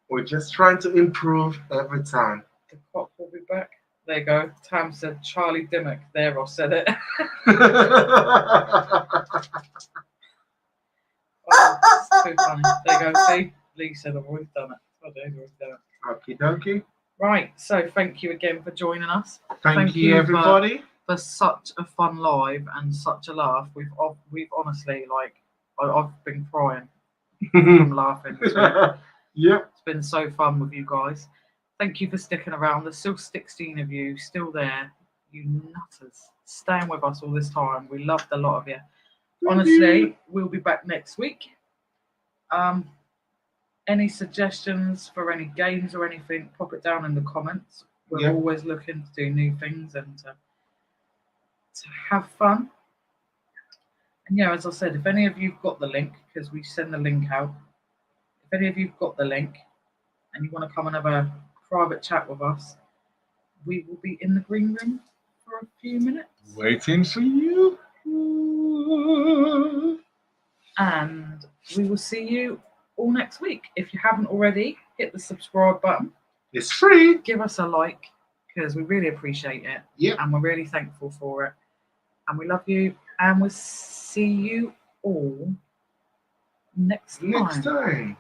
We're just trying to improve every time.
The cop will be back. There you go. Tam said Charlie Dimmock. There, I said it. Oh, it's too funny. There you go. See? Lee said I've already done it. Oh, Dave's already done it.
Okie dokie.
Right. So thank you again for joining us.
Thank you everybody.
For such a fun live and such a laugh. We've honestly, I've been crying from laughing.
Yep.
It's been so fun with you guys. Thank you for sticking around. There's still 16 of you still there. You nutters. Staying with us all this time. We loved a lot of you. Honestly, we'll be back next week. Any suggestions for any games or anything, pop it down in the comments. We're always looking to do new things and to have fun. And yeah, as I said, if any of you've got the link, because we send the link out, if any of you've got the link and you want to come and have a private chat with us, we will be in the green room for a few minutes.
Waiting for you.
And we will see you all next week. If you haven't already, hit the subscribe button.
It's free.
Give us a like because we really appreciate it.
Yep.
And we're really thankful for it. And we love you. And we'll see you all next time.
Next time.